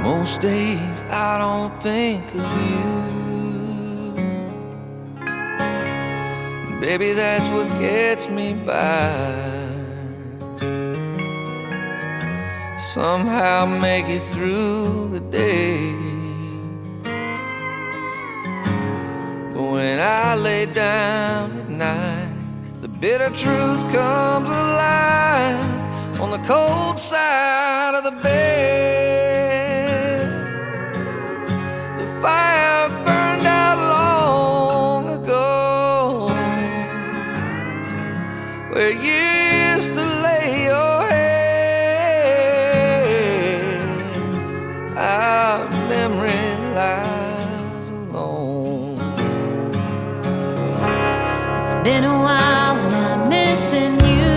Most days I don't think of you. Baby, that's what gets me by. Somehow make it through the day. But when I lay down at night, the bitter truth comes alive on the cold side of the bed. Fire burned out long ago, where you used to lay your head. Our memory lies alone. It's been a while and I'm missing you.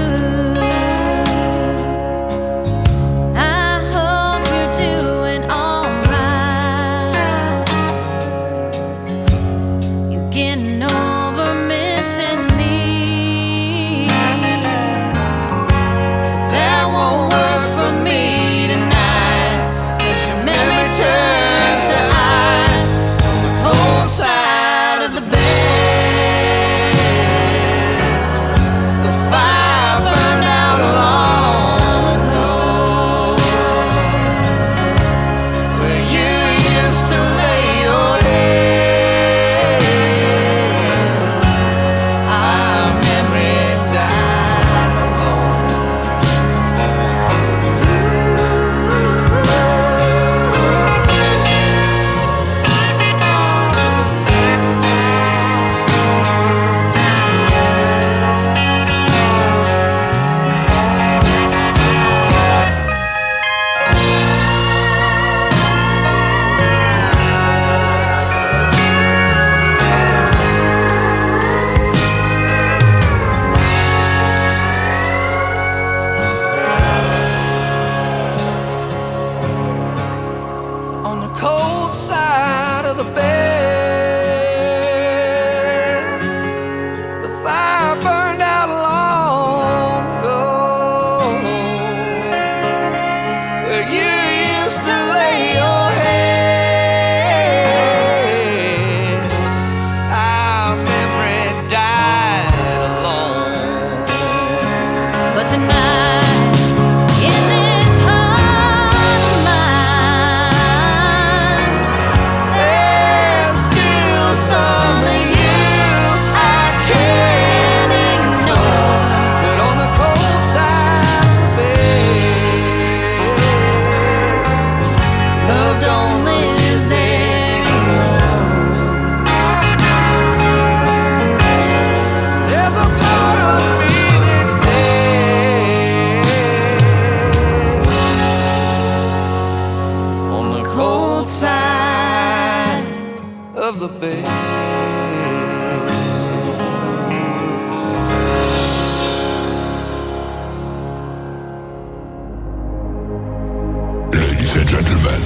Ladies and gentlemen,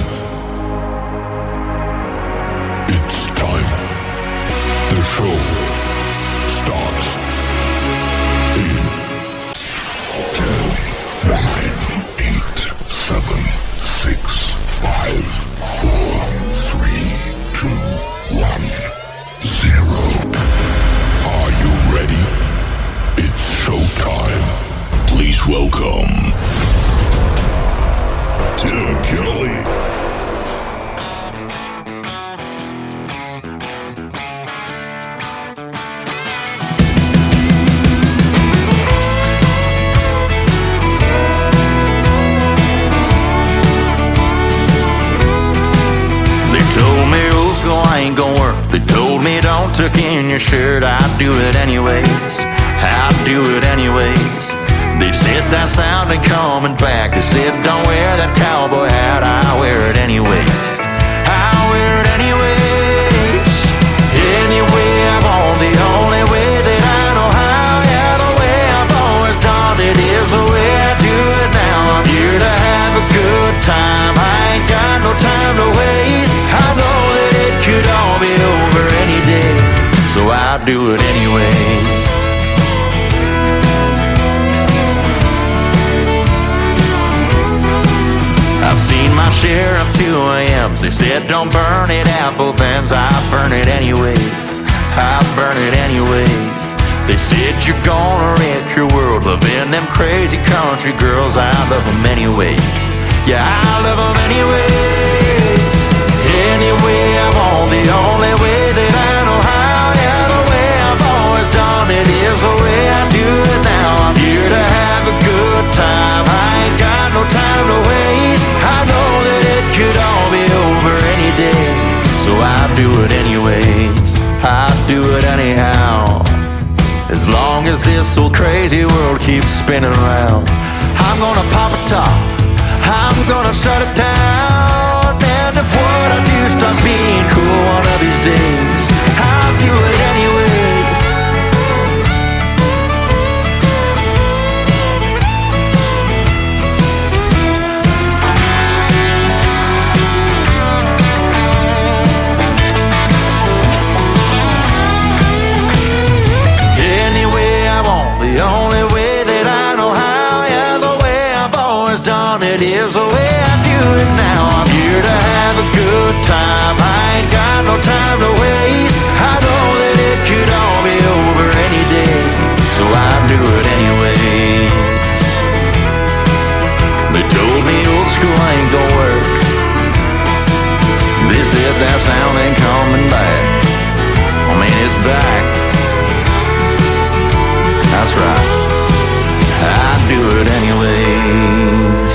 it's time. The show starts in 10, 9, 8, 7, 6, 5, 4, 3, 2, 1, 0. Are you ready? It's showtime. Please welcome Tim Kelly. They told me old school ain't gonna work. They told me don't tuck in your shirt. I'd do it anyways. I'd do it anyways. They said that sound ain't coming back. They said don't wear that cowboy hat. I wear it anyways. I wear it anyways. Anyway, I want I do it anyways. I've seen my share of 2 a.m.s. They said don't burn it at both ends. I burn it anyways. I burn it anyways. They said you're gonna wreck your world loving them crazy country girls. I love them anyways. Yeah, I love them anyways. Anyway I want, the only way that I know how. Yeah, the way I've always done it is the way I do it now. I'm here to have a good time. I ain't got no time to waste. I know that it could all be over any day, so I do it anyways. I do it anyhow. As long as this old crazy world keeps spinning around, I'm gonna pop a top, I'm gonna shut it down. And if what I do starts being cool one of these days, I'll do it anyways. The only way that I know how, yeah, the way I've always done it is the way I do it now. I'm here to have a good time. I ain't got no time to waste. I know that it could all be over any day, so I do it anyways. They told me old school ain't gonna work. They said that sound ain't coming back. I mean, it's back. That's right, I do it anyways.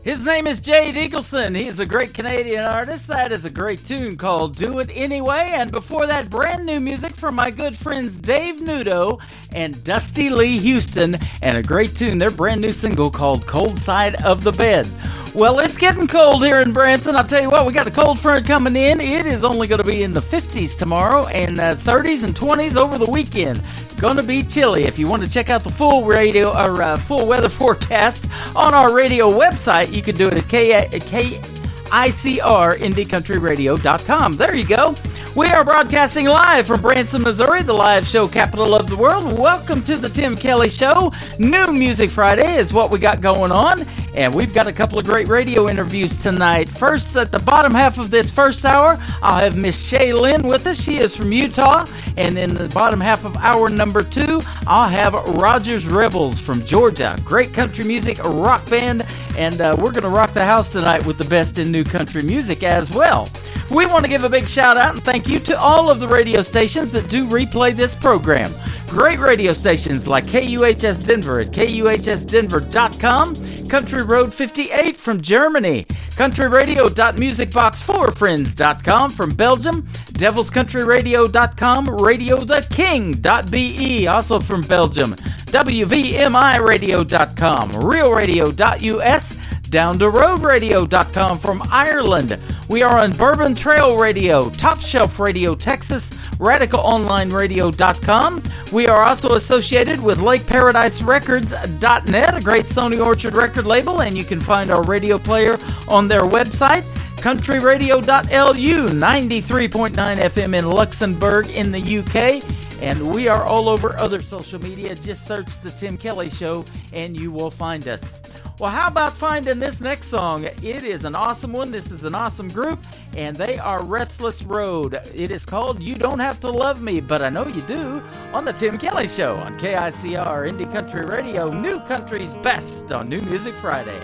His name is Jade Eagleson. He is a great Canadian artist. That is a great tune called Do It Anyway. And before that, brand new music from my good friends Dave Nudo and Dusty Lee Houston. And a great tune, their brand new single called Cold Side of the Bed. Well, it's getting cold here in Branson. I'll tell you what, we got a cold front coming in. It is only going to be in the 50s tomorrow and 30s and 20s over the weekend. Going to be chilly. If you want to check out the full radio or full weather forecast on our radio website, you can do it at KICRIndieCountryRadio.com. There you go. We are broadcasting live from Branson, Missouri, the live show capital of the world. Welcome to the Tim Kelly Show. New Music Friday is what we got going on, and we've got a couple of great radio interviews tonight. First, at the bottom half of this first hour, I'll have Miss Shay Lynn with us. She is from Utah. And in the bottom half of hour number 2, I'll have Rogers Rebels from Georgia. Great country music rock band, and we're going to rock the house tonight with the best in new country music as well. We want to give a big shout out and thank you to all of the radio stations that do replay this program. Great radio stations like KUHS Denver at KUHSdenver.com, Country Road 58 from Germany, countryradio.musicbox4friends.com from Belgium, devilscountryradio.com, radiotheking.be, also from Belgium, WVMIradio.com, realradio.us, downtheroadradio.com from Ireland. We are on Bourbon Trail Radio, Top Shelf Radio Texas, RadicalOnlineRadio.com. We are also associated with LakeParadiseRecords.net, a great Sony Orchard record label, and you can find our radio player on their website. countryradio.lu, 93.9 FM in Luxembourg in the UK. And we are all over other social media. Just search The Tim Kelly Show and you will find us. Well, how about finding this next song? It is an awesome one. This is an awesome group, and they are Restless Road. It is called You Don't Have to Love Me, But I Know You Do, on The Tim Kelly Show on KICR Indie Country Radio, New Country's Best on New Music Friday.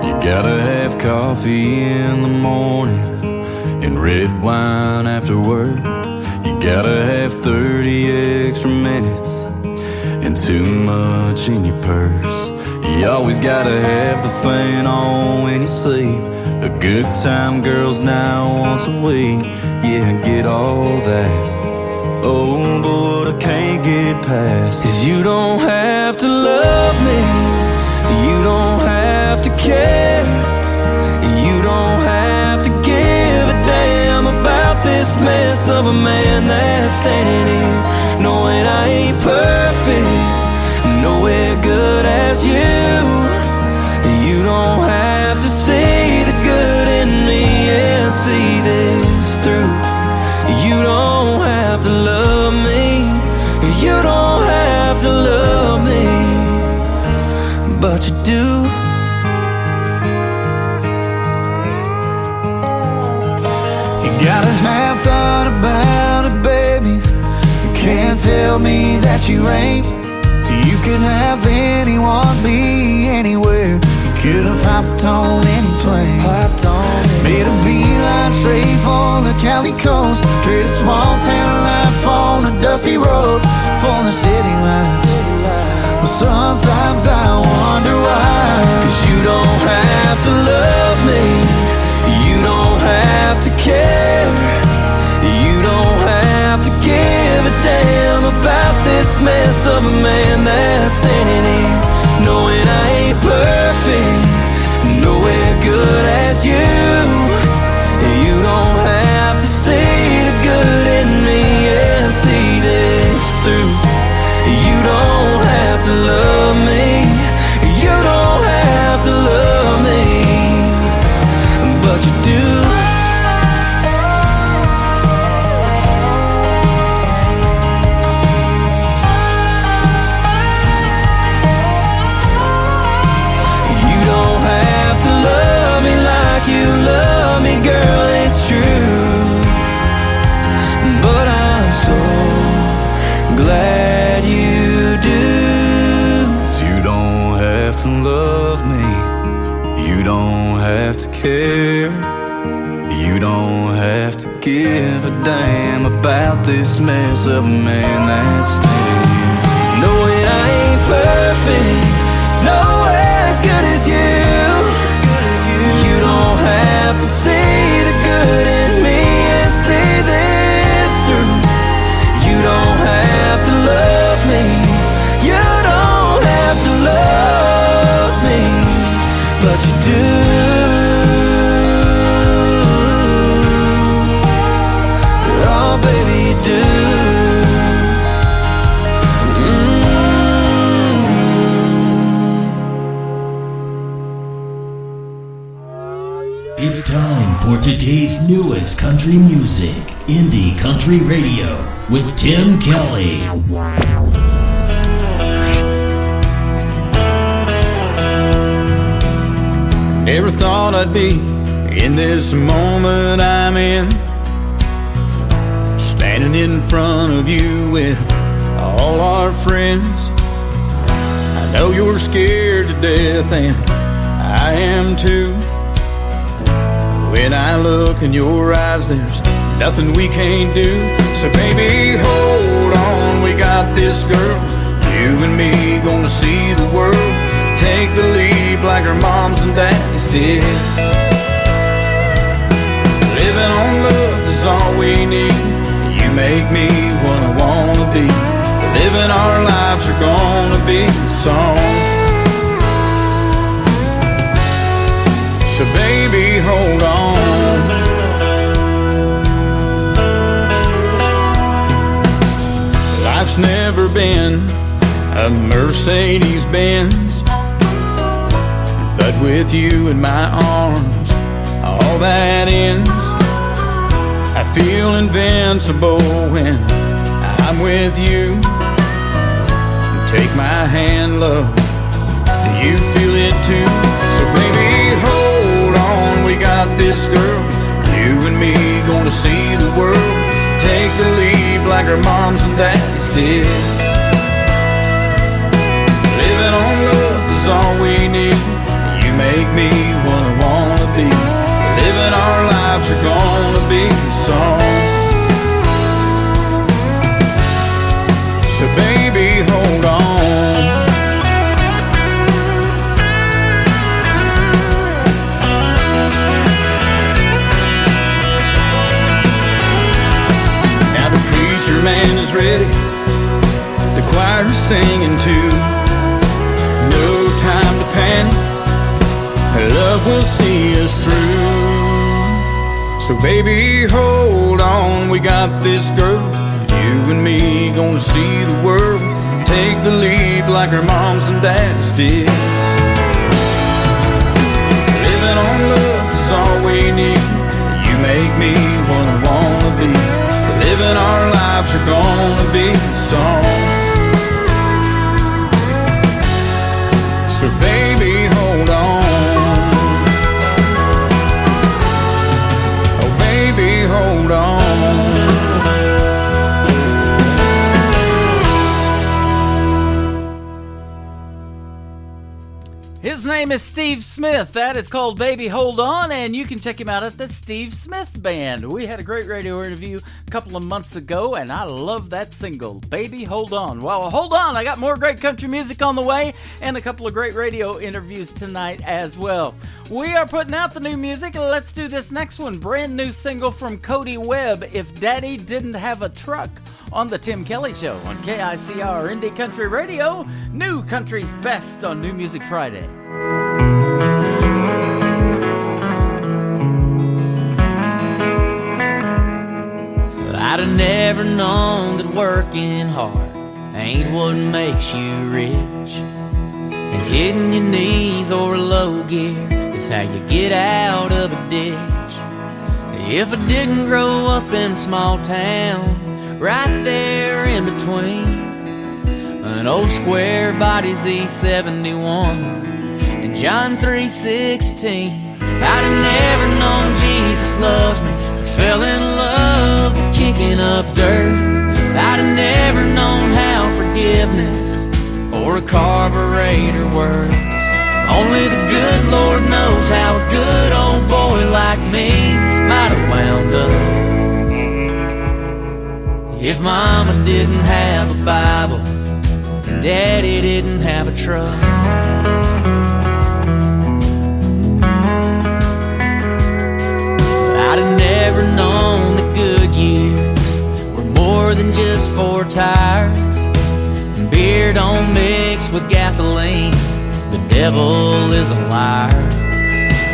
You gotta have coffee in the morning and red wine after work. You gotta have 30 extra minutes and too much in your purse. You always gotta have the fan on when you sleep. A good time girl's now once a week. Yeah, get all that. Oh, but I can't get past. 'Cause you don't have to love me. You don't have to care. You don't have to give a damn about this mess of a man that's standing here, knowing I ain't perfect, nowhere good as you. You don't have to say you do. You gotta have thought about it, baby. You can't tell me that you ain't. You could have anyone be anywhere. You could have hopped on any plane, made a beeline straight for the Cali coast, traded small town life on a dusty road for the city lights. Well, sometimes I wonder why. 'Cause you don't have to love me, you don't have to care, you don't have to give a damn about this mess of a man that's standing here, knowing I ain't perfect, nowhere good as you. You don't have to see the good in me and see this through. You don't have to love me, you don't have to love me, but you do. You love me, girl, it's true, but I'm so glad you do. 'Cause you don't have to love me, you don't have to care, you don't have to give a damn about this mess of a man that's standing here, knowing I ain't perfect, nowhere as good as you. You don't have to see the good in me and see this through. You don't have to love me, you don't have to love me, but you do. Oh, baby, you do. It's time for today's newest country music, Indie Country Radio, with Tim Kelly. Never thought I'd be in this moment I'm in, standing in front of you with all our friends. I know you're scared to death and I am too. When I look in your eyes, there's nothing we can't do. So baby, hold on, we got this girl. You and me gonna see the world. Take the lead like our moms and daddies did. Living on love is all we need. You make me what I wanna be. Living our lives are gonna be a song. So baby, hold on. Life's never been a Mercedes-Benz, but with you in my arms, all that ends. I feel invincible when I'm with you. Take my hand, love, do you feel it too? So baby, hold on, we got this girl. You and me gonna see the world. Take the lead like our moms and daddies did. Living on love is all we need. You make me what I wanna be. Living our lives are gonna be a song. So baby, hold on. Now the preacher man is ready, the choir's singing too. No time to panic, love will see us through. So baby, hold on, we got this girl. You and me gonna see the world. Take the lead like our moms and dads did. Living on love is all we need. You make me what I wanna be. Living our lives are gonna be a song. So baby, name is Steve Smith. That is called Baby Hold On, and you can check him out at the Steve Smith Band. We had a great radio interview a couple of months ago, and I love that single, Baby Hold On. Well, hold on, I got more great country music on the way, and a couple of great radio interviews tonight as well. We are putting out the new music, and let's do this next one. Brand new single from Cody Webb, If Daddy Didn't Have a Truck, on the Tim Kelly Show on KICR Indie Country Radio, New Country's Best on New Music Friday. I'd have never known that working hard ain't what makes you rich, and hitting your knees or low gear is how you get out of a ditch. If I didn't grow up in a small town right there in between an old square body's E71 and John 3:16, I'd have never known Jesus loves me, fell in love with kicking up dirt. I'd have never known how forgiveness or a carburetor works. Only the good Lord knows how a good old boy like me might have wound up if Mama didn't have a Bible and Daddy didn't have a truck. I'd have never known that good years were more than just 4 tires, and beer don't mix with gasoline. The devil is a liar.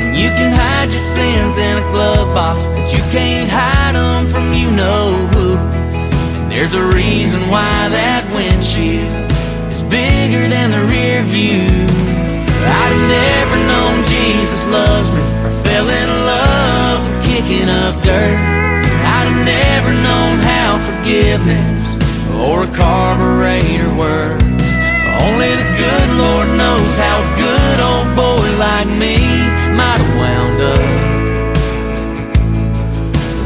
And you can hide your sins in a glove box, but you can't hide them from you know who. And there's a reason why that windshield is bigger than the rear view. I'd have never known Jesus loves me or fell in love with kicking up dirt. I'd have never known how forgiveness or a carburetor works. Only the good Lord knows how a good old boy like me might have wound up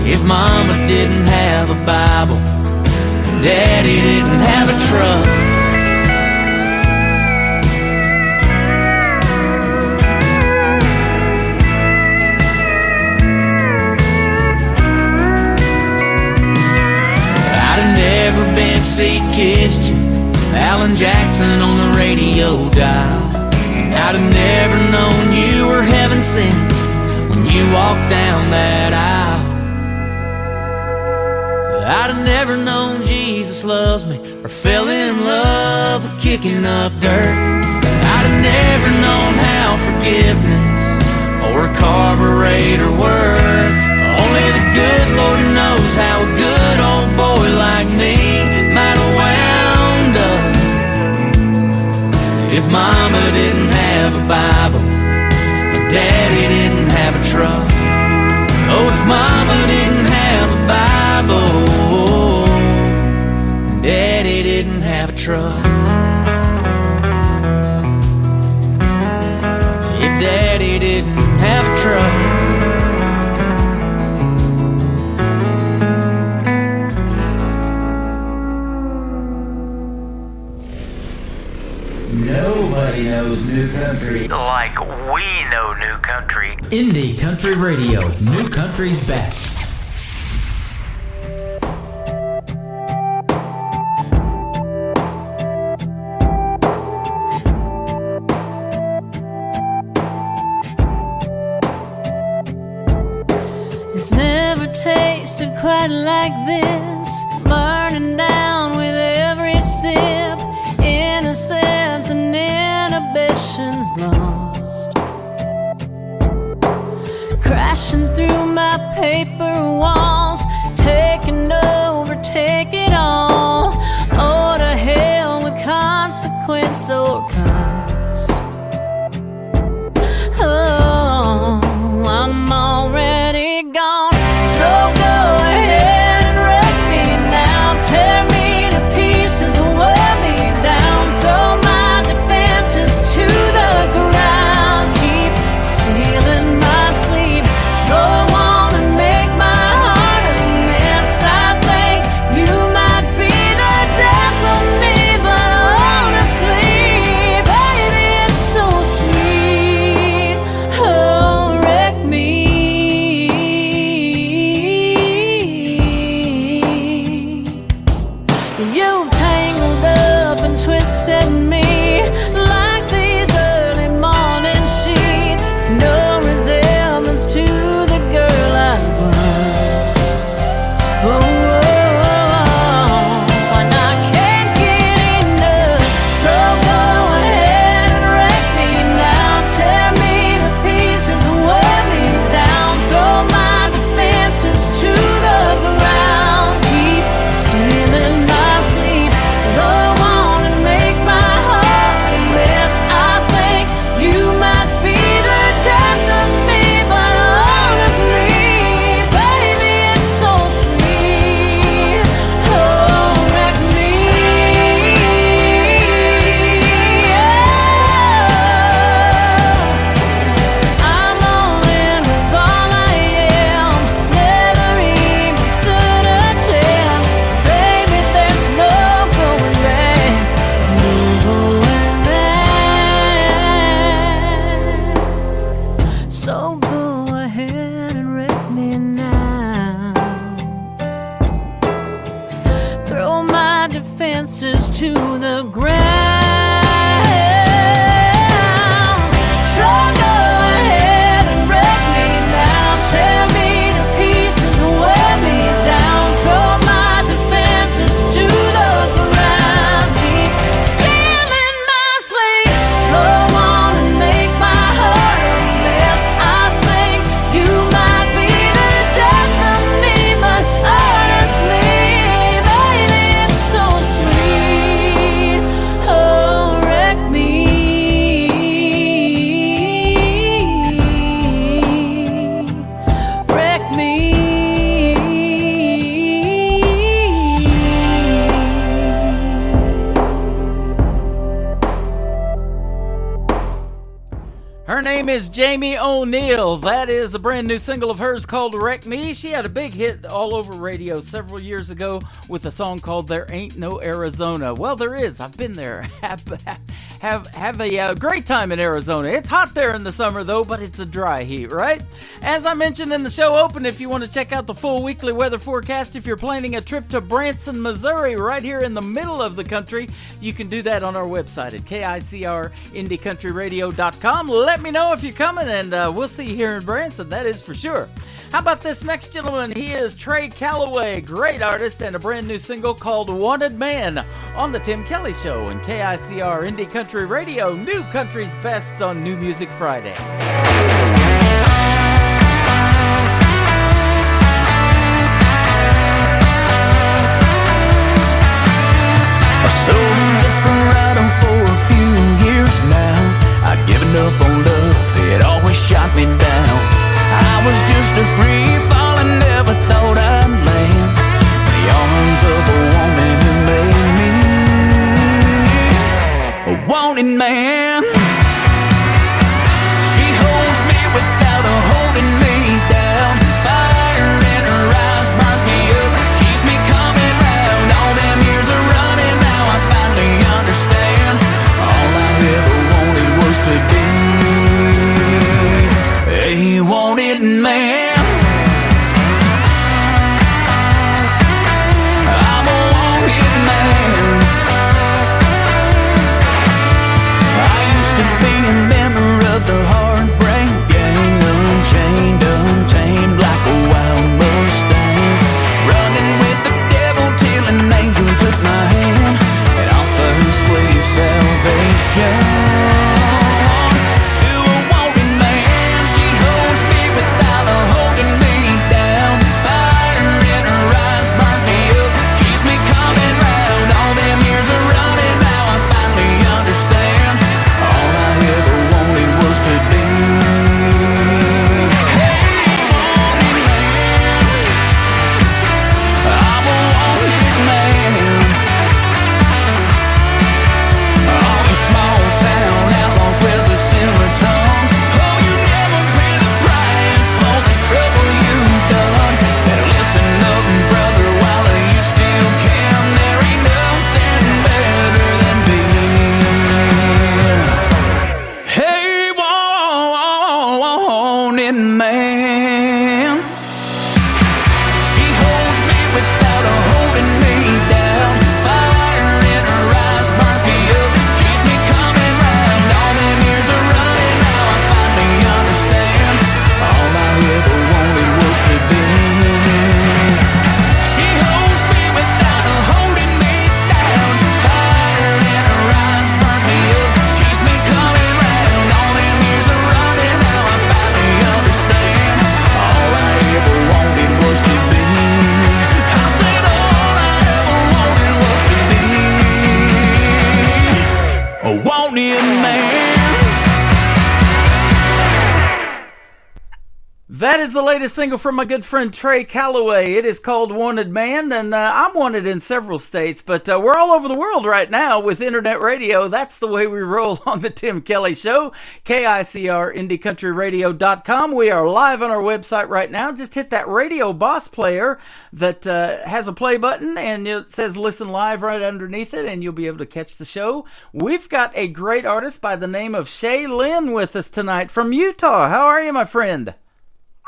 if Mama didn't have a Bible and Daddy didn't have a truck. I'd have never been see kissed you Alan Jackson on the radio dial. I'd have never known you were heaven sent when you walked down that aisle. I'd have never known Jesus loves me or fell in love with kicking up dirt. I'd have never known how forgiveness or a carburetor works. Only the good Lord knows how a good old boy like me might have wound up if Mama didn't have a Bible and Daddy didn't have a truck. Oh, if Mama didn't have a Bible and Daddy didn't have a truck. If Daddy didn't have a truck. Nobody knows new country like we know new country. Indie Country Radio, New Country's Best. It's never tasted quite like this, burning down with every sip, innocence and inhibitions lost, crashing through my paper walls, taking over, take it all. Oh, to hell with consequence or cost. Oh, I'm already gone, so go ahead and wreck me now. Tear me to pieces, wear me down, throw my defenses to the ground. Keep stealing my sleep, go on and make my heart a mess. I think you might be the death of me, but honestly, ahead and wreck me now. Throw my defenses to the ground. So go ahead and wreck me now. Tear me to pieces, wear me down. Throw my defenses to the ground. Deep still in my sleep. Go on and make my heart a mess. I think you might be the death of me, but honestly, baby, it's so sweet. Oh, wreck me. Wreck me. Her name is Jamie O'Neal. That is a brand new single of hers called Wreck Me. She had a big hit all over radio several years ago with a song called There Ain't No Arizona. Well, there is. I've been there. Have a great time in Arizona. It's hot there in the summer, though, but it's a dry heat, right? As I mentioned in the show open, if you want to check out the full weekly weather forecast, if you're planning a trip to Branson, Missouri, right here in the middle of the country, you can do that on our website at KICRIndieCountryRadio.com. Let me know if you're coming, and we'll see you here in Branson, that is for sure. How about this next gentleman? He is Trey Calloway, great artist, and a brand new single called Wanted Man on The Tim Kelly Show and KICR Indie Country Radio, New Country's Best on New Music Friday. So desperado for a few years now, I'd given up on love, it always shot me down. I was just a free falling, never thought I'd land in the arms of a woman who made me a wanted man. She holds me without a holding me down. Fire in her eyes burns me up, keeps me coming round. All them years are running, now I finally understand. All I ever wanted was to be a wanted man. I'm a wanted man. I used to be a member of the Heartbreak Gang, unchained, untamed like a wild Mustang, running with the devil till an angel took my hand and offered sweet salvation. To a wanted man, she holds me without a holding me down. Fire in her eyes burns me up, keeps me coming round. All them years are running, now I finally understand. All I ever wanted was to be hey, wanted man. I'm a wanted man. All these small town outlaws with a silver tongue. Oh, you never pay the price for the trouble you've done. Better listen up, brother, while you still can. There ain't nothing better than being hey, wanted man. She holds me without a holding me down. Fire in her eyes burns me up, keeps me coming round. All them years are running, now I finally understand. All I ever wanted was to be. She holds me without a holding me down. Fire in her eyes burns me up, keeps me coming round. All them years are running, now I finally understand. All I ever wanted was to be. I said all I ever wanted was to be a wanted man. That is the latest single from my good friend Trey Calloway. It is called Wanted Man, and I'm wanted in several states, but we're all over the world right now with internet radio. That's the way we roll on the Tim Kelly Show, KICRIndieCountryRadio.com. We are live on our website right now. Just hit that Radio Boss player that has a play button, and it says listen live right underneath it, and you'll be able to catch the show. We've got a great artist by the name of Shay Lynn with us tonight from Utah. How are you, my friend?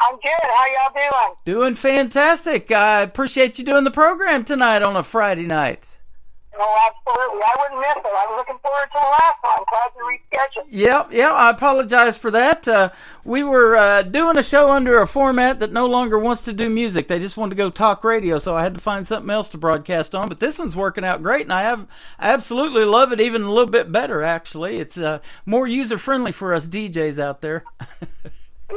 I'm good. How y'all doing? Doing fantastic. I appreciate you doing the program tonight on a Friday night. Oh, absolutely. I wouldn't miss it. I was looking forward to the last one. Glad to reschedule. Yep. I apologize for that. We were doing a show under a format that no longer wants to do music. They just want to go talk radio, so I had to find something else to broadcast on. But this one's working out great, and I absolutely love it, even a little bit better, actually. It's more user-friendly for us DJs out there. Yeah.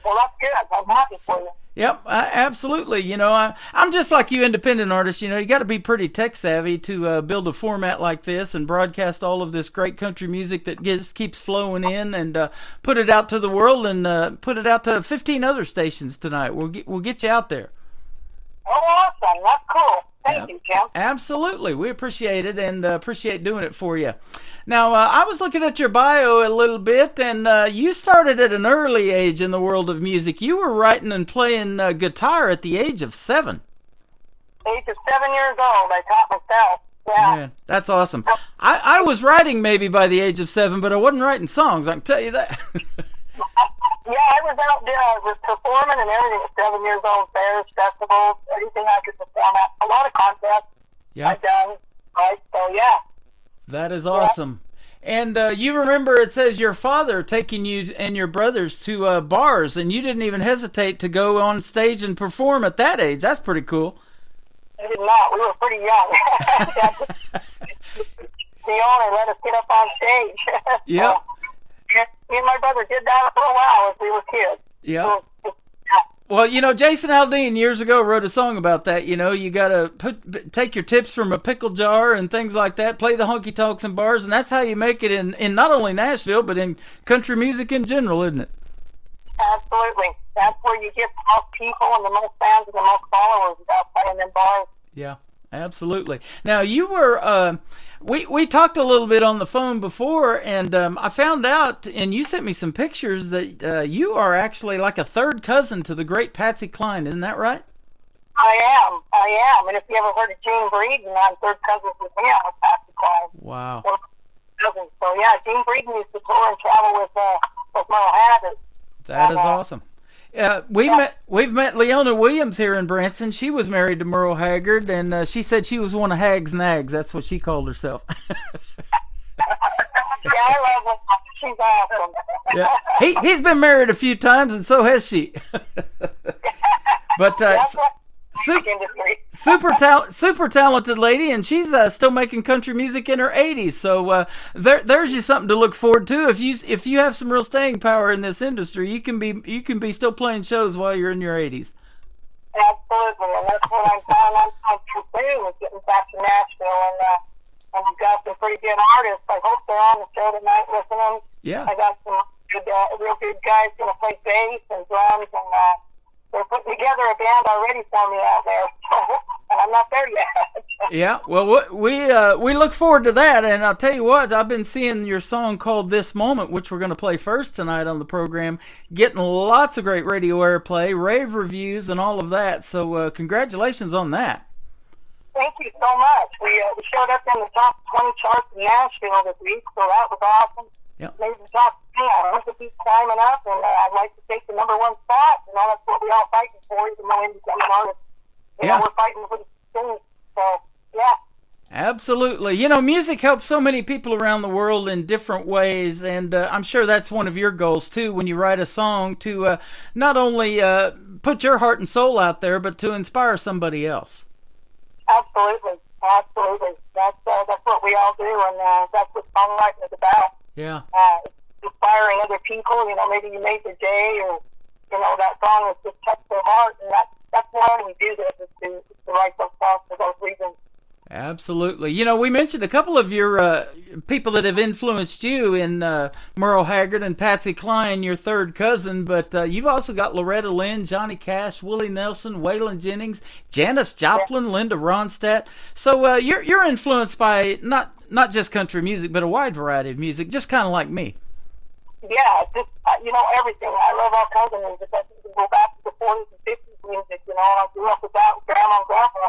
Well, that's good. I'm happy for you. Yep, absolutely. You know, I'm just like you independent artists. You know, you got to be pretty tech savvy to build a format like this and broadcast all of this great country music that just keeps flowing in, and put it out to the world, and put it out to 15 other stations tonight. We'll get you out there. Oh, awesome. That's cool. Thank you, Jim. Absolutely. We appreciate it, and appreciate doing it for you. Now, I was looking at your bio a little bit, and you started at an early age in the world of music. You were writing and playing guitar at the age of 7. Age of 7 years old, I taught myself. Yeah. Man, that's awesome. I was writing maybe by the age of 7, but I wasn't writing songs, I can tell you that. Yeah, I was out there. I was performing and everything at 7 years old, fairs, festivals, anything I could perform at. A lot of contests I've done. Right, so yeah. That is awesome. And you remember it says your father taking you and your brothers to bars, and you didn't even hesitate to go on stage and perform at that age. That's pretty cool. I did not. We were pretty young. The owner let us get up on stage. Yep. Me and my brother did that for a while as we were kids. Yeah. Well, you know, Jason Aldean years ago wrote a song about that. You know, you got to take your tips from a pickle jar and things like that, play the honky tonks in bars, and that's how you make it in not only Nashville, but in country music in general, isn't it? Absolutely. That's where you get the most people and the most fans and the most followers without playing in bars. Yeah, absolutely. Now, you were, we talked a little bit on the phone before, and I found out, and you sent me some pictures, that you are actually like a third cousin to the great Patsy Cline. Isn't that right? I am. And if you ever heard of Gene Breeden, I'm third cousins with him with Patsy Cline. Wow. So yeah, Gene Breeden used to tour and travel with Merle Haggard. That is awesome. We've met Leona Williams here in Branson. She was married to Merle Haggard, and she said she was one of Hag's nags. That's what she called herself. Yeah, I love her. She's awesome. Yeah, he's been married a few times, and so has she. But super talented lady, and she's still making country music in her 80s. So there's just something to look forward to. If you have some real staying power in this industry, you can be still playing shows while you're in your 80s. Absolutely, and that's what I'm planning on doing, is getting back to Nashville, and we've got some pretty good artists. I hope they're on the show tonight listening. Yeah. I got some real good guys going to play bass and drums, and they're putting together a band already for me out there, and I'm not there yet. Yeah, well, we look forward to that, and I'll tell you what, I've been seeing your song called This Moment, which we're going to play first tonight on the program, getting lots of great radio airplay, rave reviews, and all of that, so congratulations on that. Thank you so much. We showed up in the top 20 charts in Nashville this week, so that was awesome. Yep. Maybe the top 10. I want to keep climbing up, and I'd like to take the number 1 spot. You know, that's what we're all fighting for, even though independent artists. You know, we're fighting for the thing. So, yeah. Absolutely. You know, music helps so many people around the world in different ways, and I'm sure that's one of your goals, too, when you write a song, to not only put your heart and soul out there, but to inspire somebody else. Absolutely. That's what we all do, and that's what songwriting is about. Yeah. Inspiring other people. You know, maybe you made their day, or you know, that song has just touched their heart, and that's why we do this, is to write those songs for those reasons. Absolutely. You know, we mentioned a couple of your people that have influenced you in Merle Haggard and Patsy Cline, your third cousin, but you've also got Loretta Lynn, Johnny Cash, Willie Nelson, Waylon Jennings, Janis Joplin, Linda Ronstadt. So you're influenced by not just country music, but a wide variety of music, just kind of like me. Yeah, just, you know, everything. I love all kinds of music. I can go back to the 40s and 50s music, you know. I grew up with that with Grandma and Grandpa.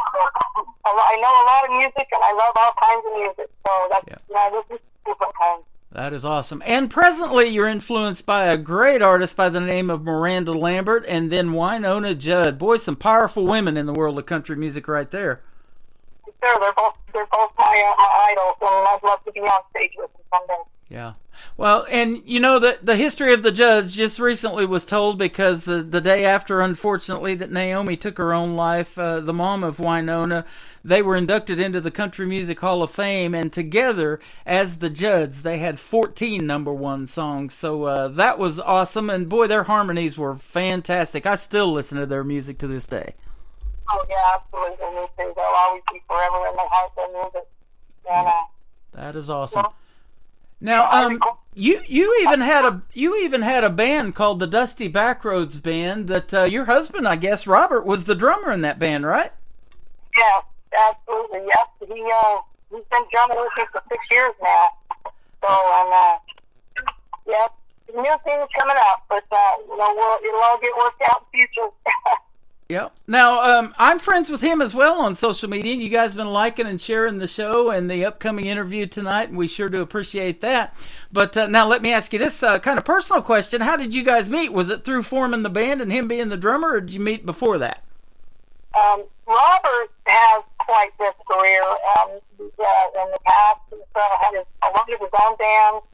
I know a lot of music, and I love all kinds of music. So that's, you know, this is different kinds. That is awesome. And presently, you're influenced by a great artist by the name of Miranda Lambert and then Wynonna Judd. Boy, some powerful women in the world of country music right there. Sure, they're both my idols, and I'd love to be on stage with them someday. Yeah. Well, and you know, the history of the Judds just recently was told because the day after, unfortunately, that Naomi took her own life, the mom of Wynonna, they were inducted into the Country Music Hall of Fame, and together, as the Judds, they had 14 #1 songs. So that was awesome, and boy, their harmonies were fantastic. I still listen to their music to this day. Oh, yeah, absolutely. Me too. They'll always be forever in my heart, their music. And, that is awesome. Now, you even had a band called the Dusty Backroads Band that your husband, I guess, Robert, was the drummer in that band, right? Yeah, absolutely. Yep. He's been drumming with me for 6 years now. So, yep. New things coming up, but it'll all get worked out in the future. Yep. Now, I'm friends with him as well on social media. You guys have been liking and sharing the show and the upcoming interview tonight, and we sure do appreciate that. But now let me ask you this kind of personal question. How did you guys meet? Was it through forming the band and him being the drummer, or did you meet before that? Robert has quite this career. In the past, he's had a lot of his own bands.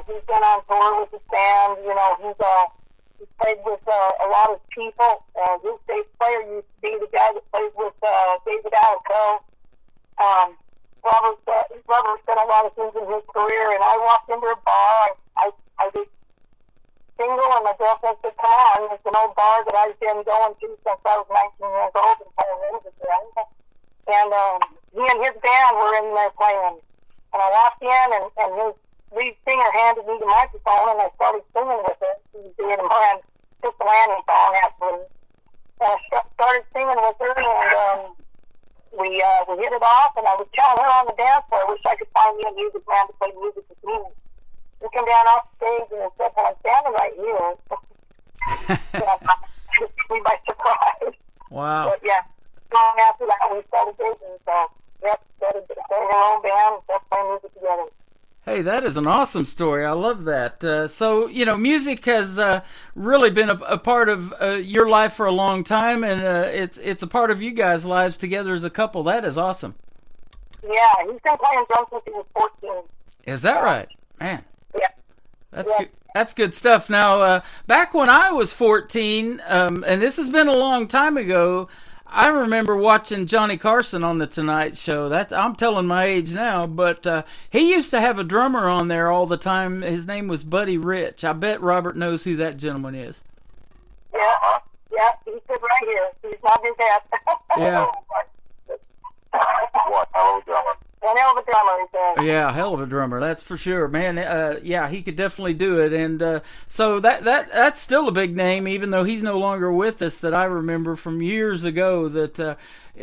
He's been on tour with his band. You know, he's played with a lot of people. His bass player used to be the guy that plays with David Alco. Robert's done a lot of things in his career, and I walked into a bar. I was single, and my girlfriend said, "Come on, it's an old bar that I've been going to since I was 19 years old and playing music there." And he and his band were in there playing. And I walked in, and his lead singer handed me the microphone, and I started singing with it. He was doing a brand Fifth Landing song, actually. And I started singing with her, and we hit it off, and I was telling her on the dance floor, I wish I could find me a music man to play music with me. We come down off stage, and I said, "Well, I'm standing right here." Took me by surprise. Wow. But yeah, long after that, we started dating, so yep, started our own band, started playing music together. Hey, that is an awesome story. I love that. So, you know, music has really been a part of your life for a long time, and it's a part of you guys' lives together as a couple. That is awesome. Yeah, he's been playing drums since he was 14. Is that right? Man. Yeah. Good. That's good stuff. Now, back when I was 14, and this has been a long time ago, I remember watching Johnny Carson on The Tonight Show. I'm telling my age now, but he used to have a drummer on there all the time. His name was Buddy Rich. I bet Robert knows who that gentleman is. Yeah, he's good right here. He's not his dad. Yeah. What, hell of a drummer. One hell of a drummer, he said. Yeah, hell of a drummer, that's for sure, man. Yeah, he could definitely do it, and so that's still a big name, even though he's no longer with us. That I remember from years ago that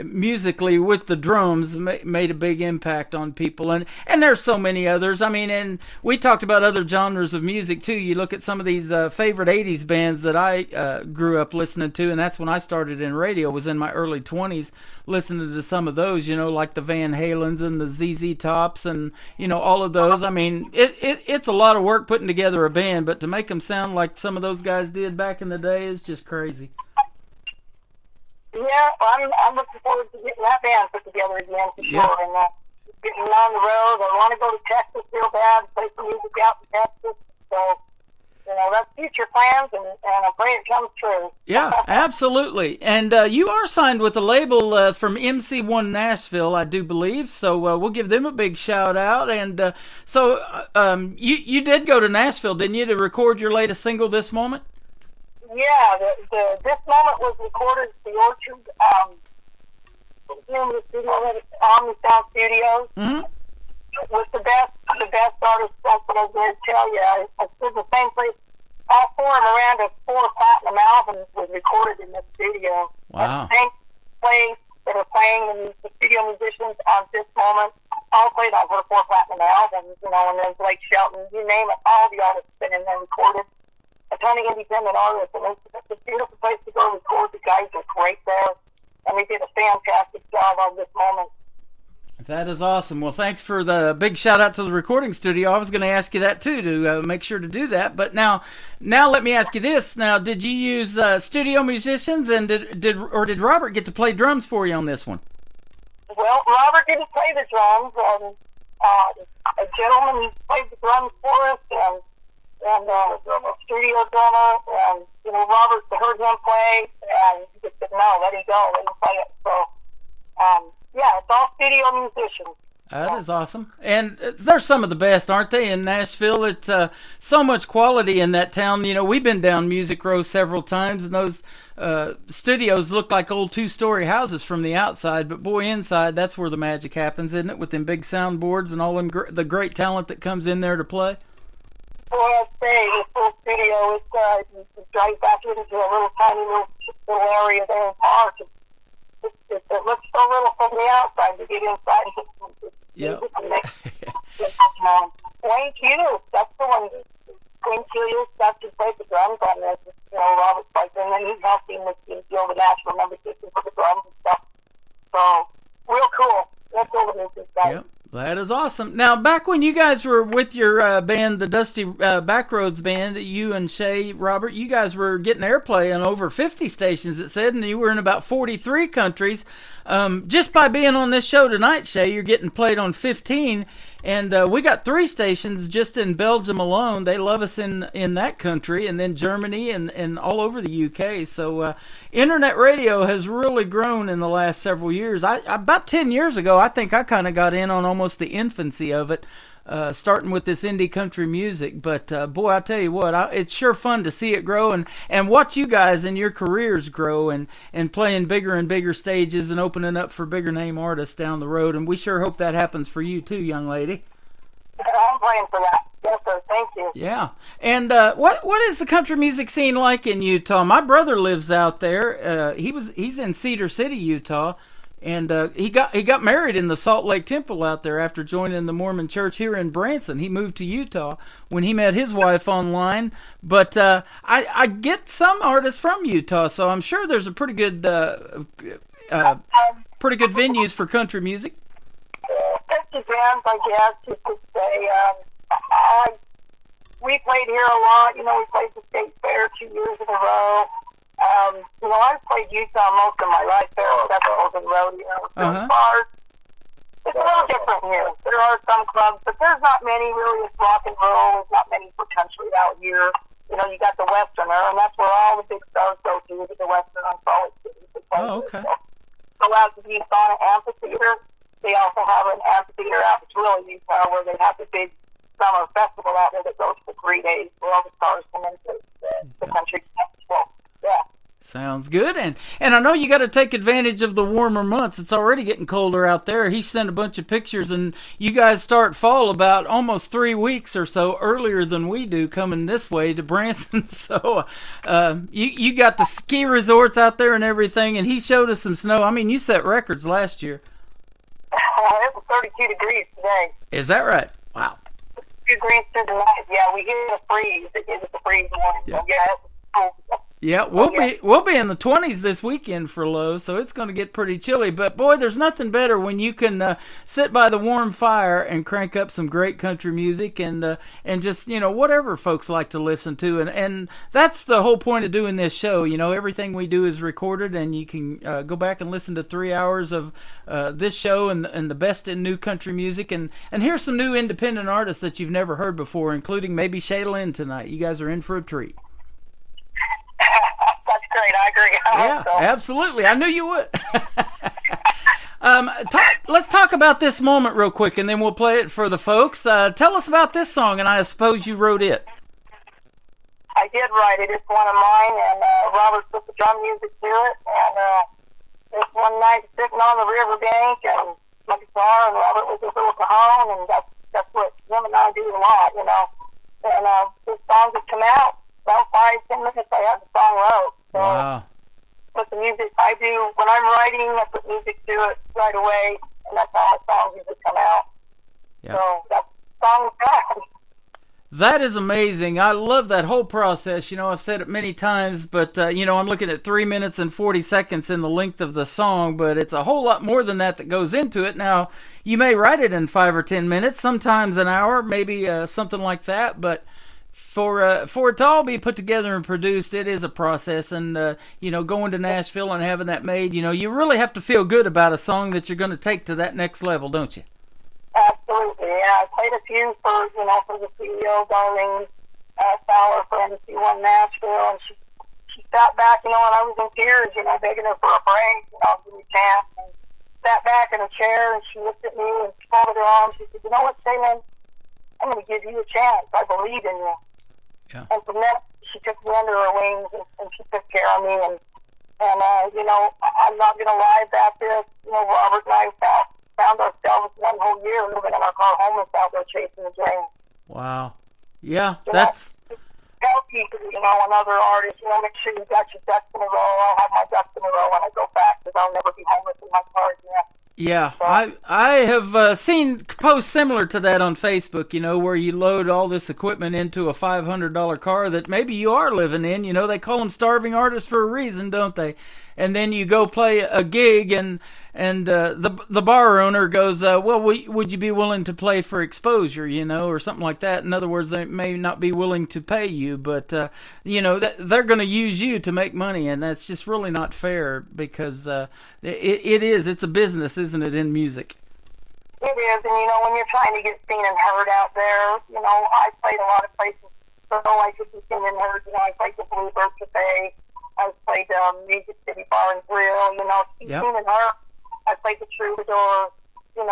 musically with the drums made a big impact on people, and there's so many others. I mean, and we talked about other genres of music too. You look at some of these favorite '80s bands that I grew up listening to, and that's when I started in radio. Was in my early 20s, listening to some of those. You know, like the Van Halens and the ZZ Tops, and you know all of those. I mean, it's a lot of work putting together a band, but to make them sound like some of those guys did back in the day is just crazy. Yeah, I'm looking forward to getting that band put together again for sure, and getting on the road. I want to go to Texas real bad, play some music out in Texas. So, you know, that's future plans, and I pray it comes true. Yeah, absolutely. And you are signed with a label from MC1 Nashville, I do believe. So we'll give them a big shout out. And so you did go to Nashville, didn't you, to record your latest single, This Moment? Yeah, This Moment was recorded at the Orchard, in the studio at Omni Sound Studios. Mm-hmm. It was the best artist. That's what I was going to tell you. I stood in the same place. All four of Miranda's 4 platinum albums was recorded in the studio. Wow. At the same place that are playing, and the studio musicians on This Moment all played on her 4 platinum albums, you know, and then Blake Shelton, you name it, all the artists been in there recorded. A ton of independent artists, and it's a beautiful place to go record. The guys are great there, and they did a fantastic job on This Moment. That is awesome. Well, thanks for the big shout out to the recording studio. I was going to ask you that too, to make sure to do that. But now let me ask you this. Now, did you use studio musicians, and did Robert get to play drums for you on this one? Well, Robert didn't play the drums, and a gentleman who played the drums for us, and a studio drummer, and Robert heard him play, and he just said, "No, let him go, let him play it." So, yeah, it's all studio musicians. That is awesome. And they're some of the best, aren't they, in Nashville? It's so much quality in that town. We've been down Music Row several times, and those studios look like old two-story houses from the outside, but boy, inside, that's where the magic happens, isn't it, with them big soundboards and all them the great talent that comes in there to play? Boy, I say, the full studio, you drive back into a little tiny little area there in Park. It looks so little from the outside to get inside. Yep. Wayne Hughes, that's the one. Wayne Hughes, that's who played the drums on this. Robert played, and then he helped him with the Nashville number 6 for the drums and stuff. So, real cool. Real cool to meet this guy. Yep. That is awesome. Now, back when you guys were with your band, the Dusty Backroads Band, you and Shay, Robert, you guys were getting airplay on over 50 stations, it said, and you were in about 43 countries. Just by being on this show tonight, Shay, you're getting played on 15, and we got 3 stations just in Belgium alone. They love us in that country, and then Germany and all over the UK. So internet radio has really grown in the last several years. About 10 years ago, I think I kind of got in on almost the infancy of it, starting with this indie country music. But boy, I tell you what, it's sure fun to see it grow and watch you guys and your careers grow and playing bigger and bigger stages and opening up for bigger name artists down the road. And we sure hope that happens for you too, young lady. I'm praying for that. Yes, sir. Thank you. Yeah. And what is the country music scene like in Utah? My brother lives out there. He's in Cedar City, Utah. And he got married in the Salt Lake Temple out there after joining the Mormon Church here in Branson. He moved to Utah when he met his wife online. But I get some artists from Utah, so I'm sure there's a pretty good venues for country music. 50 bands, I guess you could say. We played here a lot. We played the State Fair 2 years in a row. I've played Utah most of my life. There are festivals and rodeo. Bars. It's a little different here. There are some clubs, but there's not many really. It's rock and roll. There's not many for country out here. You got the Westerner, and that's where all the big stars go to the Western on Salt Lake City. Oh, okay. So out to the Utah Amphitheater. They also have an amphitheater out in Twilla, Utah, where they have the big summer festival out there that goes for 3 days, where all the stars come into the country festival. Yeah. Sounds good. And I know you got to take advantage of the warmer months. It's already getting colder out there. He sent a bunch of pictures, and you guys start fall about almost 3 weeks or so earlier than we do coming this way to Branson. So you got the ski resorts out there and everything, and he showed us some snow. I mean, you set records last year. It was 32 degrees today. Is that right? Wow. 2 degrees through the night. Yeah, we hit a freeze. It was a freeze morning. Yeah. So, yeah, it was cold. Yeah, we'll be in the 20s this weekend for low, so it's going to get pretty chilly. But boy, there's nothing better when you can sit by the warm fire and crank up some great country music and just whatever folks like to listen to. And that's the whole point of doing this show. Everything we do is recorded, and you can go back and listen to 3 hours of this show and the best in new country music. And here's some new independent artists that you've never heard before, including maybe Shay Lynn tonight. You guys are in for a treat. That's great. I agree. Yeah, absolutely. I knew you would. Let's talk about this moment real quick, and then we'll play it for the folks. Tell us about this song, and I suppose you wrote it. I did write it. It's one of mine, and Robert put the drum music to it. And this one night, sitting on the riverbank, and my guitar, and Robert with his little cajon, and that's what him and I do a lot, And this song just come out. About 5-10 minutes, I had the song wrote. So, wow. Put the music, I do, when I'm writing, I put music to it right away, and that's how my songs usually come out. Yep. So that's the song. That is amazing. I love that whole process. I've said it many times, but, I'm looking at 3 minutes and 40 seconds in the length of the song, but it's a whole lot more than that goes into it. Now, you may write it in 5 or 10 minutes, sometimes an hour, maybe something like that, but for it to all be put together and produced, it is a process. And, going to Nashville and having that made, you really have to feel good about a song that you're going to take to that next level, don't you? Absolutely, yeah. I played a few for the CEO, Darlene Fowler, for MC1 Nashville, and she sat back, and I was in tears, begging her for a break, give me a chance, and sat back in a chair, and she looked at me and folded her arms. She said, "You know what, Shaylin? I'm going to give you a chance. I believe in you." Yeah. And from that, she took me under her wings, and she took care of me, and I'm not going to lie about this. Robert and I found ourselves one whole year living in our car homeless out there chasing the dream. Wow. Yeah, that's... Tell people, and other artists, make sure you got your ducks in a row. I'll have my ducks in a row when I go back, because I'll never be homeless in my car again. Yeah, I have seen posts similar to that on Facebook, where you load all this equipment into a $500 car that maybe you are living in. They call them starving artists for a reason, don't they? And then you go play a gig, and the bar owner goes, well, would you be willing to play for exposure, or something like that? In other words, they may not be willing to pay you, but, they're going to use you to make money, and that's just really not fair, because it's a business, isn't it, in music? It is, and when you're trying to get seen and heard out there, I played a lot of places so I could be seen and heard. I played the Bluebird Cafe, I played Music City Bar and Grill, to be seen and heard. I played the Troubadour, the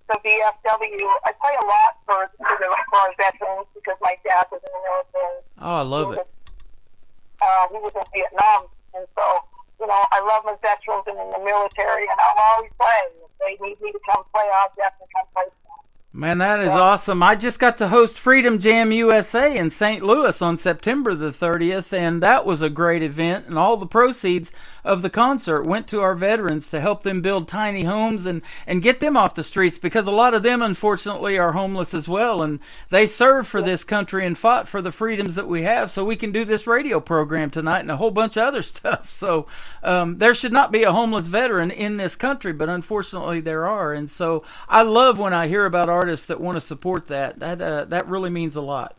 VFW. I play a lot for our veterans, because my dad was in the military. Oh, I love it. He was in Vietnam, and so, I love my veterans and in the military, and I'll always play. If they need me to come play, I'll definitely come play. Man, that is awesome. I just got to host Freedom Jam USA in St. Louis on September the 30th, and that was a great event, and all the proceeds of the concert went to our veterans to help them build tiny homes and get them off the streets, because a lot of them, unfortunately, are homeless as well, and they served for this country and fought for the freedoms that we have so we can do this radio program tonight and a whole bunch of other stuff. So there should not be a homeless veteran in this country, but unfortunately there are, and so I love when I hear about artists that want to support that. That really means a lot.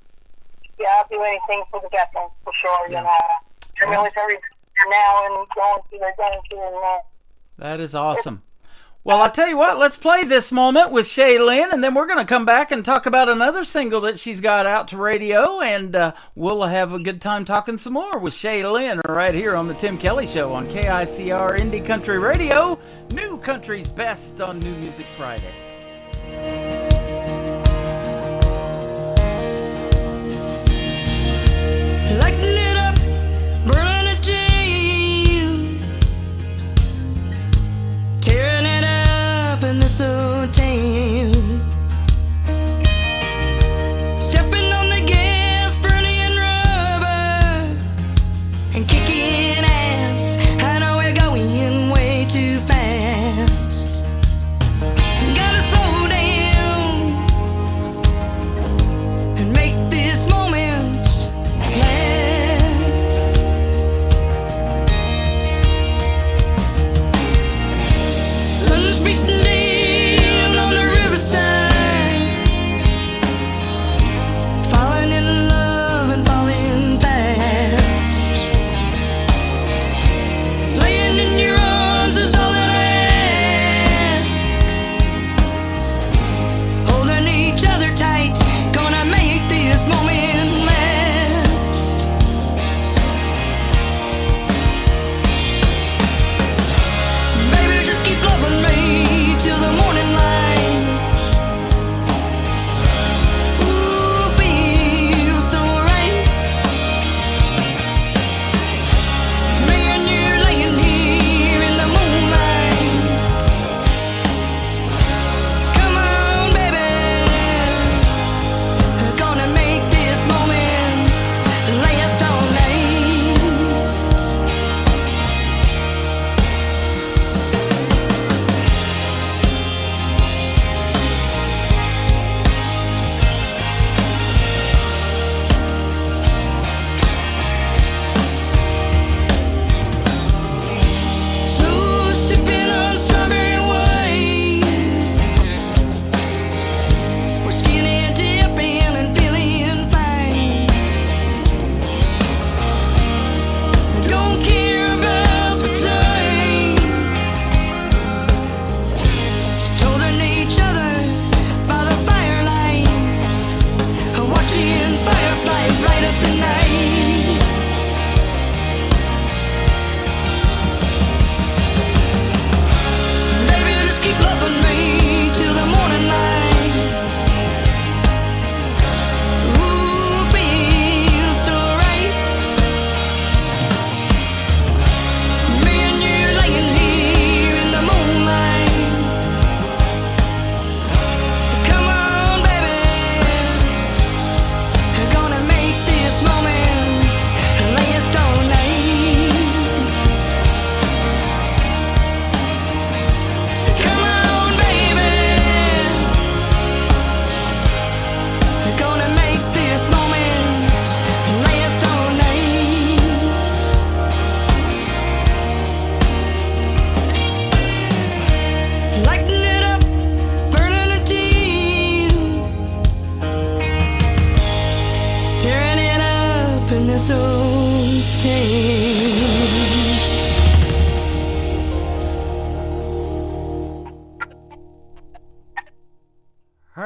Yeah, I'll do anything for the veterans, for sure. The military now and going through their going through, and that is awesome. Well, I'll tell you what, let's play this moment with Shaylin, and then we're going to come back and talk about another single that she's got out to radio, and we'll have a good time talking some more with Shaylin right here on the Tim Kelly Show on KICR Indie Country Radio, New Country's best on New Music Friday. Lighting it up, burning it down, tearing it up in this old town. Stepping on the gas, burning rubber, and kicking ass. I know we're going way too fast. Gotta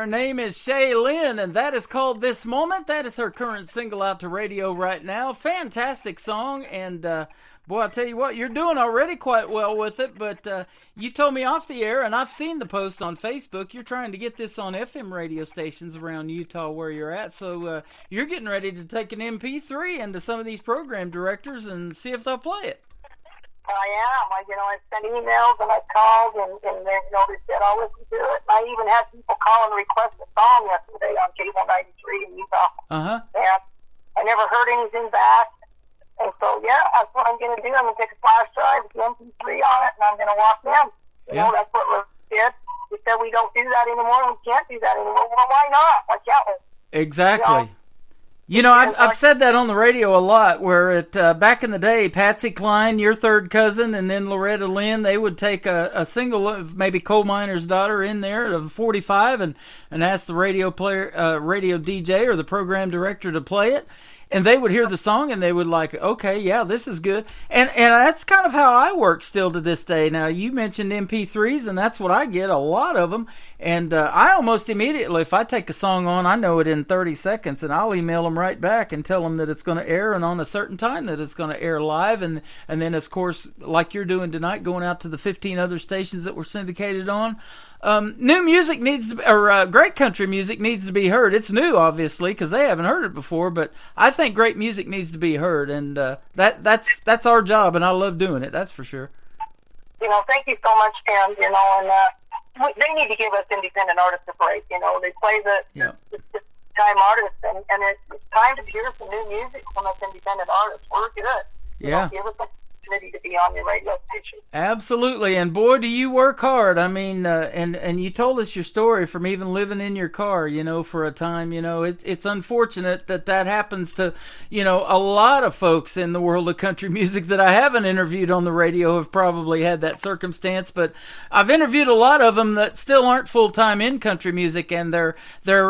Her name is Shay Lynn, and that is called This Moment. That is her current single out to radio right now. Fantastic song, and boy, I'll tell you what, you're doing already quite well with it, but you told me off the air, and I've seen the post on Facebook, you're trying to get this on FM radio stations around Utah where you're at, so you're getting ready to take an MP3 into some of these program directors and see if they'll play it. I am. I sent emails and I called, and they said, I'll listen to it. And I even had people call and request a song yesterday on Cable 93 in Utah. And I never heard anything back. And so, yeah, that's what I'm going to do. I'm going to take a flash drive with the MP3 on it, and I'm going to walk them. You know, that's what we did. We said we don't do that anymore. We can't do that anymore. Well, why not? Why can't we? Exactly. You know, I've said that on the radio a lot, where back in the day, Patsy Cline, your third cousin, and then Loretta Lynn, they would take a single of maybe Coal Miner's Daughter in there of 45 and ask the radio DJ or the program director to play it. And they would hear the song and they would like, okay, yeah, this is good. And that's kind of how I work still to this day. Now, you mentioned MP3s, and that's what I get, a lot of them. And I almost immediately, if I take a song on, I know it in 30 seconds, and I'll email them right back and tell them that it's going to air and on a certain time that it's going to air live. And then, of course, like you're doing tonight, going out to the 15 other stations that we're syndicated on. New music needs to, or great country music needs to be heard. It's new, obviously, because they haven't heard it before. But I think great music needs to be heard, and that's our job, and I love doing it. That's for sure. Thank you so much, Tim. And they need to give us independent artists a break. They play the time artists, and it's time to hear some new music from us independent artists. We're good. Yeah. Give us opportunity to be on your radio station. Absolutely, and boy, do you work hard. I mean, and you told us your story from even living in your car, for a time. It's unfortunate that happens to, a lot of folks in the world of country music that I haven't interviewed on the radio have probably had that circumstance. But I've interviewed a lot of them that still aren't full time in country music, and they're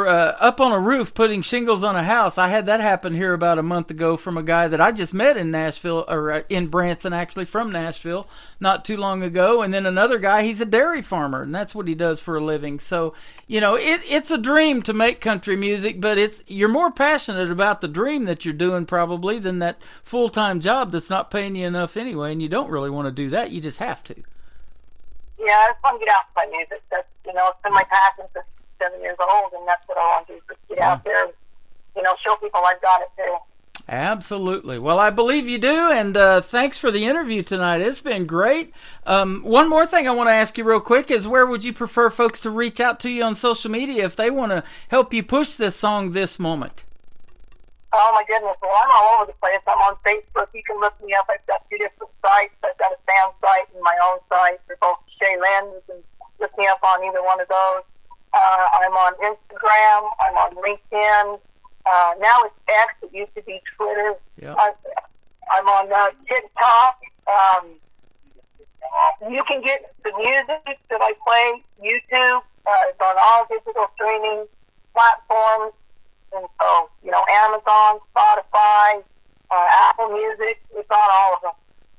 up on a roof putting shingles on a house. I had that happen here about a month ago from a guy that I just met in Nashville, or in Branson, actually, from Nashville not too long ago. And then another guy, he's a dairy farmer, and that's what he does for a living. So it's a dream to make country music, but you're more passionate about the dream that you're doing probably than that full-time job that's not paying you enough anyway, and you don't really want to do that. You just have to. Yeah, I just want to get out and play music. That's it's been my passion since 7 years old, and that's what I want to do, just get out there and show people I've got it too. Absolutely. Well, I believe you do, and thanks for the interview tonight. It's been great. One more thing I want to ask you real quick is, where would you prefer folks to reach out to you on social media if they want to help you push this song, This Moment? Oh, my goodness. Well, I'm all over the place. I'm on Facebook. You can look me up. I've got 2 different sites. I've got a fan site and my own site. They're both Shay Lynn. You can look me up on either one of those. I'm on Instagram. I'm on LinkedIn. Now it's X. It used to be Twitter. Yep. I'm on TikTok. You can get the music that I play, YouTube. It's on all digital streaming platforms. And so, Amazon, Spotify, Apple Music, it's on all of them.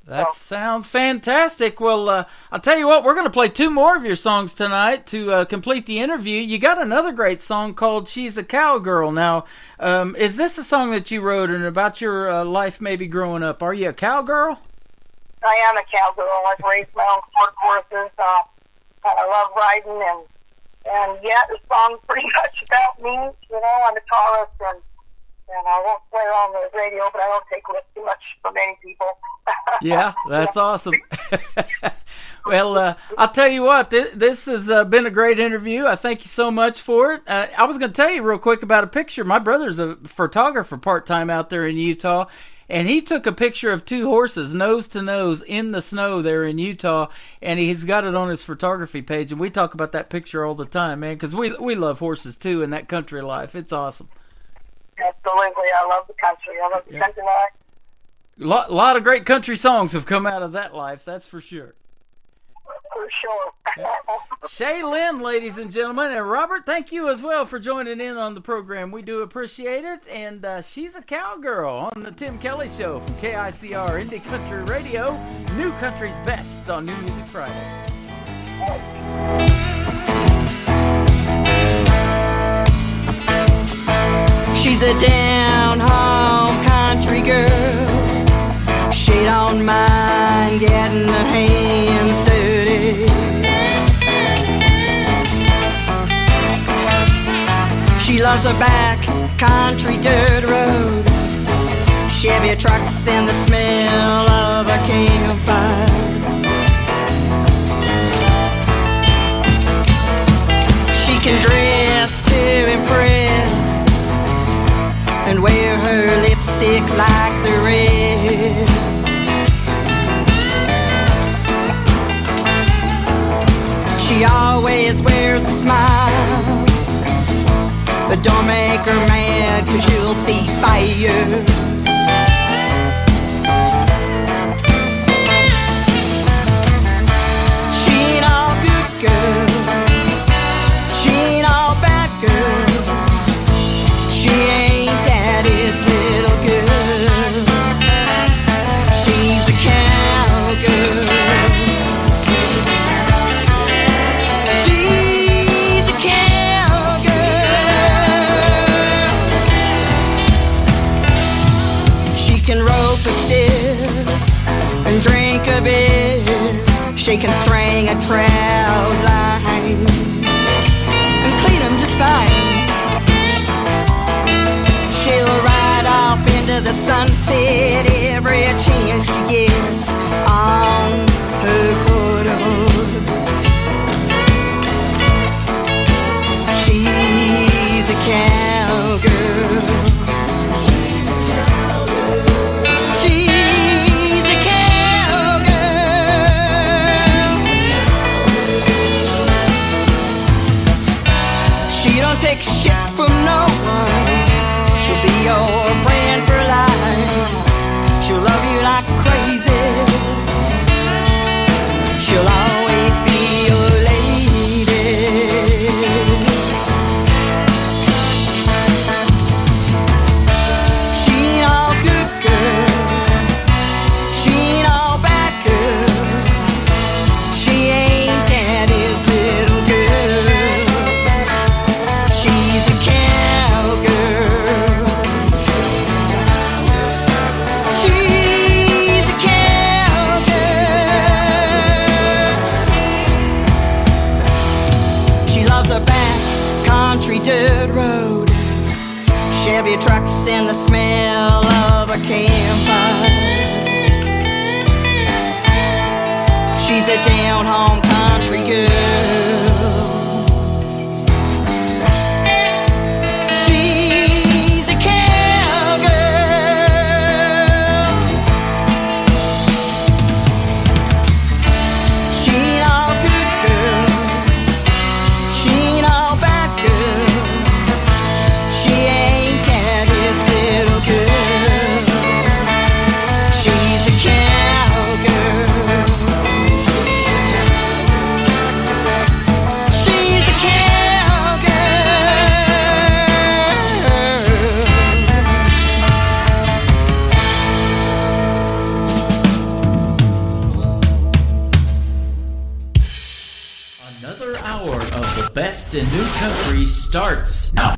That sounds fantastic. Well, I'll tell you what, we're going to play 2 more of your songs tonight to complete the interview. You got another great song called She's a Cowgirl. Now, is this a song that you wrote and about your life maybe growing up? Are you a cowgirl? I am a cowgirl. I've raised my own sport horses. I love riding, and yeah, the song's pretty much about me. I'm a Taurus, and I won't play it on the radio, but I don't take lift too much from many people. Yeah, that's awesome. Well, I'll tell you what, this has been a great interview. I thank you so much for it. I was going to tell you real quick about a picture. My brother's a photographer part-time out there in Utah, and he took a picture of 2 horses nose to nose in the snow there in Utah, and he's got it on his photography page, and we talk about that picture all the time, man, because we love horses too in that country life. It's awesome. Absolutely. I love the country. I love the country life. A lot of great country songs have come out of that life, that's for sure. For sure. Shay Lynn, ladies and gentlemen, and Robert, thank you as well for joining in on the program. We do appreciate it, and she's a cowgirl on the Tim Kelly Show from KICR Indie Country Radio, New Country's Best on New Music Friday. She's a down-home country girl. She don't mind getting her hands dirty. She loves a back country dirt road, Chevy trucks and the smell of a campfire. She can dress to impress and wear her lipstick like the rest. She always wears a smile, but don't make her mad, 'cause you'll see fire. She ain't all good girl, she ain't all bad girl, she ain't daddy's little girl. She's a cowgirl. She's a cowgirl. She can rope a stick and drink a beer. She can string a trout line and clean them just fine. She'll ride off into the sunset every chance she gets on her quarters. She's a cowgirl. She's a cowgirl. She don't take shit from no one. She'll be your friend for life. She'll love you like crazy. She'll always be your lady. She ain't all good girl, she ain't all bad girl, she ain't daddy's little girl. She's a cowgirl. She's a cowgirl. She loves a back country dirt road, Chevy trucks and the smell of a campfire. She's a down-home country girl. She's a cowgirl. She ain't all good girl, she ain't all bad girl, she ain't daddy's little girl. She's a cowgirl. She's a Another hour of the best in new country starts now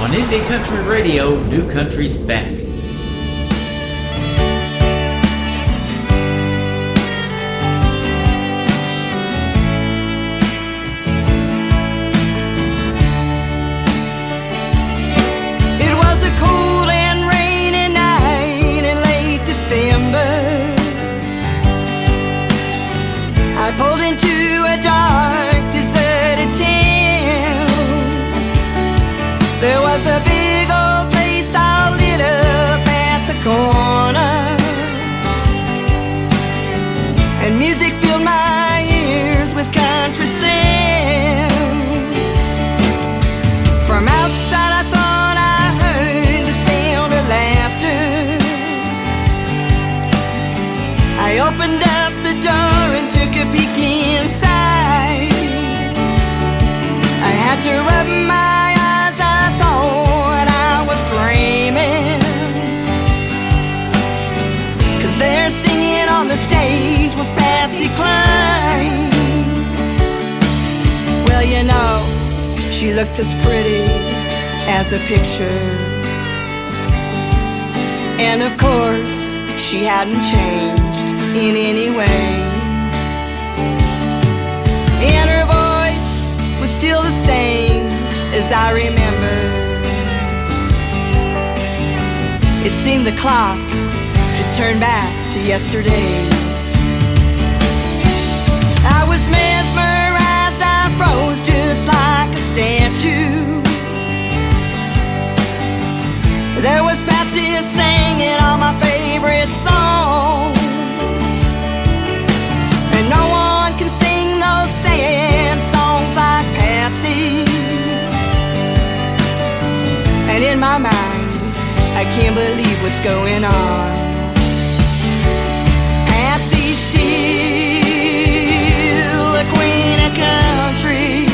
on Indie Country Radio, New Country's best. It was a cold and rainy night in late December. I pulled into a dark, deserted town. There was a big old place all lit up at the corner, and music filled my ears with country sounds. From outside I thought I heard the sound of laughter. I opened up the door and took a peek inside. I had to rub my eyes, I thought I was dreaming, 'cause there singing on the stage was Patsy Cline. Well, you know, she looked as pretty as a picture And of course, she hadn't changed in any way. And her voice was still the same as I remember. It seemed the clock had turned back to yesterday. I was mesmerized, I froze just like a statue. There was Patsy singing all my favorite songs, and no one can sing those sad songs like Patsy. And in my mind, I can't believe what's going on. Patsy's still the queen of country,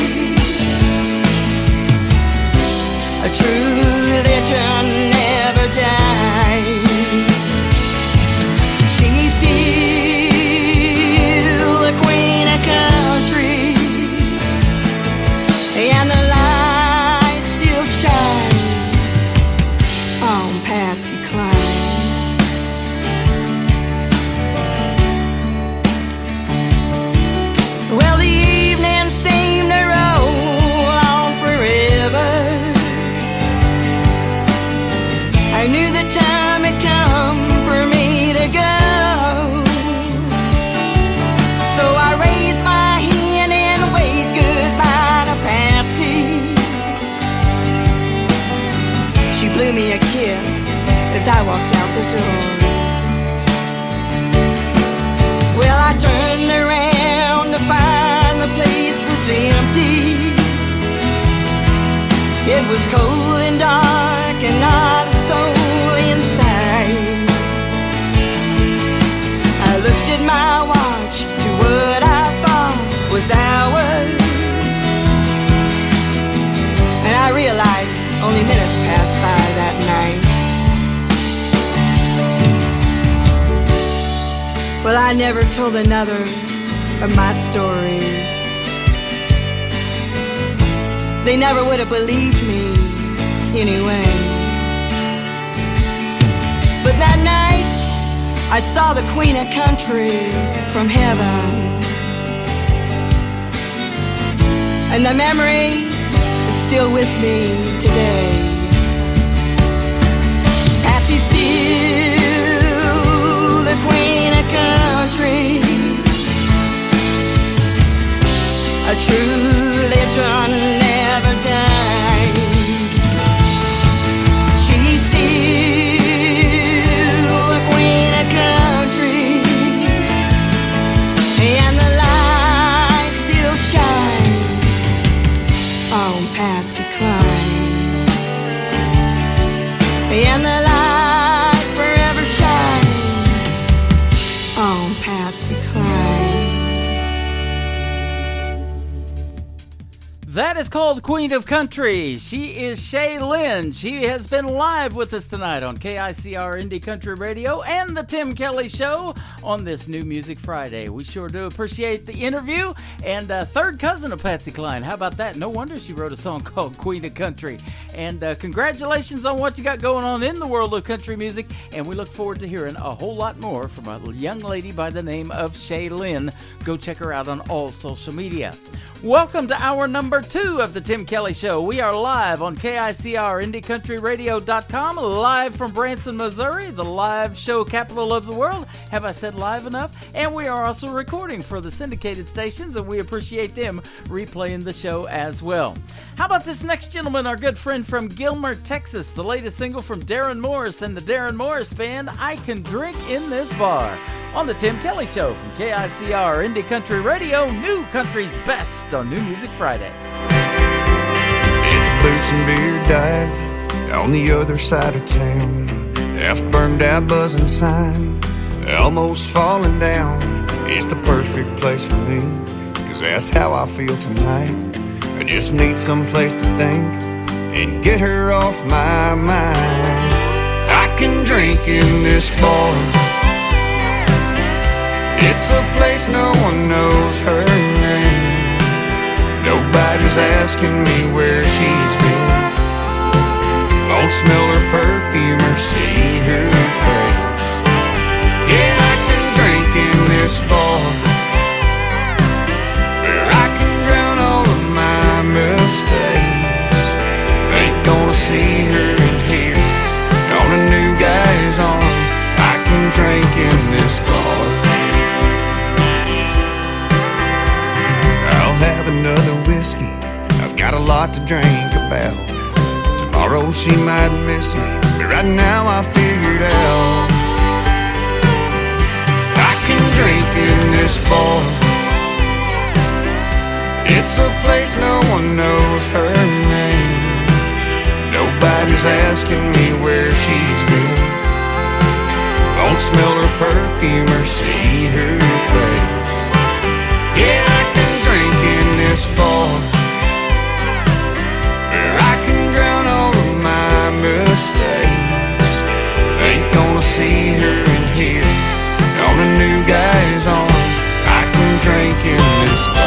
a true religion never dies. She's still the queen of country, and the light still shines on Patsy Cline. Well, the evening seemed to roll on forever. I knew the time had come for me to go, so I raised my hand and waved goodbye to Patsy. She blew me a kiss as I walked out the door. Well, I turned around to find the place was empty. It was cold and dark and not a soul inside. I looked at my watch to what I thought was hours, and I realized only minutes passed by that night. Well, I never told another of my story. They never would have believed me anyway. But that night, I saw the queen of country from heaven, and the memory is still with me today. Patsy's still the queen of country, a true religion never dies. She's still the queen of country, and the light still shines on Patsy Cline, and the light forever shines on Patsy Cline. That is called Queen of Country. She is Shay Lynn. She has been live with us tonight on KICR Indie Country Radio and the Tim Kelly Show on this New Music Friday. We sure do appreciate the interview, and third cousin of Patsy Cline. How about that? No wonder she wrote a song called Queen of Country. And congratulations on what you got going on in the world of country music, and we look forward to hearing a whole lot more from a young lady by the name of Shay Lynn. Go check her out on all social media. Welcome to hour number 2 of the Tim Kelly Show. We are live on KICR IndieCountryRadio.com, live from Branson, Missouri, the live show capital of the world. Have I said live enough? And we are also recording for the syndicated stations, and we appreciate them replaying the show as well. How about this next gentleman, our good friend from Gilmer, Texas, the latest single from Darren Morris and the Darren Morris Band, I Can Drink in This Bar, on the Tim Kelly Show from KICR Indie Country Radio, New Country's Best on New Music Friday. It's Boots and Beer Dive on the other side of town. Half burned out buzzing sign, almost falling down. It's the perfect place for me, 'cause that's how I feel tonight. I just need some place to think and get her off my mind. I can drink in this bar. It's a place no one knows her name. Nobody's asking me where she's been. Won't smell her perfume or see her face. Yeah, I can drink in this bar where I can drown all of my mistakes. Ain't gonna see her in here on a new guy's arm. I can drink in this bar. I'll have another whiskey, I've got a lot to drink about. Tomorrow she might miss me, but right now I figured out I can drink in this bar. It's a place no one knows her name. Nobody's asking me where she's been. Won't smell her perfume or see her face. Yeah, I can drink in this bar where I can drown all of my mistakes. Ain't gonna see her in here on a new guy's arm. I can drink in this bar.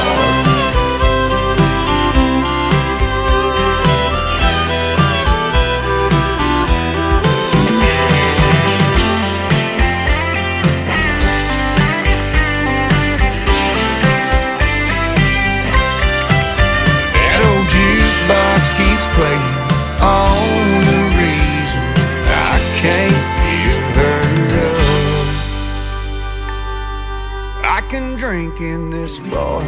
Keeps playing all the reason I can't give her up. I can drink in this bar.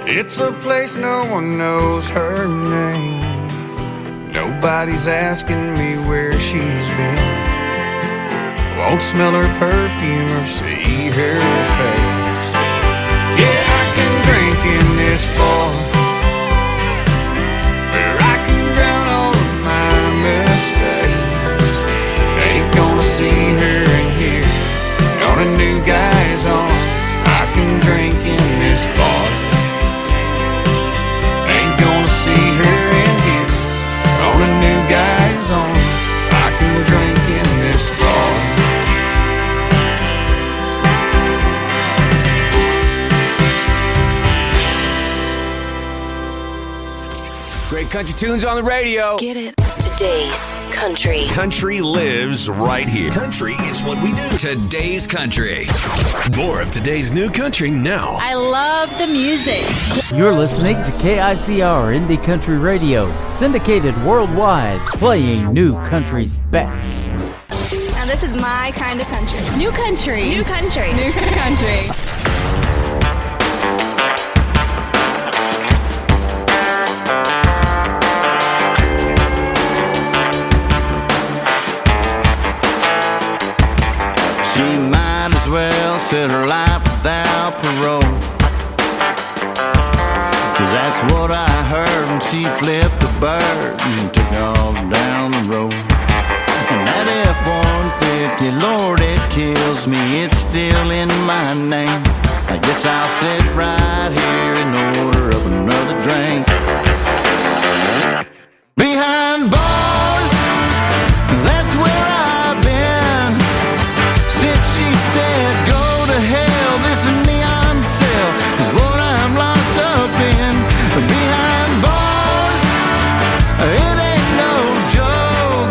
It's a place no one knows her name. Nobody's asking me where she's been. Won't smell her perfume or see her face. Yeah, I can drink in this bar where I can drown all of my mistakes. Ain't gonna see her in here on a new guy's arm. I can drink in this bar. Ain't gonna see her in here on a new guy's arm. I can drink in this bar. Great country tunes on the radio. Get it? Today's country. Country lives right here. Country is what we do. Today's country. More of today's new country now. I love the music. You're listening to KICR Indie Country Radio, syndicated worldwide, playing new country's best. Now this is my kind of country. New country. New country. New country. Well, set her life without parole. 'Cause that's what I heard when she flipped the bird and took off down the road. And that F-150, Lord, it kills me, it's still in my name. I guess I'll sit right here and order up another drink. Behind bars, that's where I've been since she said go to hell. This neon cell is what I'm locked up in. Behind bars, it ain't no joke.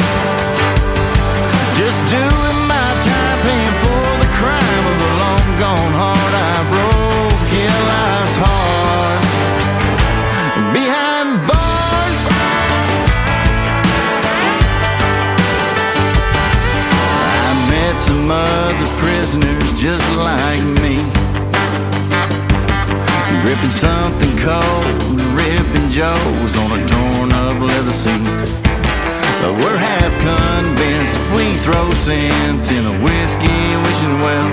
Just doing my time, paying for the crime of the long gone heart I broke. Yeah, life's hard. Behind bars, I met some other prisoners just like me, gripping something cold and ripping Joes on a torn up leather seat. But we're half convinced if we throw cents in a whiskey wishing well,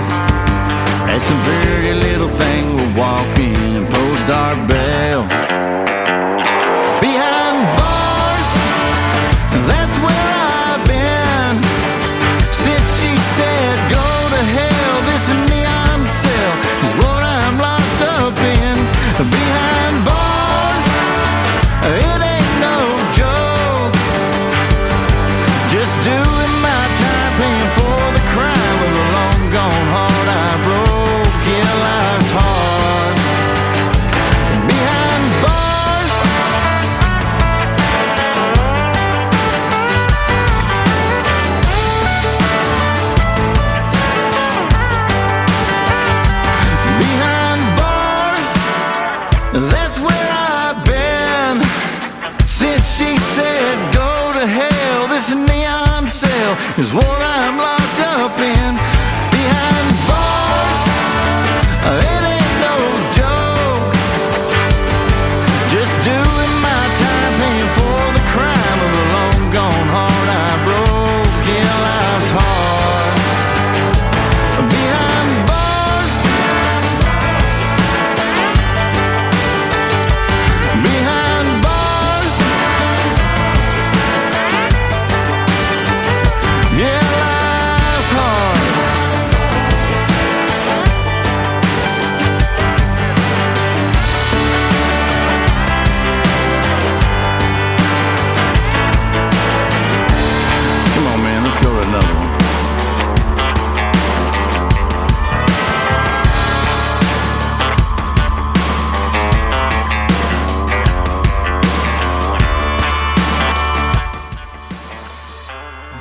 at some very little thing we'll walk in and post our bail. Behind bars, that's where I've been since she said go to hell. This neon cell is what I'm locked up in. Behind bars, it ain't no joke. Just doing my time, paying for the crime of the long gone heart I broke. Yeah, is what I'm locked up in. Behind bars, it ain't no joke. Just doing my time, paying for the crime of the long gone heart I broke. Yeah, life's hard. Behind bars, behind bars, yeah, life's hard. Come on, man, let's go to another one.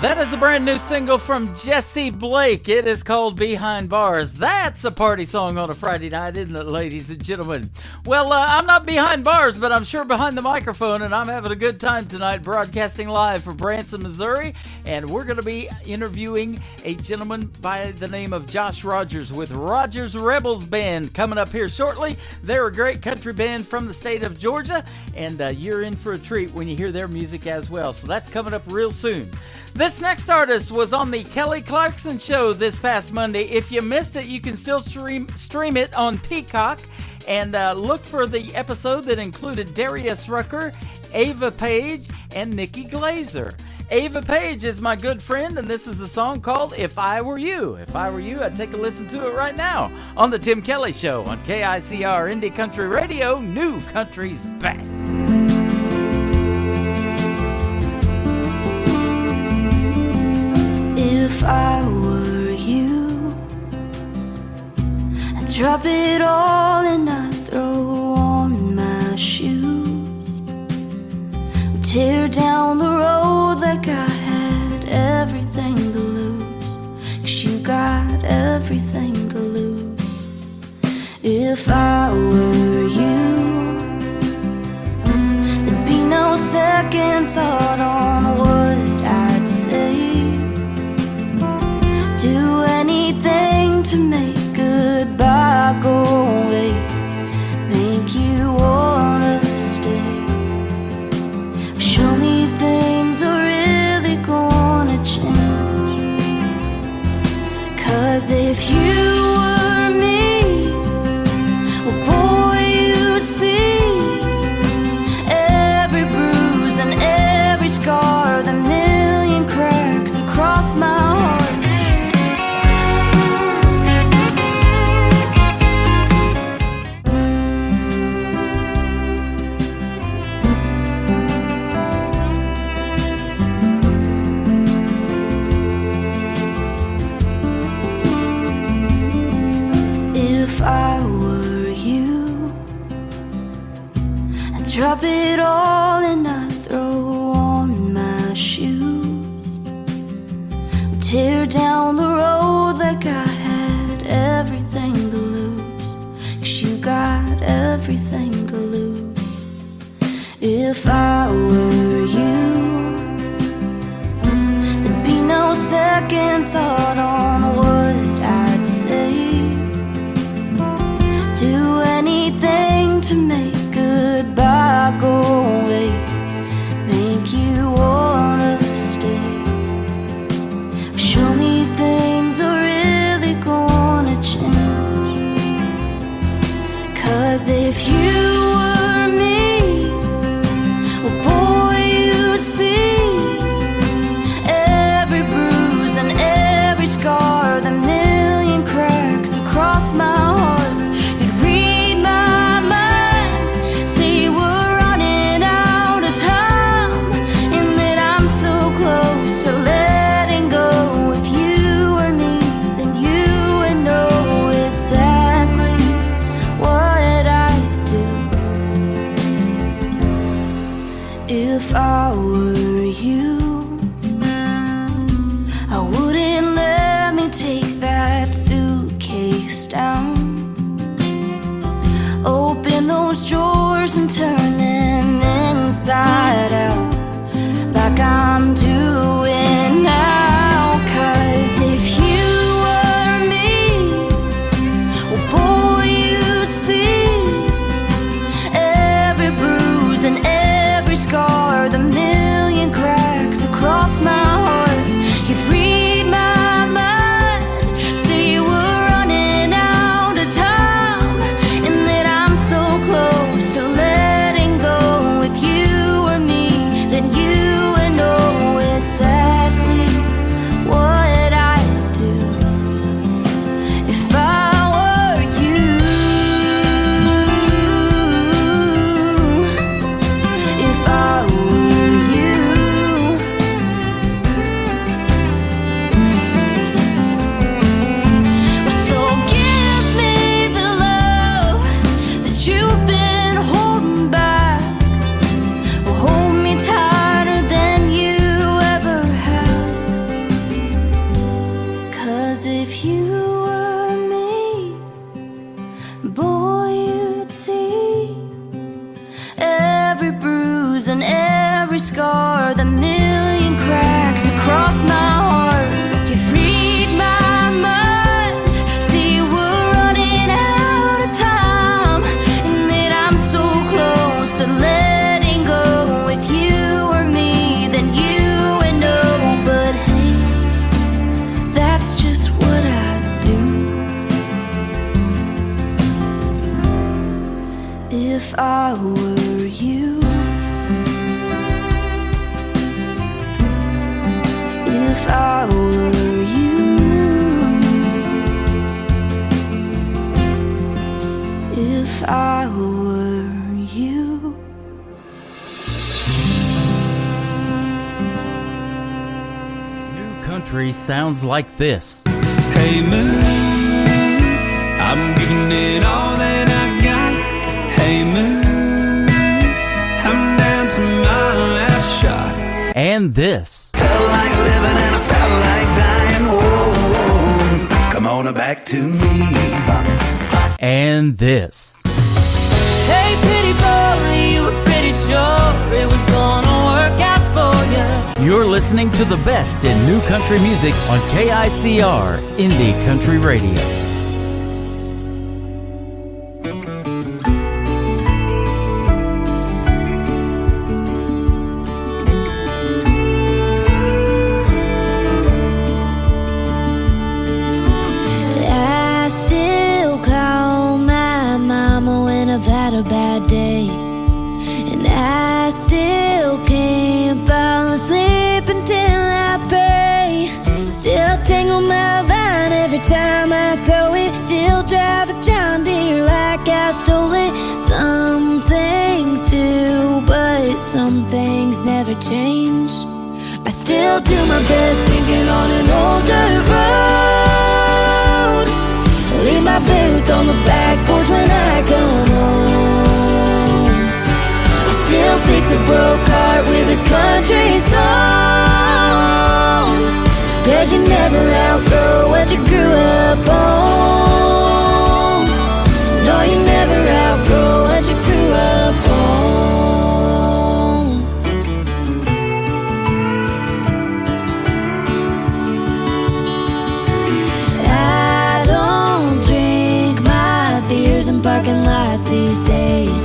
That is a brand new single from Jesse Blake. It is called Behind Bars. That's a party song on a Friday night, isn't it, ladies and gentlemen? Well, I'm not behind bars, but I'm sure behind the microphone, and I'm having a good time tonight broadcasting live from Branson, Missouri, and we're going to be interviewing a gentleman by the name of Josh Rogers with Rogers Rebels Band coming up here shortly. They're a great country band from the state of Georgia, and you're in for a treat when you hear their music as well, so that's coming up real soon. This next artist was on the Kelly Clarkson Show this past Monday. If you missed it, you can still stream it on Peacock. And look for the episode that included Darius Rucker, Ava Page, and Nikki Glazer. Ava Page is my good friend, and this is a song called If I Were You. If I were you, I'd take a listen to it right now on The Tim Kelly Show on KICR Indie Country Radio. New Country's back. If I were you, I'd drop it all and I'd throw on my shoes, tear down the road like I had everything to lose, 'cause you got everything to lose. If I were you, there'd be no second thought on what I'd say. Do anything to make goodbye go away, make you wanna stay. Show me things are really gonna change. 'Cause if you were me, well boy you'd see every bruise and every scar, the million cracks across my heart. If I were you, I'd drop it all and I'd throw on my shoes, tear down the road like I had everything to lose, 'cause you got everything to lose. If I were you, there'd be no second thought on what I'd say. Do anything to make goodbye go away, make you wanna stay. Show me things are really gonna change. 'Cause if you were me, well boy you'd see every bruise and every scar, the million cracks across my heart. If I were you, I wouldn't let me take that suitcase down, open those drawers and turn them inside out like I'm doing now. bruise and every scar, the million cracks across my heart. You read my mind, see we're running out of time, and that I'm so close to letting go. If you were me, then you would know. But hey, that's just what I do. If I were you, if I were you, if I were you. New country sounds like this. Hey moon, I'm giving it all that I got. Hey moon, I'm down to my last shot. And this. Felt like living and I felt like dying. Whoa, come on back to me. And this. Hey pretty boy, you were pretty sure it was gonna work out for you. You're listening to the best in new country music on KICR Indie Country Radio. I still call my mama when I've had a bad day, and I still can't fall asleep until I pray. Still tangle my vine every time I throw it. Still drive a John Deere like I stole it. Some things do, but some things never change. I still do my best thinking on an old dirt road. Leave my boots on the back porch when I come home. I still fix a broke heart with a country song. 'Cause you never outgrow what you grew up on. No, you never outgrow what you grew up on. I don't drink my beers in parking lots these days,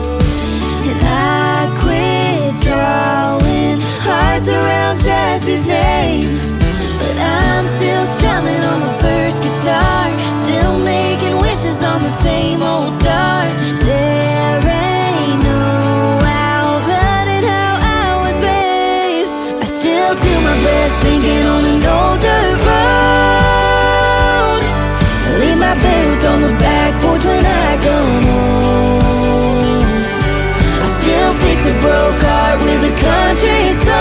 and I quit drawing hearts around Jesse's name. But I'm still strumming on my first guitar, still making wishes on the same old stars. There ain't no outrunning how I was raised. I still do my best thinking on an old dirt road. Leave my boots on the back porch when I come home. I still fix a broke heart with a country song.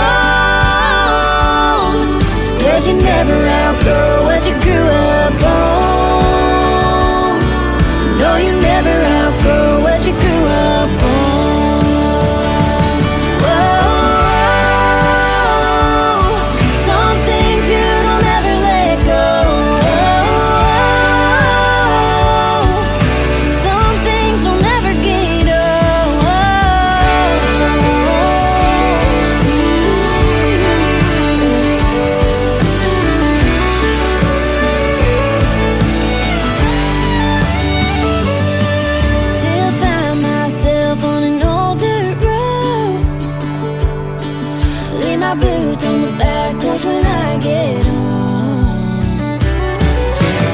'Cause you never outgrow what you grew up on. No, you never outgrow what you grew up on. Whoa, some things you don't ever let go. Some things will never get Still find myself on an old dirt road. Leave my boots on the back porch when I get home.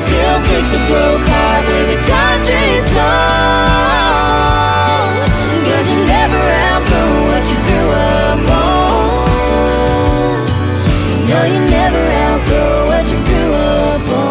Still fix a broke heart with a country song. 'Cause you never outgrow what you grew up on. No, you never outgrow what you grew up on.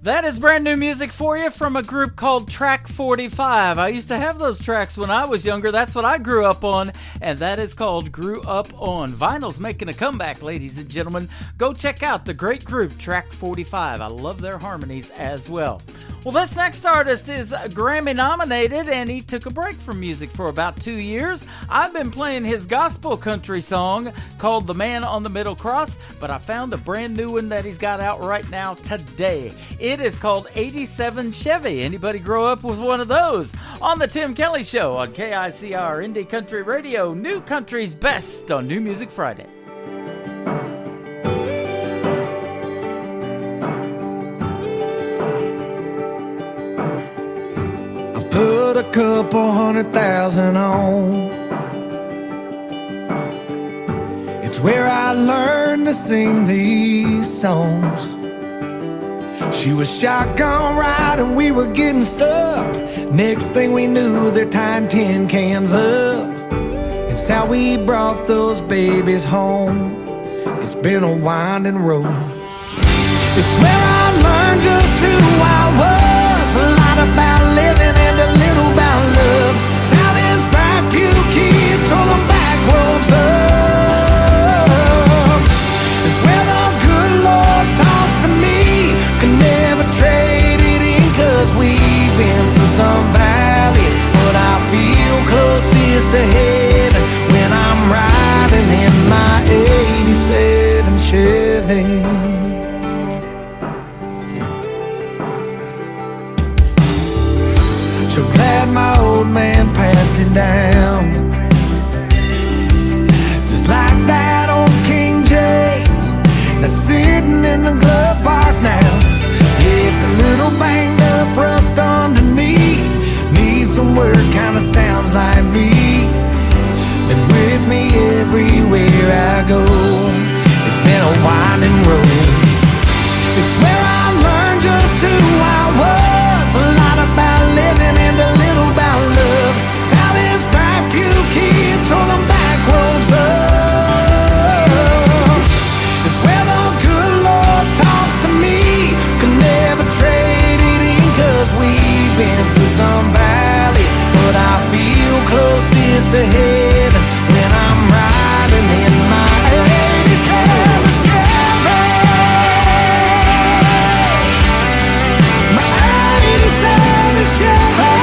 That is brand new music for you from a group called Track 45. I used to have those tracks when I was younger. That's what I grew up on, and that is called Grew Up On. Vinyl's making a comeback, ladies and gentlemen. Go check out the great group Track 45. I love their harmonies as well. Well, this next artist is Grammy nominated, and he took a break from music for about 2 years. I've been playing his gospel country song called The Man on the Middle Cross, but I found a brand new one that he's got out right now today. It is called 87 Chevy. Anybody grow up with one of those? On the Tim Kelly Show on KICR Indie Country Radio, New Country's Best on New Music Friday. Put a couple 100,000 on. It's where I learned to sing these songs. She was shotgun riding, we were getting stuck. Next thing we knew, they're tying tin cans up. It's how we brought those babies home. It's been a winding road. It's where I learned just who I was. A lot about living and a little about love. It's how this back pew kid told them back roads up. It's where the good Lord talks to me. Can never trade it in, 'cause we've been through some valleys, but I feel closest to heaven when I'm riding in my 87 Chevy. So glad my old man passed it down. Just like that old King James that's sitting in the glove box now. It's a little banged up, rust underneath. Needs some work, kinda sounds like me. Been with me everywhere I go. It's been a winding road. It's where I learned just who I was. A lot about living and a little about love. It's how this back pew kid told them back roads up. It's where the good Lord talks to me. Can never trade it in, 'cause we've been through some valleys, but I feel closest to heaven when I'm riding in my 87 Chevy. My 87 Chevy.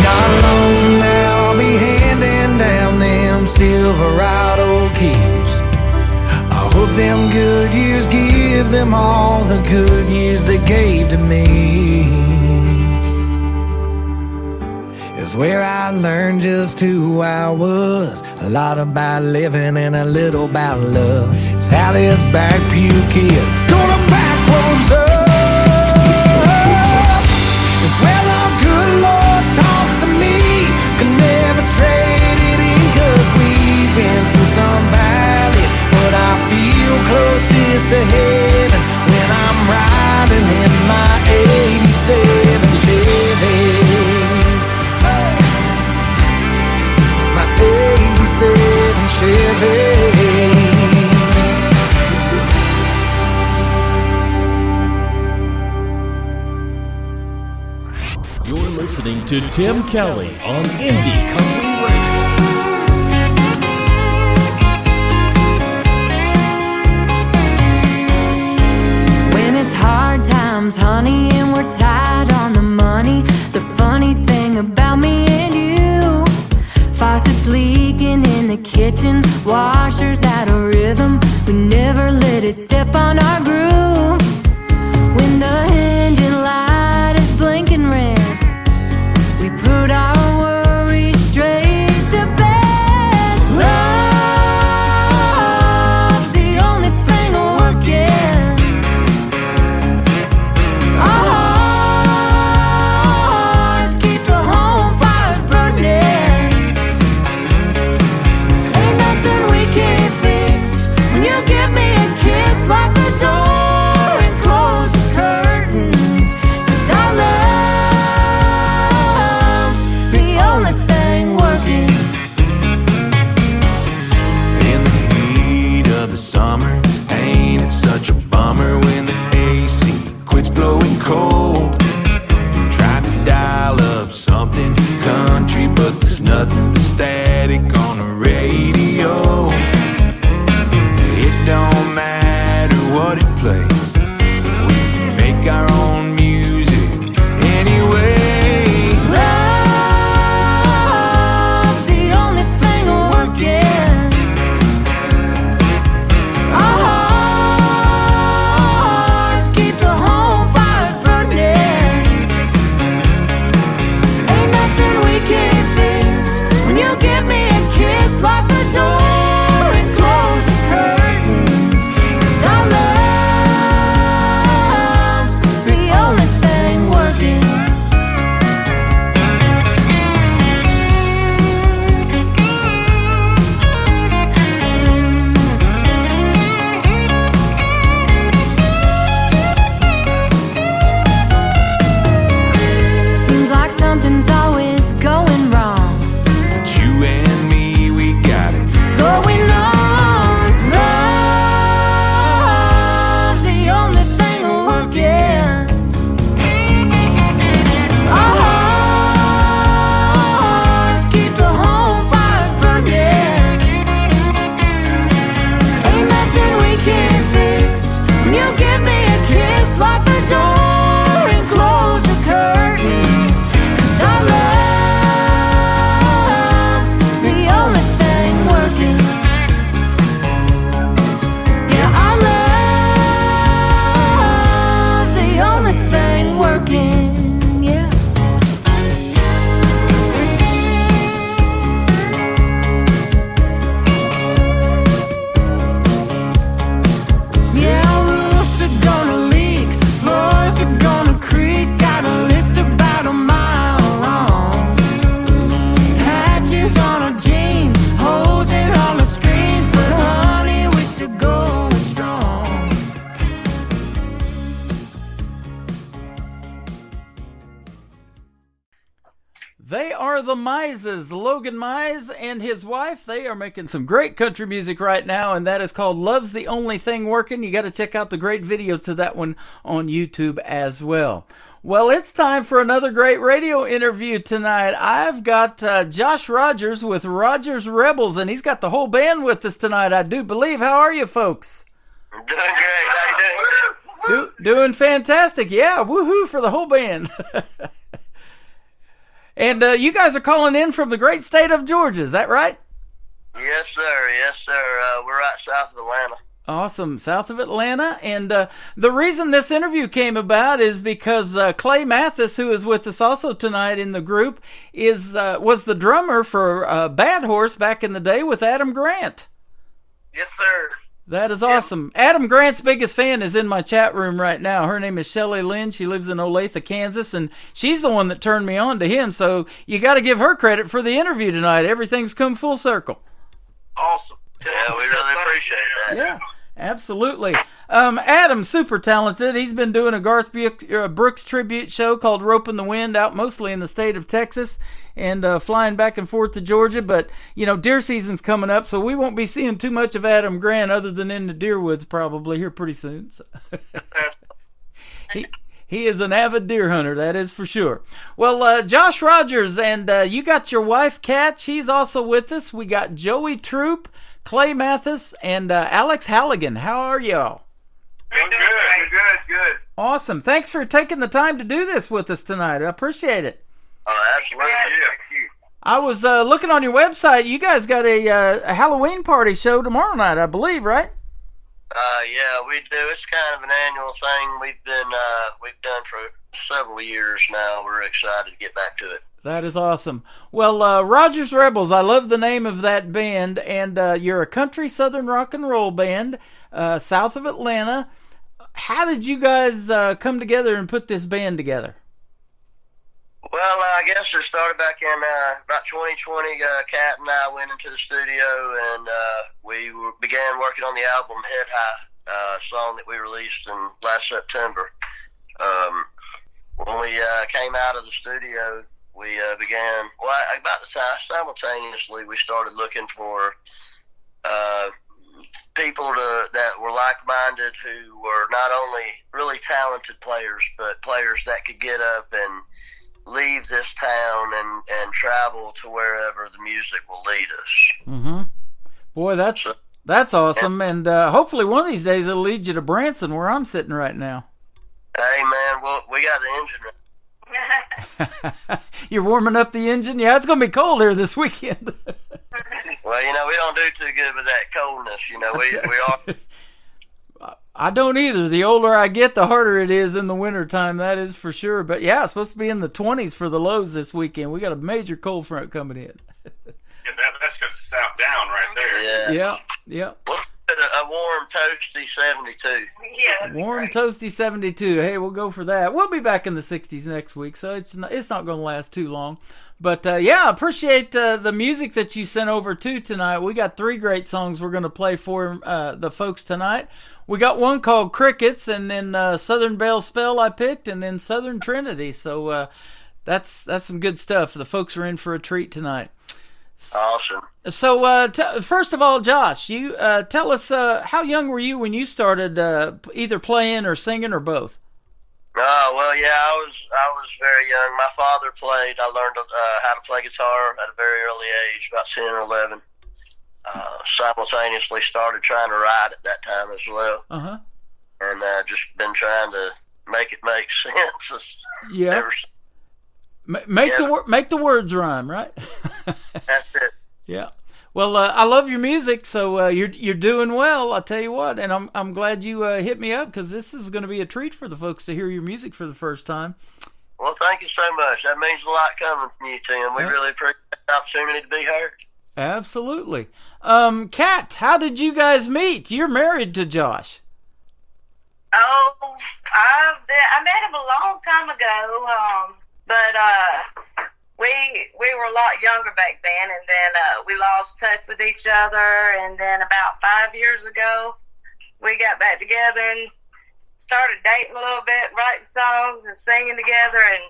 Not long from now I'll be handing down them Silverado keys. I hope them good years give them all the good years they gave to me. It's where I learned just who I was. A lot about living and a little about love. It's how this back pew kid told them back roads up. It's where the good Lord talks to me. Can never trade it in, 'cause we've been through some valleys, but I feel closest to heaven when I'm riding in my 87 Chevy. My 87 Chevy. You're listening to Tim Kelly on Indie Country Radio. When it's hard times, honey, and we're tight on the money. The funny thing about me and you, faucets leaking in the kitchen, washers out of rhythm. We never let it step on our groove. When the engine light is blinking red, we put our worries straight to bed. Love's the only thing working. Our hearts keep the home fires burning. Ain't nothing we can't fix when you give me a kiss like the door. what it plays. We can make our own music anyway. Love's the only thing working. Our hearts keep the home fires burning. Ain't nothing we can't fix. When you give me a kiss, lock the door and close the curtains. 'Cause our love's the only thing working. Seems like something's always going wrong. But you and me, we got it. Going on. Love's the only thing working. Our hearts keep the home fires burning. Ain't nothing we can't fix. When you give me a kiss, lock the door and close the curtains. 'Cause our love's the only thing working. Yeah, our love's the only thing working. Yeah. Yeah, roofs are gonna leak, floors are gonna creak. Got a list about a mile long. Patches on our jeans, holes in all the screens. But honey, we're still going strong. They are the Mises, Logan Mize and his wife. They are making some great country music right now, and that is called Love's the Only Thing Working. You got to check out the great video to that one on YouTube as well. Well, it's time for another great radio interview tonight. I've got Josh Rogers with Rogers Rebels, and he's got the whole band with us tonight, I do believe. How are you folks? I'm doing great. How you doing? Doing fantastic. Yeah, woohoo for the whole band. And you guys are calling in from the great state of Georgia, is that right? Yes, sir. Yes, sir. We're right south of Atlanta. Awesome, south of Atlanta. And the reason this interview came about is because Clay Mathis, who is with us also tonight in the group, was the drummer for Bad Horse back in the day with Adam Grant. Yes, sir. That is awesome. Adam Grant's biggest fan is in my chat room right now. Her name is Shelly Lynn. She lives in Olathe, Kansas, and she's the one that turned me on to him. So you got to give her credit for the interview tonight. Everything's come full circle. Awesome. Yeah, we really appreciate that. Yeah, absolutely. Adam's super talented. He's been doing a Garth Brooks tribute show called Rope in the Wind out mostly in the state of Texas and flying back and forth to Georgia. But, you know, deer season's coming up, so we won't be seeing too much of Adam Grant other than in the deer woods probably here pretty soon. So. He is an avid deer hunter, that is for sure. Well, Josh Rogers, and you got your wife, Kat. She's also with us. We got Joey Troop, Clay Mathis, and Alex Halligan. How are y'all? Good. Awesome. Thanks for taking the time to do this with us tonight. I appreciate it. Oh, absolutely. Thank you. I was looking on your website. You guys got a Halloween party show tomorrow night, I believe, right? Yeah, we do. It's kind of an annual thing we've done for several years now. We're excited to get back to it. That is awesome. Well, Rogers Rebels, I love the name of that band, and you're a country southern rock and roll band south of Atlanta. How did you guys come together and put this band together? Well, I guess it started back in about 2020. Kat and I went into the studio and we began working on the album Head High, song that we released in last September. When we came out of the studio, we began, about the time, simultaneously, we started looking for people that were like-minded, who were not only really talented players, but players that could get up and leave this town and travel to wherever the music will lead us. Mm-hmm. Boy, That's awesome, and hopefully one of these days it'll lead you to Branson, where I'm sitting right now. Hey, man, well, we got the engine running. You're warming up the engine? Yeah, it's going to be cold here this weekend. Well, you know, we don't do too good with that coldness. You know, we are. I don't either. The older I get, the harder it is in the wintertime, that is for sure. But yeah, it's supposed to be in the 20s for the lows this weekend. We got a major cold front coming in. That's just south down right there. Yeah. A warm, toasty 72. Yeah. Warm, toasty 72. Hey, we'll go for that. We'll be back in the 60s next week, so it's not going to last too long. But yeah, appreciate the music that you sent over tonight. We got 3 great songs we're going to play for the folks tonight. We got one called Crickets, and then Southern Belle Spell I picked, and then Southern Trinity. So that's some good stuff. The folks are in for a treat tonight. Awesome. So, first of all, Josh, you tell us how young were you when you started either playing or singing or both? Well, yeah, I was very young. My father played. I learned how to play guitar at a very early age, about 10 or 11. Simultaneously started trying to write at that time as well. Uh-huh. And just been trying to make it make sense. Yeah. Make the words rhyme, right? That's it. Yeah. Well, I love your music, so you're doing well. I'll tell you what, and I'm glad you hit me up, because this is going to be a treat for the folks to hear your music for the first time. Well, thank you so much. That means a lot coming from you, Tim. We really appreciate the opportunity to be heard. Absolutely. Kat, how did you guys meet? You're married to Josh. Oh, I met him a long time ago. But we were a lot younger back then, and then we lost touch with each other, and then about 5 years ago, we got back together and started dating a little bit, writing songs and singing together, and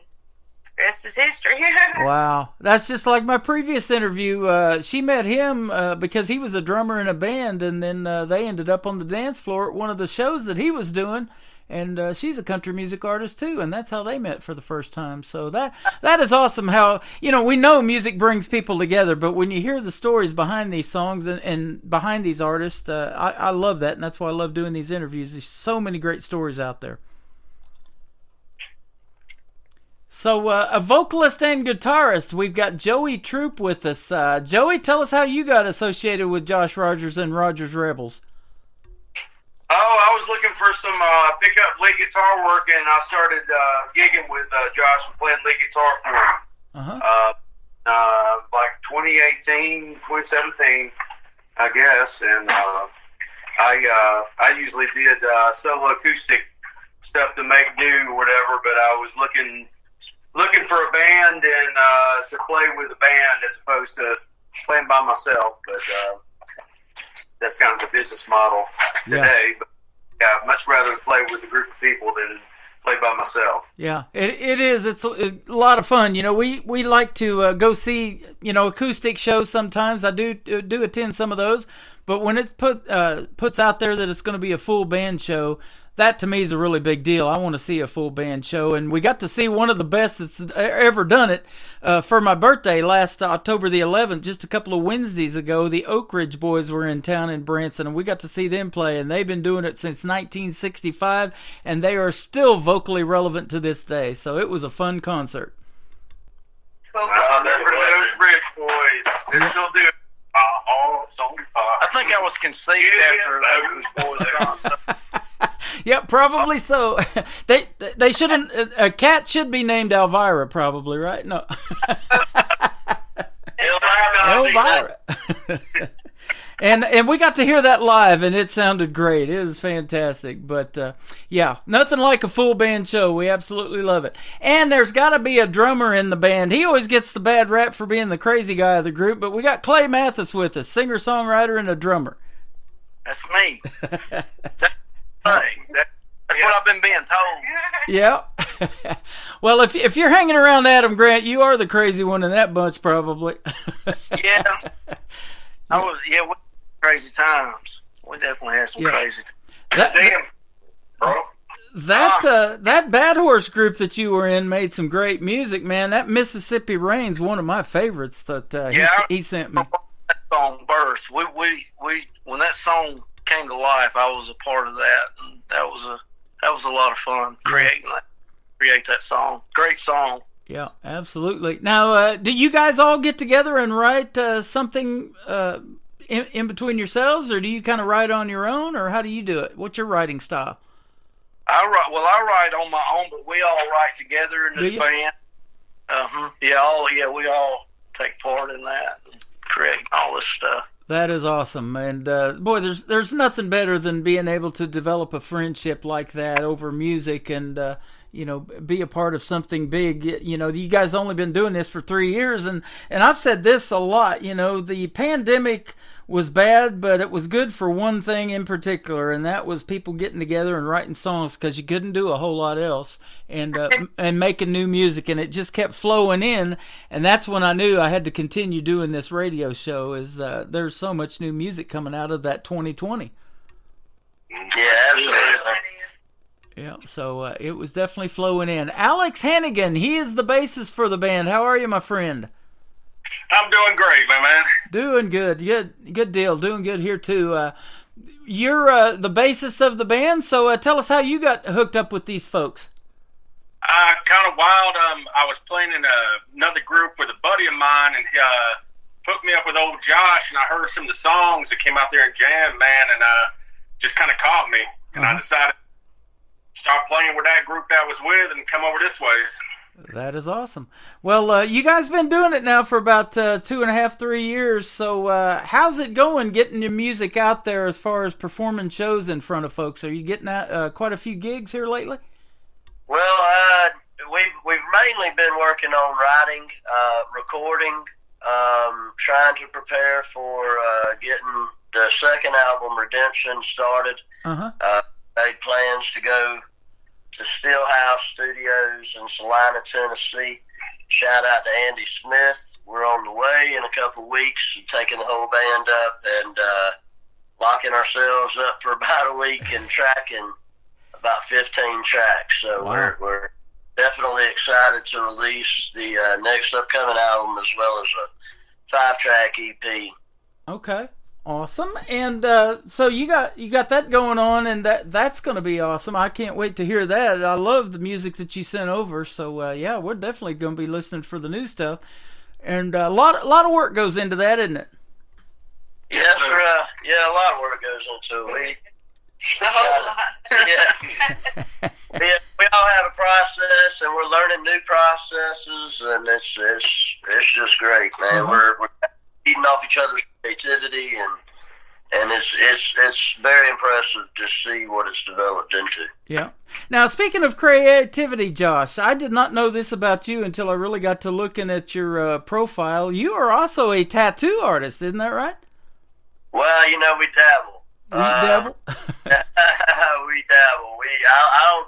the rest is history. Wow. That's just like my previous interview. She met him because he was a drummer in a band, and then they ended up on the dance floor at one of the shows that he was doing. And she's a country music artist too, and that's how they met for the first time. So that is awesome. How, we know music brings people together, but when you hear the stories behind these songs and behind these artists, I love that, and that's why I love doing these interviews. There's so many great stories out there. So a vocalist and guitarist, we've got Joey Troop with us. Joey, tell us how you got associated with Josh Rogers and Rogers Rebels. Oh, I was looking for some pickup lead guitar work, and I started gigging with Josh and playing lead guitar for him. Like 2018, 2017, I guess. And I usually did solo acoustic stuff to make do or whatever, but I was looking for a band and to play with a band as opposed to playing by myself. But that's kind of the business model today. But yeah, I'd much rather play with a group of people than play by myself. Yeah, it is. It's a lot of fun. We like to go see acoustic shows sometimes. I do attend some of those, but when it puts out there that it's going to be a full band show, that to me is a really big deal. I want to see a full band show, and we got to see one of the best that's ever done it for my birthday last October the 11th, just a couple of Wednesdays ago. The Oak Ridge Boys were in town in Branson, and we got to see them play, and they've been doing it since 1965, and they are still vocally relevant to this day, so it was a fun concert. I remember those Ridge Boys. They're still doing it. I think I was conceived after those Boys concert. Yep, probably so. They shouldn't. A cat should be named Elvira, probably, right? No. Elvira. And we got to hear that live, and it sounded great. It was fantastic. But yeah, nothing like a full band show. We absolutely love it. And there's got to be a drummer in the band. He always gets the bad rap for being the crazy guy of the group, but we got Clay Mathis with us, singer, songwriter, and a drummer. That's me. That's what I've been being told. Yeah. Well, if you're hanging around Adam Grant, you are the crazy one in that bunch, probably. Yeah. We crazy times. We definitely had some crazy times. Damn, bro. That Bad Horse group that you were in made some great music, man. That Mississippi Rain's one of my favorites that he sent me. song birth. We when that song came to life, I was a part of that, and that was a lot of fun create that song. Great song. Yeah, absolutely. Now, do you guys all get together and write something in between yourselves, or do you kind of write on your own, or how do you do it? What's your writing style? I write on my own, but we all write together in this band. Yeah, we all take part in that and create all this stuff. That is awesome, and boy, there's nothing better than being able to develop a friendship like that over music, and be a part of something big. You guys only been doing this for 3 years, and I've said this a lot. The pandemic was bad, but it was good for one thing in particular, and that was people getting together and writing songs, because you couldn't do a whole lot else, and making new music, and it just kept flowing in, and that's when I knew I had to continue doing this radio show. Is there's so much new music coming out of that 2020. Yeah, absolutely. Yeah, so it was definitely flowing in. Alex Hannigan, he is the bassist for the band. How are you, my friend? I'm doing great, my man. Doing good. Good deal. Doing good here, too. You're the bassist of the band, so tell us how you got hooked up with these folks. Kind of wild. I was playing in another group with a buddy of mine, and he hooked me up with old Josh, and I heard some of the songs that came out there in jam, man, and just kind of caught me. And I decided to start playing with that group that I was with and come over this ways. That is awesome. Well, you guys been doing it now for about 2.5, 3 years. So how's it going getting your music out there as far as performing shows in front of folks? Are you getting out quite a few gigs here lately? Well, we've mainly been working on writing, recording, trying to prepare for getting the second album, Redemption, started. Made plans to go to Stillhouse Studios in Salina, Tennessee. Shout out to Andy Smith. We're on the way in a couple weeks, taking the whole band up and locking ourselves up for about a week and tracking about 15 tracks. So wow. we're definitely excited to release the next upcoming album, as well as a 5-track EP. Okay. Awesome. And so you got that going on, and that's going to be awesome. I can't wait to hear that. I love the music that you sent over. So yeah, we're definitely going to be listening for the new stuff. And a lot of work goes into that, isn't it? Yes, a lot of work goes into it. We all have a process, and we're learning new processes, and it's just great, man. We're feeding off each other's creativity, and it's very impressive to see what it's developed into. Yeah. Now, speaking of creativity, Josh, I did not know this about you until I really got to looking at your profile. You are also a tattoo artist, isn't that right? Well, we dabble. We dabble? We dabble.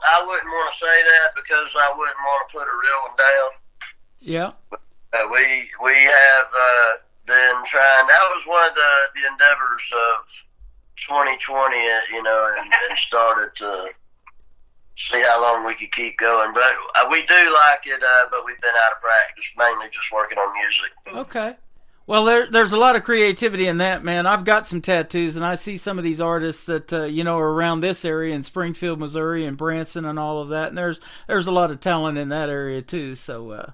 I wouldn't want to say that, because I wouldn't want to put a real one down. Yeah. We have been trying. That was one of the endeavors of 2020, and started to see how long we could keep going. But we do like it, but we've been out of practice, mainly just working on music. Okay. Well, there's a lot of creativity in that, man. I've got some tattoos, and I see some of these artists that are around this area in Springfield, Missouri, and Branson, and all of that. And there's a lot of talent in that area too. So,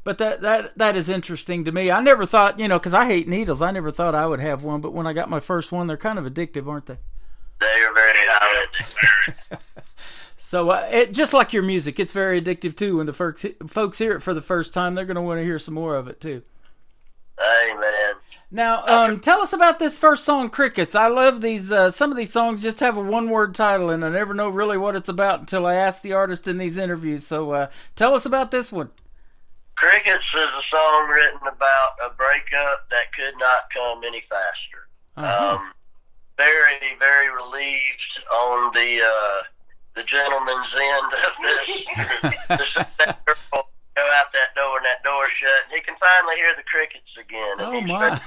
but that is interesting to me. I never thought, because I hate needles. I never thought I would have one, but when I got my first one, they're kind of addictive, aren't they? They are very addictive. So, just like your music, it's very addictive too. When the folks hear it for the first time, they're going to want to hear some more of it too. Amen. Now, tell us about this first song, Crickets. I love these. Some of these songs just have a one-word title, and I never know really what it's about until I ask the artist in these interviews. So, tell us about this one. Crickets is a song written about a breakup that could not come any faster. Very, very relieved on the gentleman's end of this. Go out that door and that door shut, and he can finally hear the crickets again. Oh my!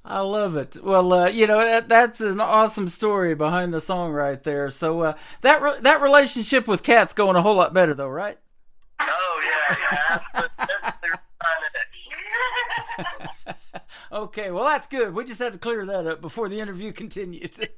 I love it. Well, that's an awesome story behind the song right there. So that relationship with Kat's going a whole lot better, though, right? Oh yeah, absolutely. Okay, well, that's good. We just had to clear that up before the interview continued.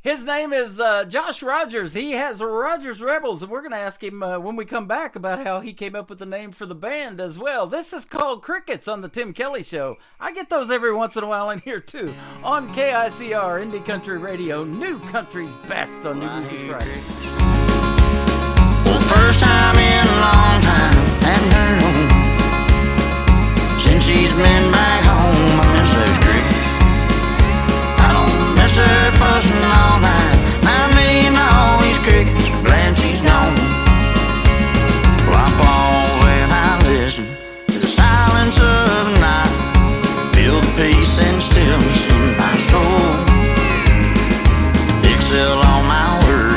His name is Josh Rogers. He has Rogers Rebels, and we're going to ask him when we come back about how he came up with the name for the band as well. This is called Crickets on the Tim Kelly Show. I get those every once in a while in here, too. On KICR, Indie Country Radio, New Country's best on New Music Friday. Well, first time in a long time, hadn't heard home. Since she's been back home, I miss those crickets. I don't miss her fussing all night. I mean all these crickets, glad she's gone. Well, I pause and I listen to the silence of the night. Feel the peace and stillness in my soul. Excel all my worries,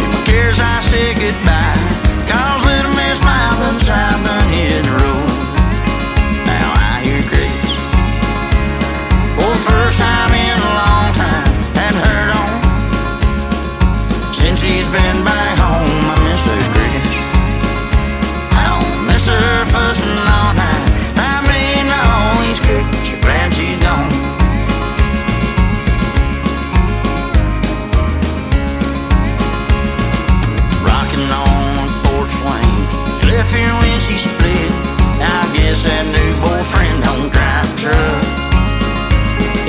to my cares I say goodbye. Cause little Miss Mouth upside the hit the road. Now I hear crickets. For the first time in a long time, hadn't heard on. Since she's been back home, I miss those crickets. I don't miss her fussing all night. I mean all these crickets, are glad she's gone. Rocking on the porch swing, she left here when she split. I guess that new boyfriend don't drive a truck.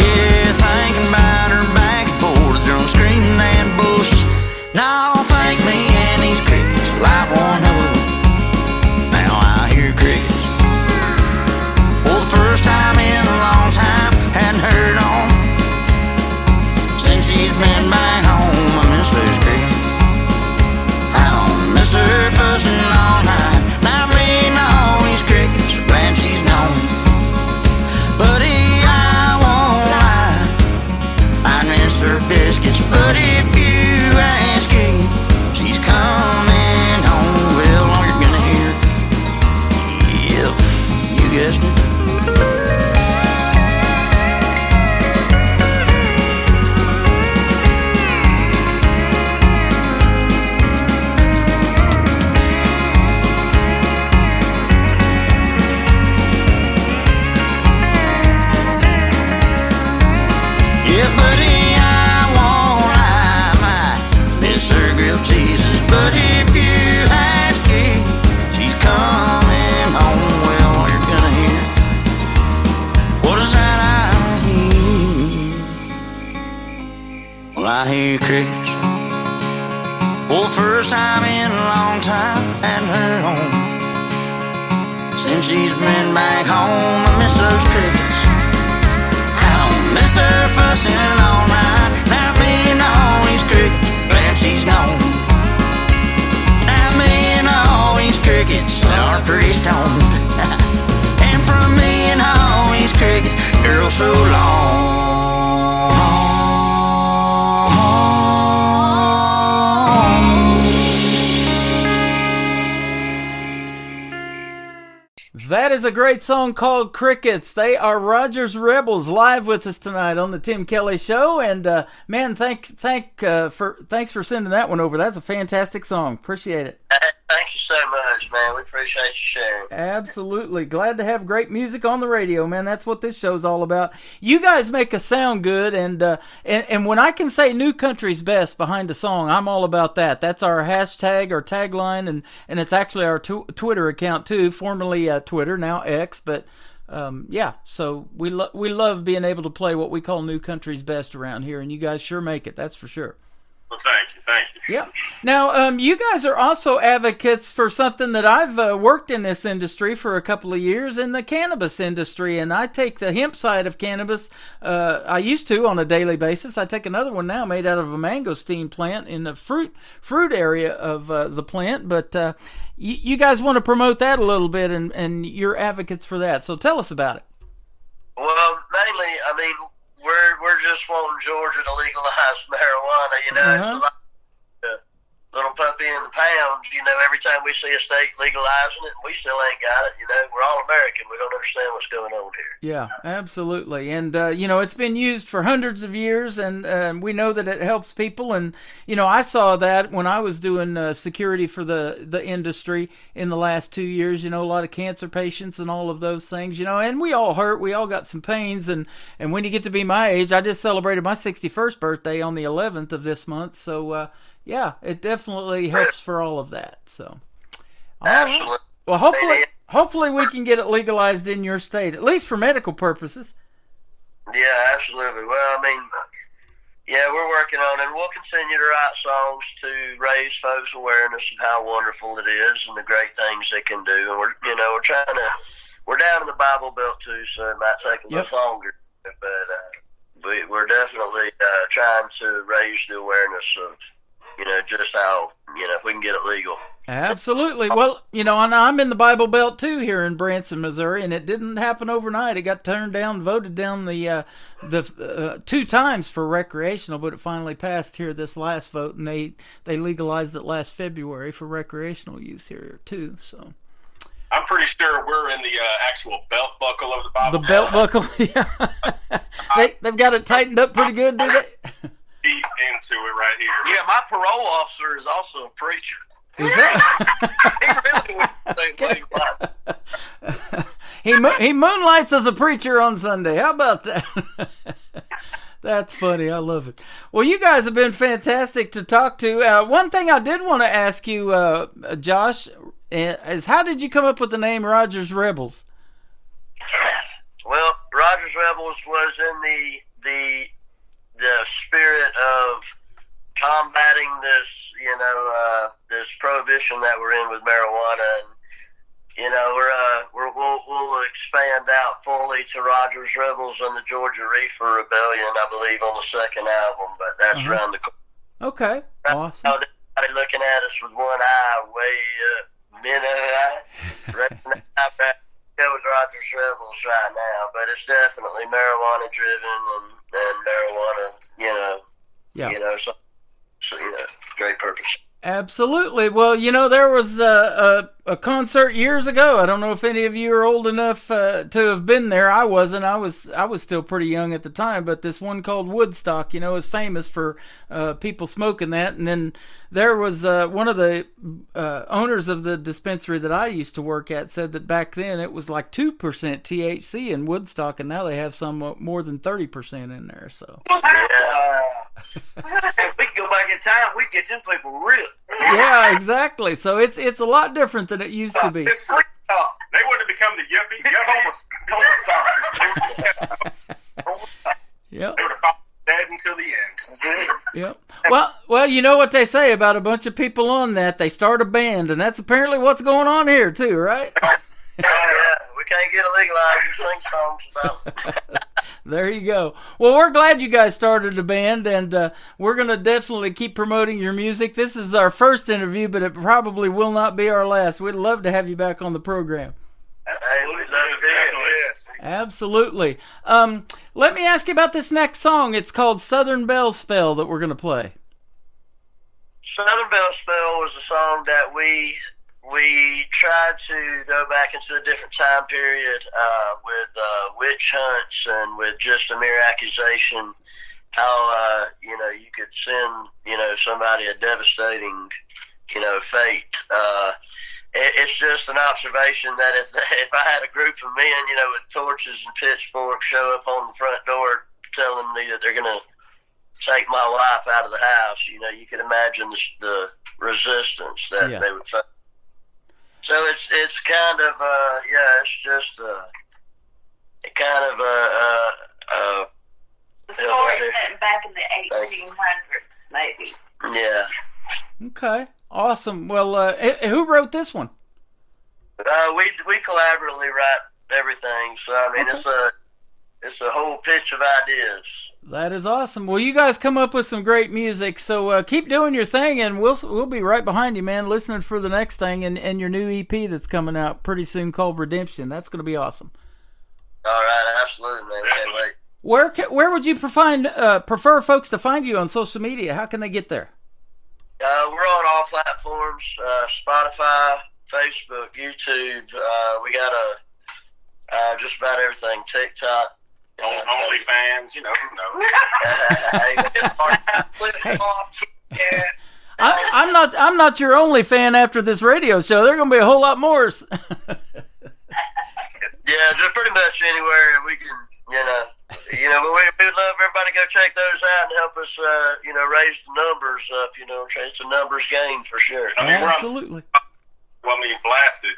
Yeah, thinking about her back and forth, drunk screaming and bushes. Now thank me and these crickets, light one up. Now I hear crickets. For the first time in a long time, hadn't heard on. Since she's been back home, I miss those crickets. I don't miss her fussing all night. I mean all these crickets, glad she's gone. Buddy, I won't lie, I miss her biscuits. But if you ask her, she's coming home. Well, all you're gonna hear, yep, you guessed it. Yeah, buddy, I won't lie, my miss her grilled cheeses. But if you ask her, she's coming home. Well, all you're gonna hear, what is that I hear? Well, I hear crickets. For the first time in a long time, hadn't heard home. Since she's been back home, I miss those crickets. Miss her fussing all night. Now me and all these crickets, glad she's gone. Now me and all these crickets are pretty stoned. And from me and all these crickets, girl, so long. That is a great song called Crickets. They are Rogers Rebels live with us tonight on the Tim Kelly Show. And man, thanks for sending that one over. That's a fantastic song. Appreciate it. Thank you so much, man. We appreciate you sharing. Absolutely. Glad to have great music on the radio, man. That's what this show's all about. You guys make us sound good, and when I can say New Country's best behind a song, I'm all about that. That's our hashtag, our tagline, and it's actually our Twitter account too, formerly Twitter, now X, but yeah, so we love being able to play what we call New Country's best around here, and you guys sure make it, that's for sure. Well, thank you. Yeah. Now, you guys are also advocates for something that I've worked in this industry for a couple of years, in the cannabis industry, and I take the hemp side of cannabis. I used to on a daily basis. I take another one now made out of a mangosteen plant in the fruit area of the plant, but you guys want to promote that a little bit, and you're advocates for that. So tell us about it. Well, mainly, I mean, we're just wanting Georgia to legalize marijuana. You know, it's a lot little puppy in the pound. Every time we see a state legalizing it, we still ain't got it. We're all American. We don't understand what's going on here. Yeah, absolutely. And, it's been used for hundreds of years, and we know that it helps people. And, I saw that when I was doing security for the industry in the last 2 years, a lot of cancer patients and all of those things, and we all hurt. We all got some pains. And when you get to be my age, I just celebrated my 61st birthday on the 11th of this month. So, yeah, it definitely helps for all of that. So, absolutely. Right. Well, hopefully we can get it legalized in your state, at least for medical purposes. Yeah, absolutely. Well, we're working on it. We'll continue to write songs to raise folks' awareness of how wonderful it is and the great things they can do. And we're down in the Bible Belt too, so it might take a little longer, but we're definitely trying to raise the awareness of just how, if we can get it legal. Absolutely. Well, and I'm in the Bible Belt too here in Branson, Missouri, and it didn't happen overnight. It got voted down the 2 times for recreational, but it finally passed here this last vote, and they legalized it last February for recreational use here too. So I'm pretty sure we're in the actual belt buckle of the Bible. The belt buckle, yeah. They've got it tightened up pretty good, do they? Deep into it right here. Yeah, my parole officer is also a preacher. Is that? He moonlights as a preacher on Sunday. How about that? That's funny. I love it. Well, you guys have been fantastic to talk to. One thing I did want to ask you, Josh, is how did you come up with the name Rogers Rebels? Well, Rogers Rebels was in the spirit of combating this, this prohibition that we're in with marijuana, and we'll expand out fully to Rogers Rebels and the Georgia Reefer Rebellion, I believe, on the second album. But that's around the corner. Okay, awesome. Everybody looking at us with one eye way up, right now. It was Rogers Rebels right now, but it's definitely marijuana driven and marijuana, so great purpose. Absolutely. Well, there was a concert years ago. I don't know if any of you are old enough to have been there. I wasn't. I was still pretty young at the time. But this one called Woodstock, is famous for people smoking that. And then there was one of the owners of the dispensary that I used to work at said that back then it was like 2% THC in Woodstock, and now they have some more than 30% in there. So. If we could go back in time, we'd get them people real. Yeah, exactly. So it's a lot different than it used to be. They would have become the yuppies. Yep. They would have fought dead until the end. Yep. Well, you know what they say about a bunch of people on that? They start a band, and that's apparently what's going on here too, right? Yeah, we can't get it legalized. You sing songs about it. There you go. Well, we're glad you guys started a band, and we're going to definitely keep promoting your music. This is our first interview, but it probably will not be our last. We'd love to have you back on the program. Hey, we'd love to do it. Absolutely. Let me ask you about this next song. It's called Southern Belle Spell that we're going to play. Southern Belle Spell was a song that we tried to go back into a different time period with witch hunts and with just a mere accusation. How you could send somebody a devastating fate. It's just an observation that if I had a group of men with torches and pitchforks show up on the front door telling me that they're gonna take my wife out of the house, you could imagine the resistance that they would face. So it's kind of it's just a kind of the story set back in the 1800s, maybe. Yeah. Okay. Awesome. Well, who wrote this one? We collaboratively write everything. So I mean, it's a whole pitch of ideas. That is awesome. Well, you guys come up with some great music, so keep doing your thing, and we'll be right behind you, man, listening for the next thing and your new EP that's coming out pretty soon called Redemption. That's going to be awesome. All right, absolutely, man. Can't wait. Where would you prefer folks to find you on social media? How can they get there? We're on all platforms, Spotify, Facebook, YouTube. We got just about everything, TikTok. OnlyFans, who knows. I'm not your only fan after this radio show. There are going to be a whole lot more. Yeah, just pretty much anywhere we can, we would love everybody to go check those out and help us, raise the numbers up, it's a numbers game for sure. Absolutely. Blasted.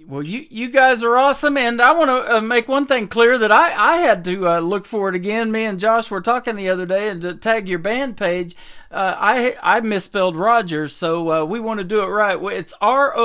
Well, you guys are awesome, and I want to make one thing clear that I had to look for it again. Me and Josh were talking the other day, and to tag your band page, I misspelled Rogers, so we want to do it right. It's Rodgers,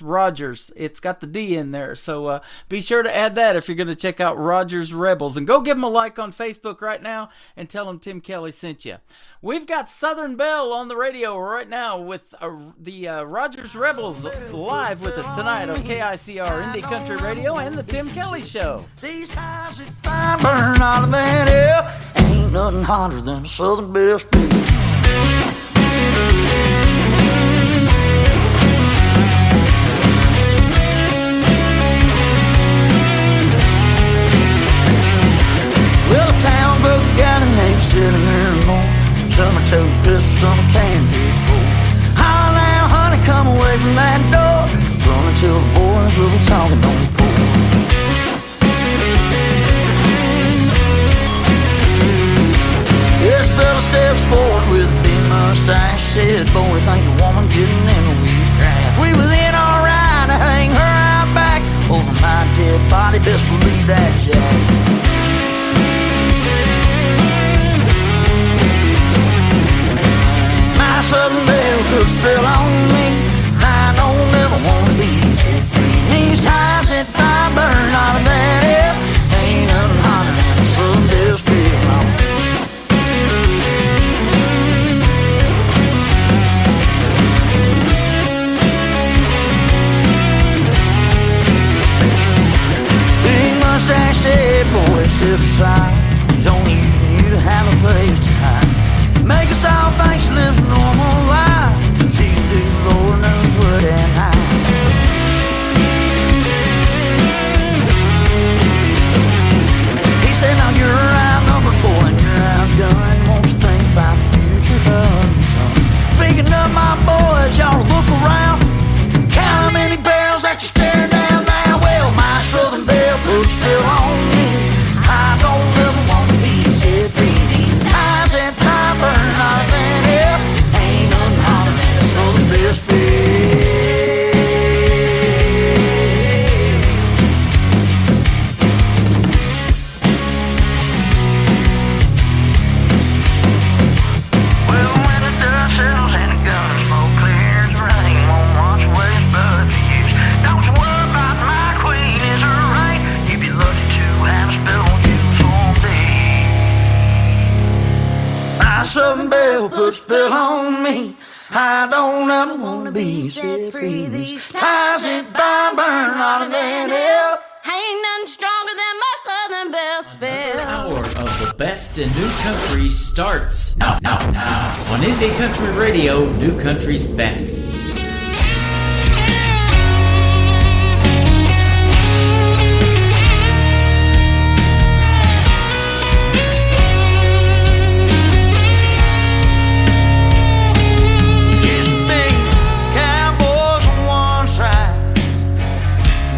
Rogers. It's got the D in there, so be sure to add that if you're going to check out Rogers Rebels. And go give them a like on Facebook right now and tell them Tim Kelly sent you. We've got Southern Belle on the radio right now with the Rogers Rebels live with us tonight on KICR Indie Country Radio and the Tim Kelly Show. These ties that fire burn out of that hell. Ain't nothing hotter than a Southern Belle spirit. Well, the town broke down and they were sitting there alone. Some are toting pistols, some are carrying big holes. Holler now, honey, come away from that door. Run until the boys will be talking on the porch. This fella steps forward with a big mustache. Said, boy, think a woman getting in the weed grass. We was in our right to hang her out back. Over my dead body, best believe that, Jack. Southern Belle could spell on me. I don't ever want to be set free. These ties that fire burn out of that hell. Ain't nothing hotter than a Southern Belle spill. Big mustache said, boy, step aside. He's only using you to have a place to hide. Make us all think she lives a normal life. She can do Lord knows what at night. He said, now you're outnumbered, boy, and you're outgunned. Won't you think about the future of your son? Speaking of my boys, y'all look around. Count how many barrels that you're staring down now. Well, my Southern Belle put a spell on me. I don't ever want to be set free. These ties that burn out of that hell. Ain't nothing hotter than a Southern Belle spill. Well, when the dust settles and the gun smoke clears, rain won't wash away his blood for years. Don't you worry about my queen, is her right? You'd be lucky to have a spell on you someday. My Southern Belle put a spell on me. I don't ever want to be set free. These ties that burn out of that hell. Ain't nothing stronger than my Southern Belle spell. Another hour of the best in new country starts now. On Indie Country Radio, New Country's best.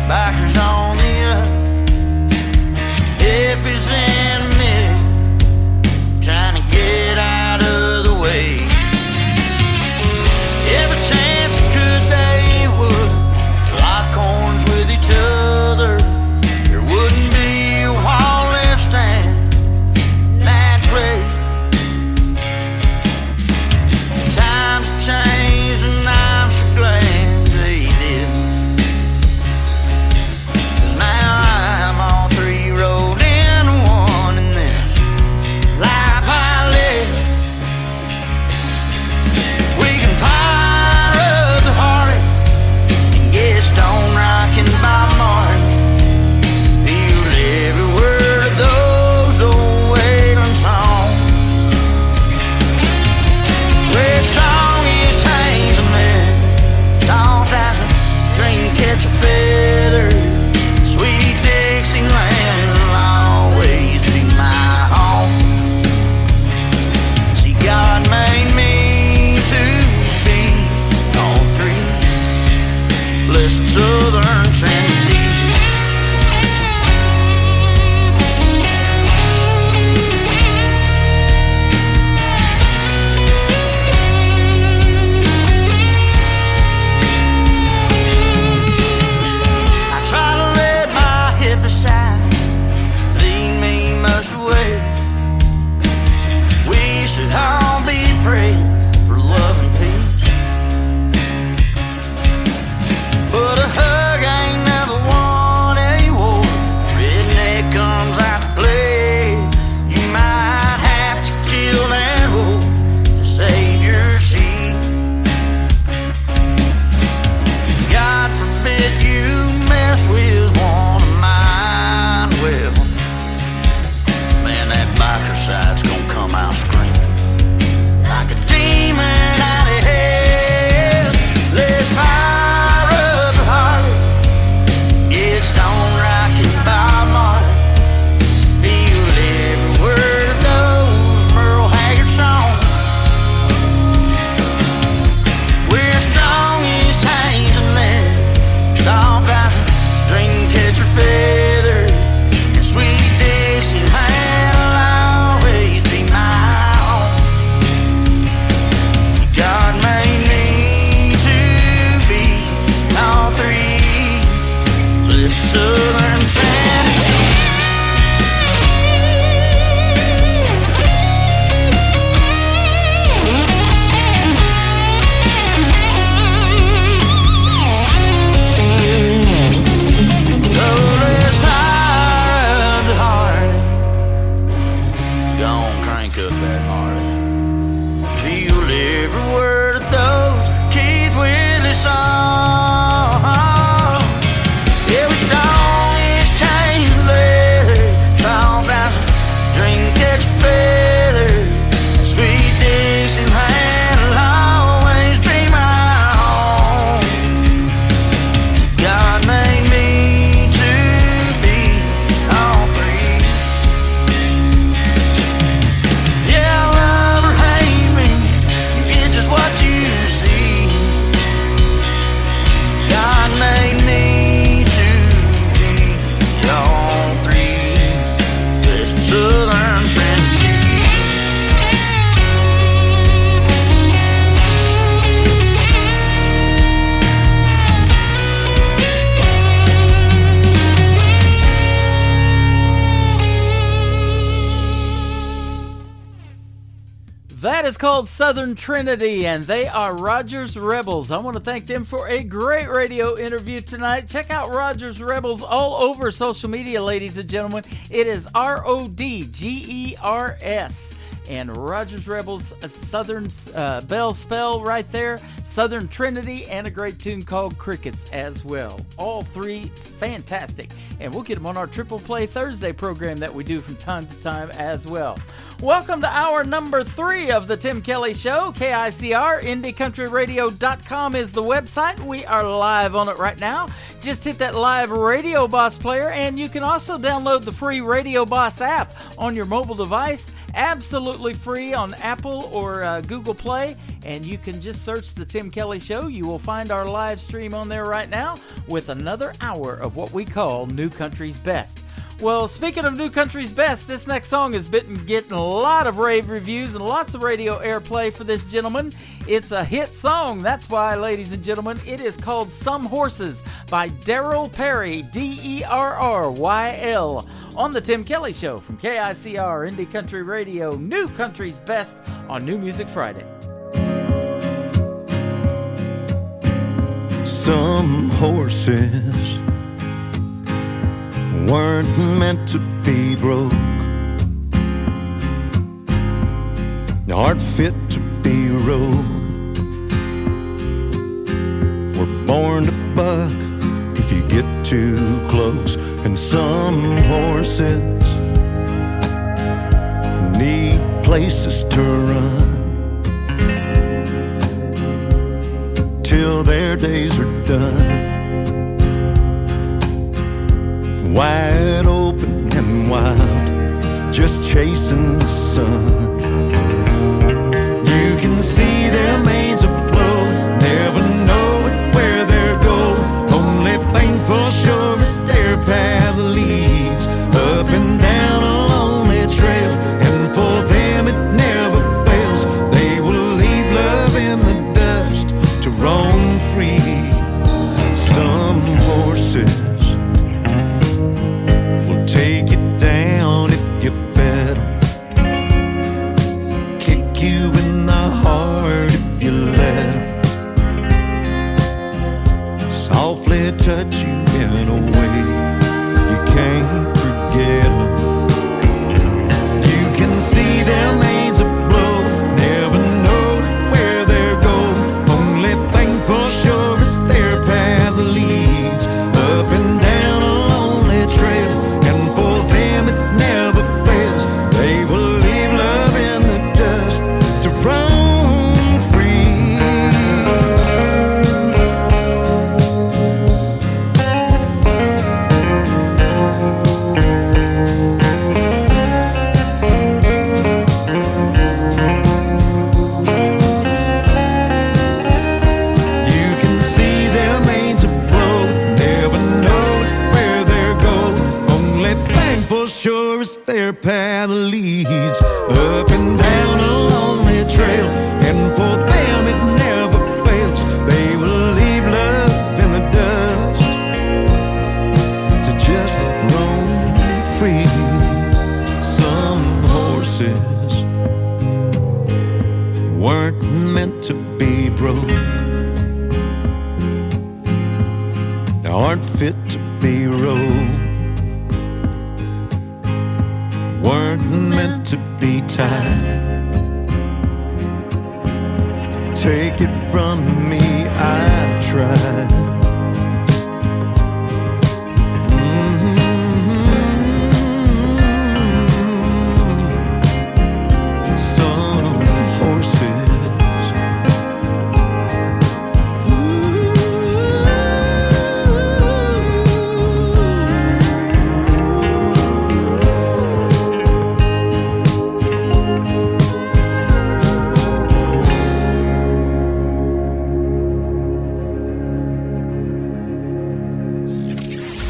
Bikers on the other, hippies in the middle, trying to get out of the way. Every chance Go on, crank up that Marley. Feel every word of those Keith Willie songs. Every strong is changed leather. Tall bounce, drink catch feather. Sweet Dixieland will always be my home. God made me to be all three. Yeah, love or hate me, you get just what you see. God made me to be all three. There's Southern Trinity. That is called Southern Trinity, and they are Rogers Rebels. I want to thank them for a great radio interview tonight. Check out Rogers Rebels all over social media, ladies and gentlemen. It is RODGERS. And Rogers Rebels, a Southern Bell spell right there, Southern Trinity, and a great tune called Crickets as well. All three fantastic. And we'll get them on our Triple Play Thursday program that we do from time to time as well. Welcome to hour number 3 of the Tim Kelly Show. KICR, IndieCountryRadio.com is the website. We are live on it right now. Just hit that live Radio Boss player, and you can also download the free Radio Boss app on your mobile device. Absolutely free on Apple or Google Play, and you can just search the Tim Kelly Show. You will find our live stream on there right now with another hour of what we call New Country's Best. Well, speaking of New Country's Best, this next song has been getting a lot of rave reviews and lots of radio airplay for this gentleman. It's a hit song, that's why, ladies and gentlemen. It is called Some Horses by Derryl Perry, DERRYL, on the Tim Kelly Show from KICR, Indie Country Radio, New Country's Best on New Music Friday. Some horses weren't meant to be broke, they aren't fit to be rode. We're born to buck if you get too close, and some horses need places to run till their days are done. Wide open and wild, just chasing the sun. You can see their manes afloat, never knowing where they're going. Only thing for sure is their path leads up and down a lonely trail, and for them it never fails. They will leave love in the dust to roam free. Some horses take you down if you bet 'em, kick you in the heart if you let 'em, softly touch you in a way you can't forget 'em. You can see their manes afloat, never know where they're going. Only thing for sure is their path leads up and down a lonely trail, it never fails. They will leave love in the dust to roam free. You can see their manes afloat, never know where they're going. Only thing for sure is their path leads up and down a lonely trail, and for them it never fails. They will leave love in the dust to just roam free. Some horses weren't meant to be broke, they aren't fit to be rode, weren't meant to to be tied. Take it from me, I tried. Some horses.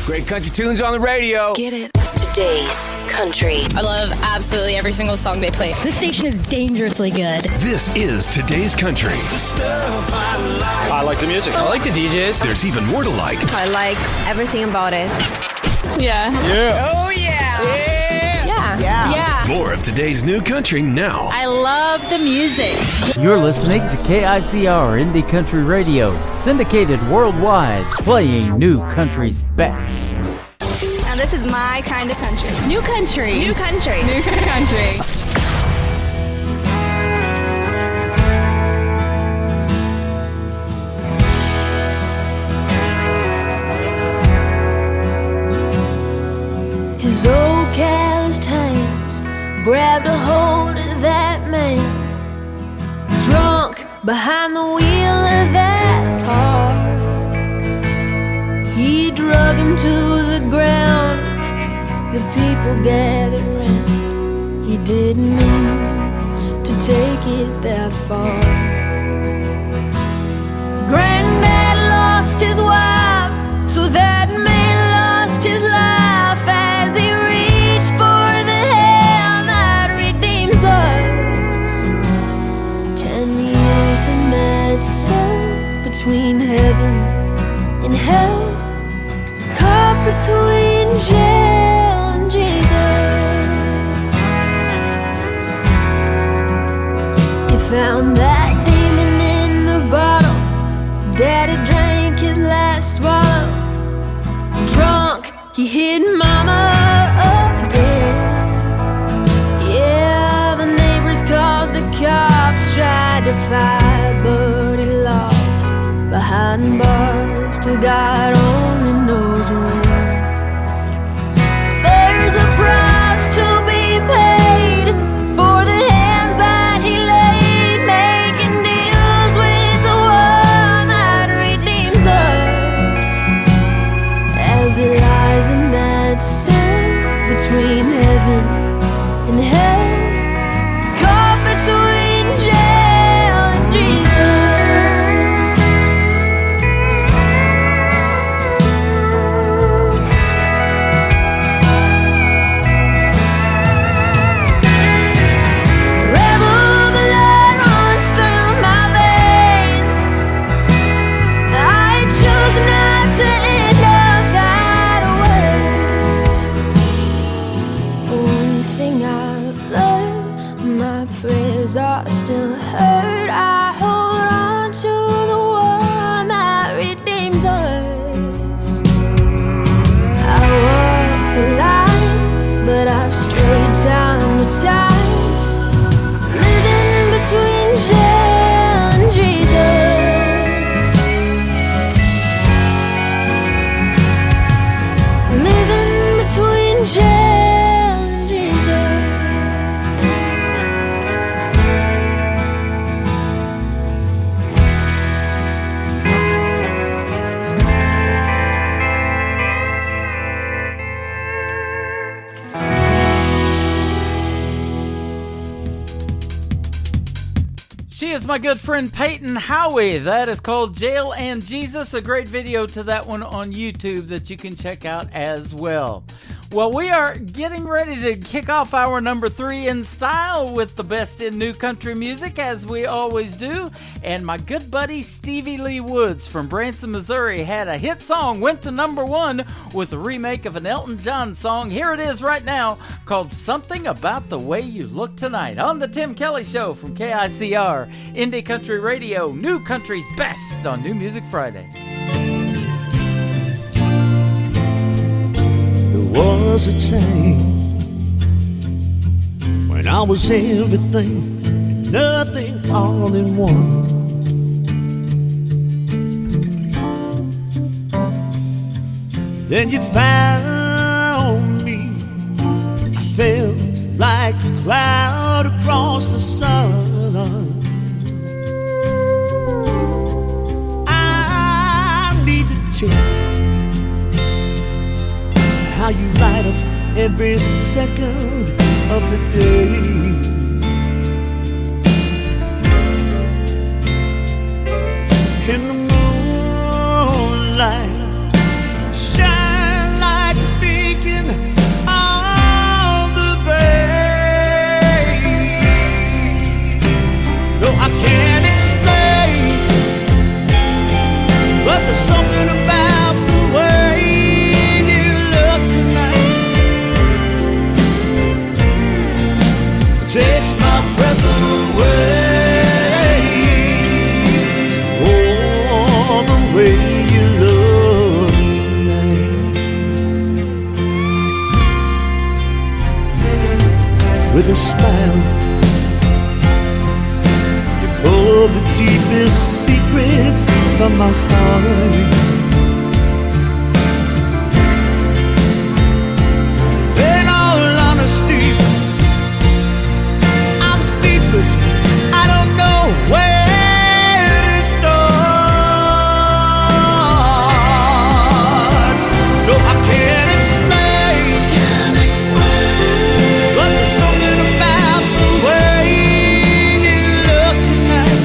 Great country tunes on the radio. Get it. Today's country. I love absolutely every single song they play. This station is dangerously good. This is Today's Country. I like the music. I like the DJs. There's even more to like. I like everything about it. Yeah. Yeah. Oh, yeah. Yeah. More of today's new country now. I love the music. You're listening to KICR Indie Country Radio, syndicated worldwide, playing new country's best. And this is my kind of country. New country. New country. New country. His old calloused hands grabbed a hold of that man, drunk behind the wheel of that car. He drug him to the ground, the people gathered round. He didn't mean to take it that far. Granddad lost his wife, so that man lost his life as he reached for the hand that redeems us. 10 years in that cell between heaven and hell, caught between jail and Jesus. He found that demon in the bottle. Daddy drank his last swallow. Drunk, he hit mama again. Yeah, the neighbors called the cops, tried to fight, but he lost behind bars till God only knows when. There's a price to be paid for the hands that he laid, making deals with the one that redeems us. As he lies in that cell between heaven and hell, caught between jail and Jesus. Rebel blood runs through my veins. I choose not to end up that way. One thing I've learned, my prayers are still heard. I hold on to the one that redeems us. I walk the line, but I've strayed time to time, living between jail and Jesus. Living between jail and Jesus. She is my good friend Peyton Howie. That is called Jail and Jesus. A great video to that one on YouTube that you can check out as well. Well, we are getting ready to kick off hour number 3 in style with the best in new country music, as we always do. And my good buddy Stevie Lee Woods from Branson, Missouri had a hit song, went to number 1 with a remake of an Elton John song. Here it is right now, called Something About the Way You Look Tonight, on the Tim Kelly Show from KICR, Indie Country Radio, New Country's Best on New Music Friday. Was a change when when I was everything and nothing all in one. Then you found me. I felt like a cloud across the sun. I need to tell how you light up every second of the day. In the moonlight, shine like a beacon on the bay. No, I can't explain, but there's something about the way you look tonight. It takes my breath away. Oh, the way you look tonight. With a smile, you pull the deepest secrets from my heart. In all honesty, I'm speechless. I don't know where to start. No, I can't explain. But there's something about the way you look tonight.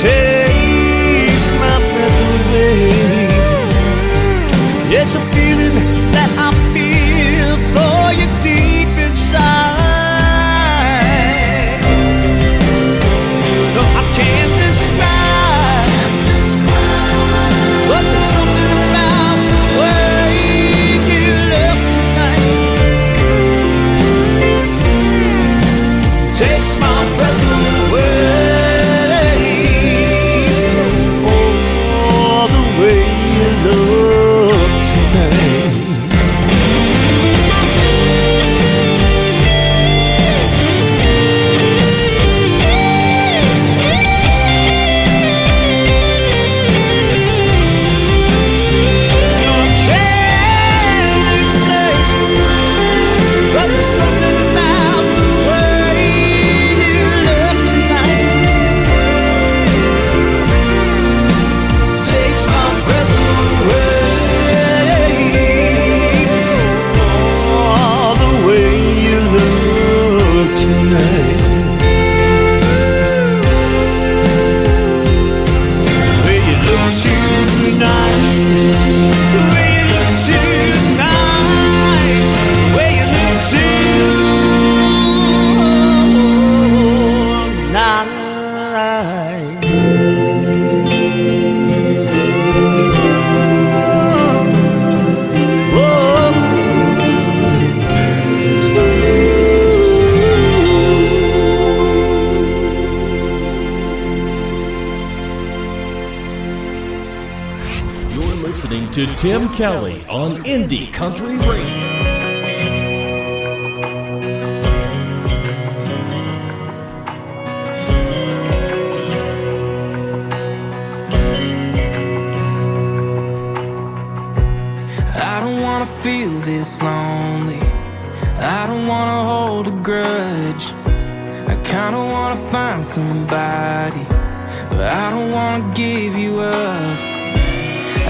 Takes my breath away. It's a feeling that I feel for you deep inside. No, I can't describe, but there's something about the way you look tonight. Takes my breath away. Oh, the way you look tonight. No, I can't explain, but there's something about the way you look tonight. Takes my breath away. Oh, the way you look tonight. The way you look tonight. The way you look tonight. The way you look You're listening to Tim Kelly on Indie Country Radio. I don't wanna feel this lonely. I don't wanna hold a grudge. I kinda wanna find somebody, but I don't wanna give you up.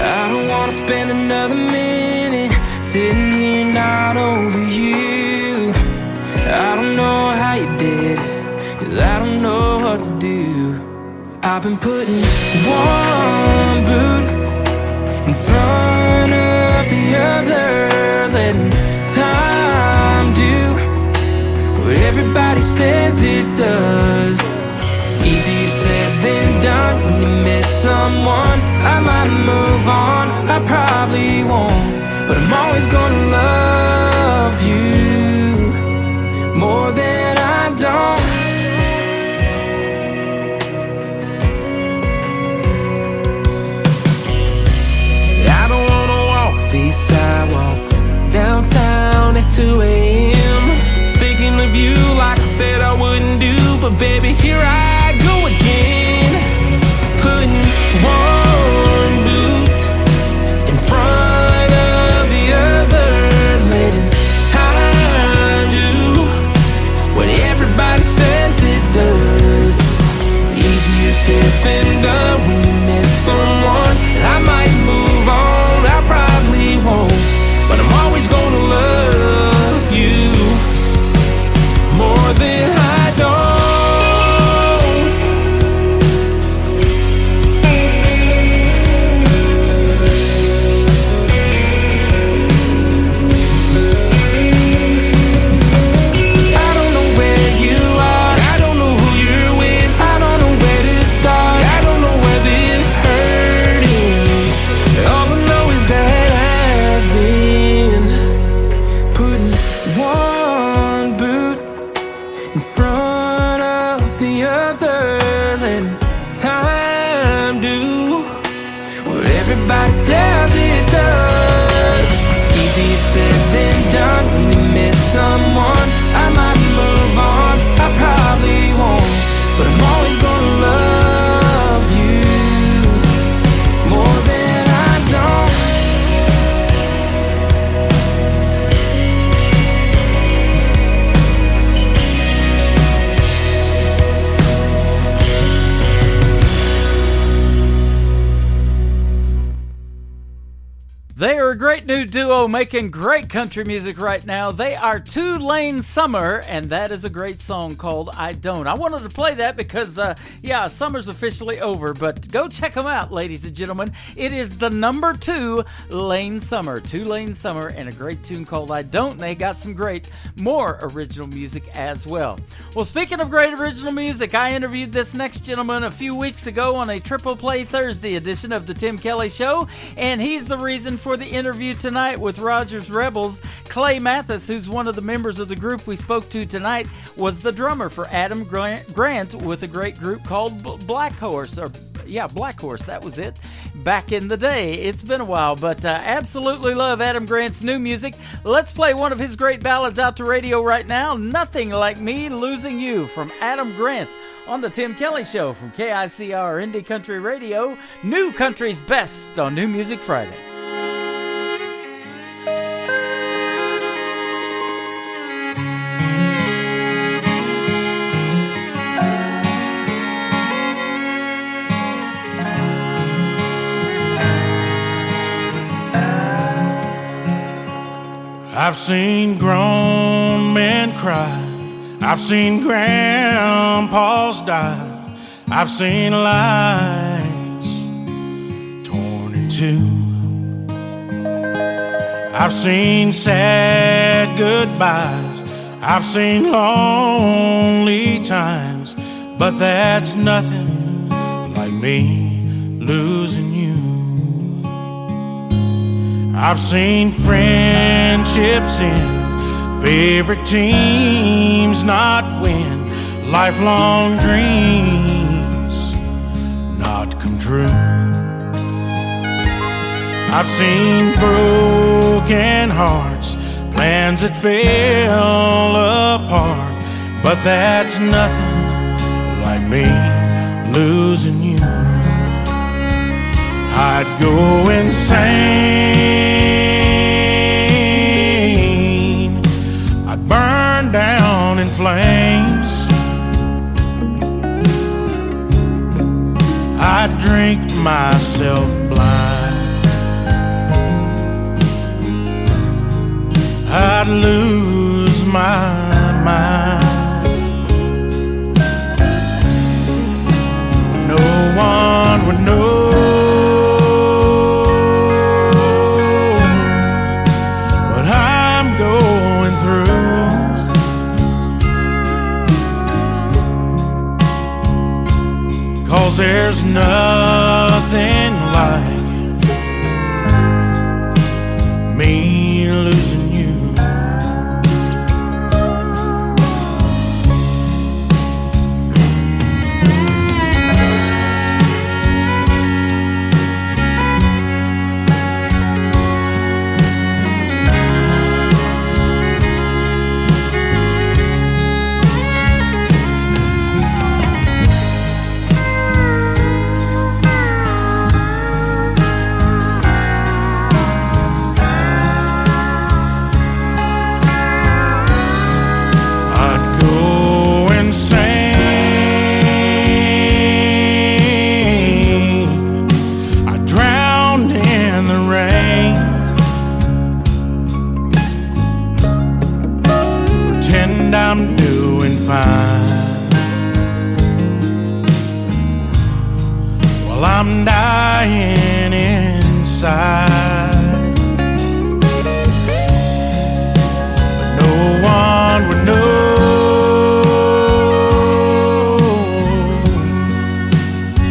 I don't wanna spend another minute sitting here not over you. I don't know how you did it, 'cause I don't know what to do. I've been putting one boot in front of the other, letting time do what everybody says it does. Easier said than done when you miss someone. I might move on, I probably won't, but I'm always gonna love you more than I don't. I don't wanna walk these sidewalks downtown at 2 a.m. everybody says it does. Easier said than done. When you miss someone, I might move on, I probably won't, but I'm always gonna love you more than I don't. They are a great new duo making great country music right now. They are Two Lane Summer, and that is a great song called I Don't. I wanted to play that because, summer's officially over, but go check them out, ladies and gentlemen. It is the number 2 Lane Summer, Two Lane Summer, and a great tune called I Don't. And they got some more original music as well. Well, speaking of great original music, I interviewed this next gentleman a few weeks ago on a Triple Play Thursday edition of the Tim Kelly Show, and he's the reason for the interview tonight with Rogers Rebels. Clay Mathis, who's one of the members of the group we spoke to tonight, was the drummer for Adam Grant with a great group called Black Horse, Black Horse, that was it, back in the day. It's been a while, but absolutely love Adam Grant's new music. Let's play one of his great ballads out to radio right now, Nothing Like Me Losing You, from Adam Grant on the Tim Kelly Show from KICR Indie Country Radio, New Country's Best on New Music Friday. I've seen grown men cry, I've seen grandpas die, I've seen lives torn in two. I've seen sad goodbyes, I've seen lonely times, but that's nothing like me losing you. I've seen friendships end, favorite teams not win, lifelong dreams not come true. I've seen broken hearts, plans that fell apart, but that's nothing like me losing you. I'd go insane, I'd burn down in flames, I'd drink myself blind, I'd lose my mind. No one would know there's nothing like me losing you. I'm doing fine while I'm dying inside, but no one would know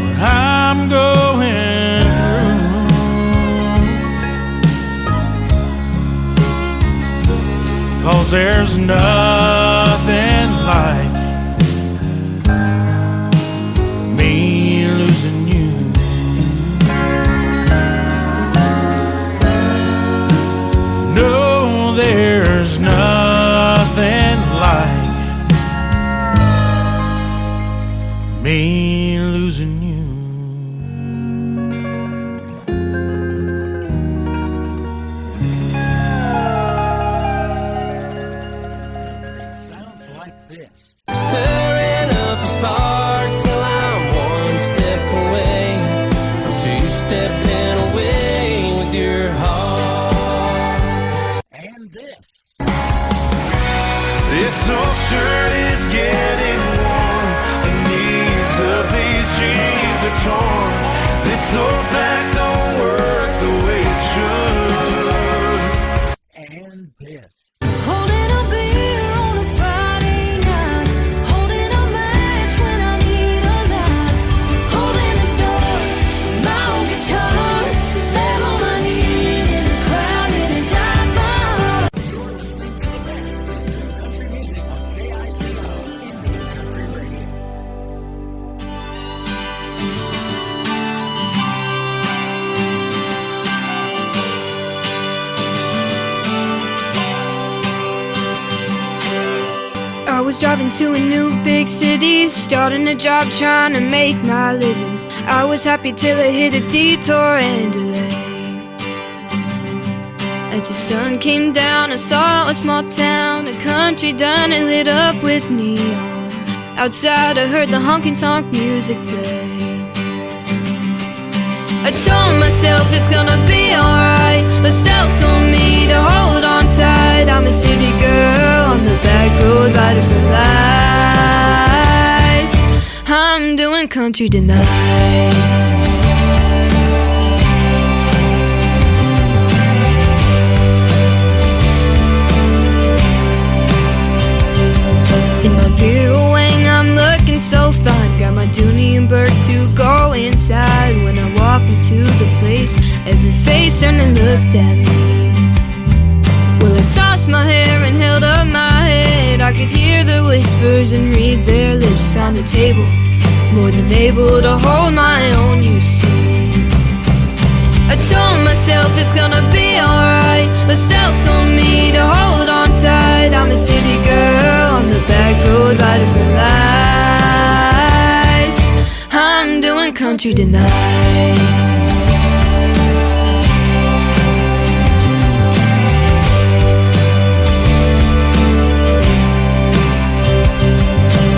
what I'm going through, 'cause there's nothing like me losing you. this. Stirring up a spark till I'm one step away from two-stepping away with your heart. And this. This old shirt is getting worn. The knees of these jeans are torn. This old back don't work the way it should. And this. Holding a beer on a Friday night, holding a match when I need a light, holding a door, my own guitar, lay on my knees in the crowded and dark bar. You're listening to the best country music on KICO, Indie Country Radio. I was driving to a new big city, starting a job, trying to make my living. I was happy till I hit a detour and delay. As the sun came down, I saw a small town, a country diner lit up with neon. Outside I heard the honky-tonk music play. I told myself it's gonna be alright, but self told me to hold on tight. I'm a city girl on the back road riding for life. I'm doing country tonight. In my Vera Wang, I'm looking so fine. Got my Dooney and Burke to go inside. When I walk into the place, every face turned and looked at me. Well, I tossed my hair and held up my head. I could hear the whispers and read their lips. Found a table, more than able to hold my own, you see. I told myself it's gonna be alright, but self told me to hold on tight. I'm a city girl on the back road riding for life. I'm doing country tonight.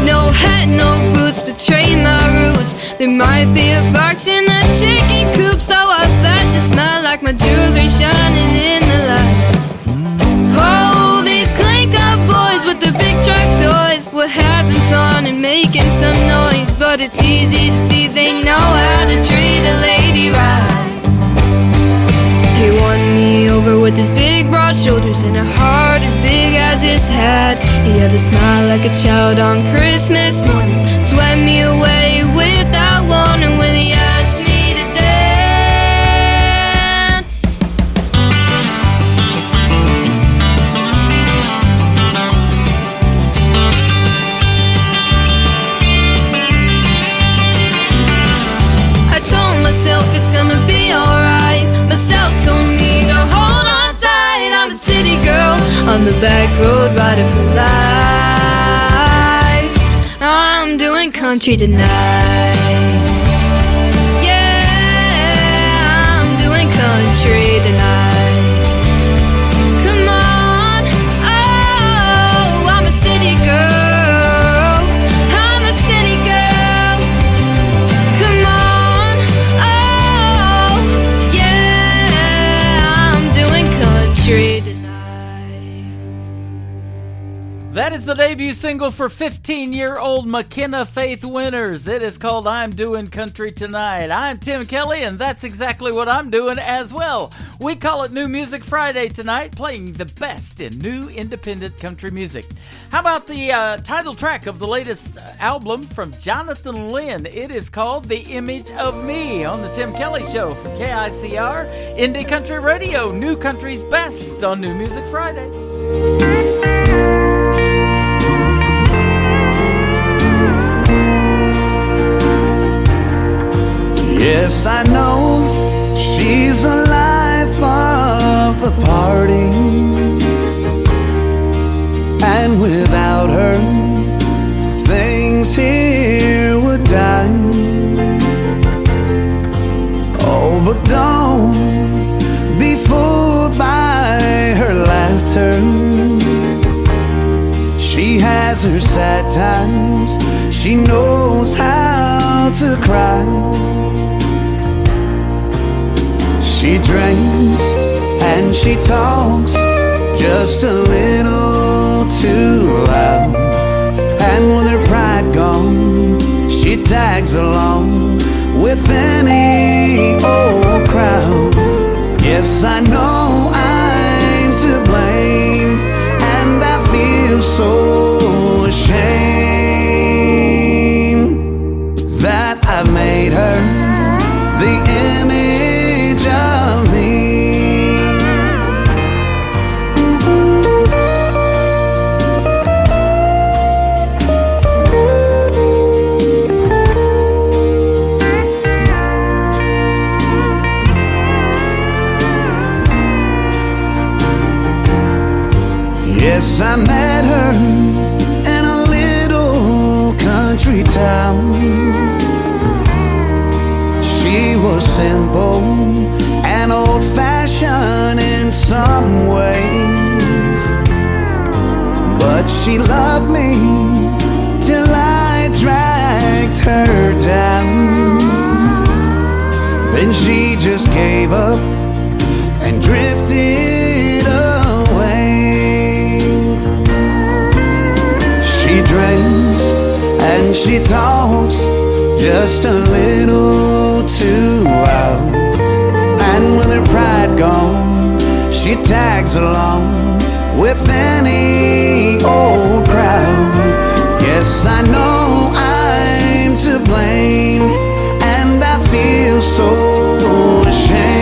No hat, no boots, betray my roots. There might be a fox in the chicken coop, so I flash to smell like my jewelry shining in the light. Oh, these clink up boys with the big truck toys were having fun and making some noise, but it's easy to see they know how to treat a lady right. He won me over with his big broad shoulders and a heart as big as his head. He had a smile like a child on Christmas morning, swept me away without warning when he asked me to dance. I told myself it's gonna be alright. Myself told me to hold on tight. I'm a city girl on the back road riding for life. I'm doing country tonight. Yeah, I'm doing country tonight. Come on, oh, I'm a city girl. I'm a city girl. Come on, oh, yeah, I'm doing country tonight. That is the debut single for 15-year-old McKenna Faith Winters. It is called I'm Doing Country Tonight. I'm Tim Kelly, and that's exactly what I'm doing as well. We call it New Music Friday tonight, playing the best in new independent country music. How about the title track of the latest album from Jonathan Lynn? It is called The Image of Me on the Tim Kelly Show for KICR, Indie Country Radio, New Country's best on New Music Friday. Yes, I know she's the life of the party, and without her, things here would die. Oh, but don't be fooled by her laughter. She has her sad times, she knows how to cry. She drinks and she talks just a little too loud. And with her pride gone, she tags along with any old crowd. Yes, I know I'm to blame, and I feel so ashamed that I've made her the image of me. Yes, I met her in a little country town. She was simple and old-fashioned in some ways, but she loved me till I dragged her down. Then she just gave up and drifted away. She drinks and she talks just a little too loud. And with her pride gone, she tags along with any old crowd. Yes, I know I'm to blame, and I feel so ashamed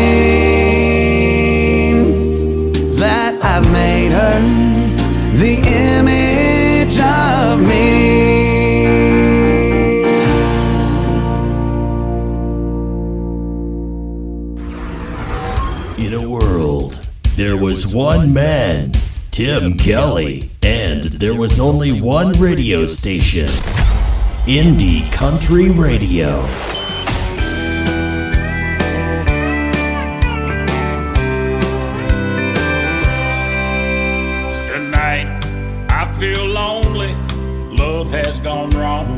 that I've made her the image of me. In a world, there was one man, Tim Kelly, and there was only one radio station, Indie Country Radio. Tonight, I feel lonely, love has gone wrong.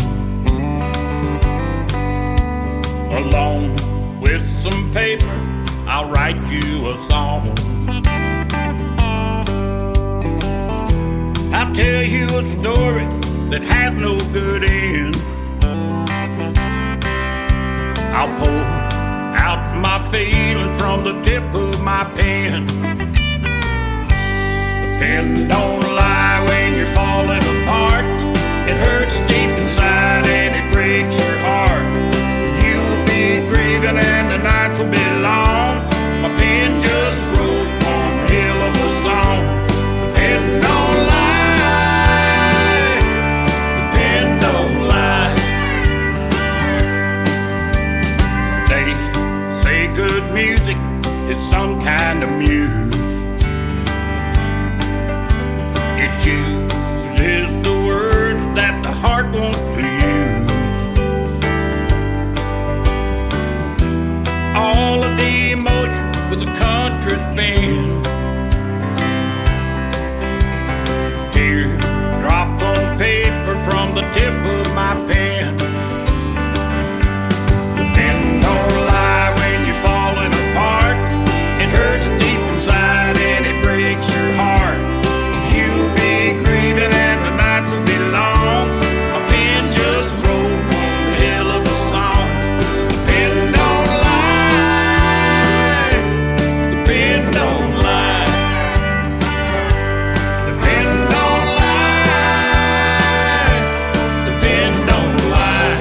Alone with some paper, I'll write you a song. I'll tell you a story that has no good end. I'll pour out my feelings from the tip of my pen. The pen don't lie when you're falling apart. It hurts deep inside and it breaks your heart. You'll be grieving and the nights will be long. My pen just wrote one hell of a song. The pen don't lie. The pen don't lie. They say good music is some kind of muse. It chooses the words that the heart wants to use. All of the emotions with the country spin. Tears dropped on paper from the tip of my pen. The pen don't lie when you're falling apart. It hurts deep inside and it breaks your heart. You'll be grieving and the nights will be long. My pen just wrote one hell of a song. The pen don't lie. The pen don't lie. The pen don't lie. The pen don't lie.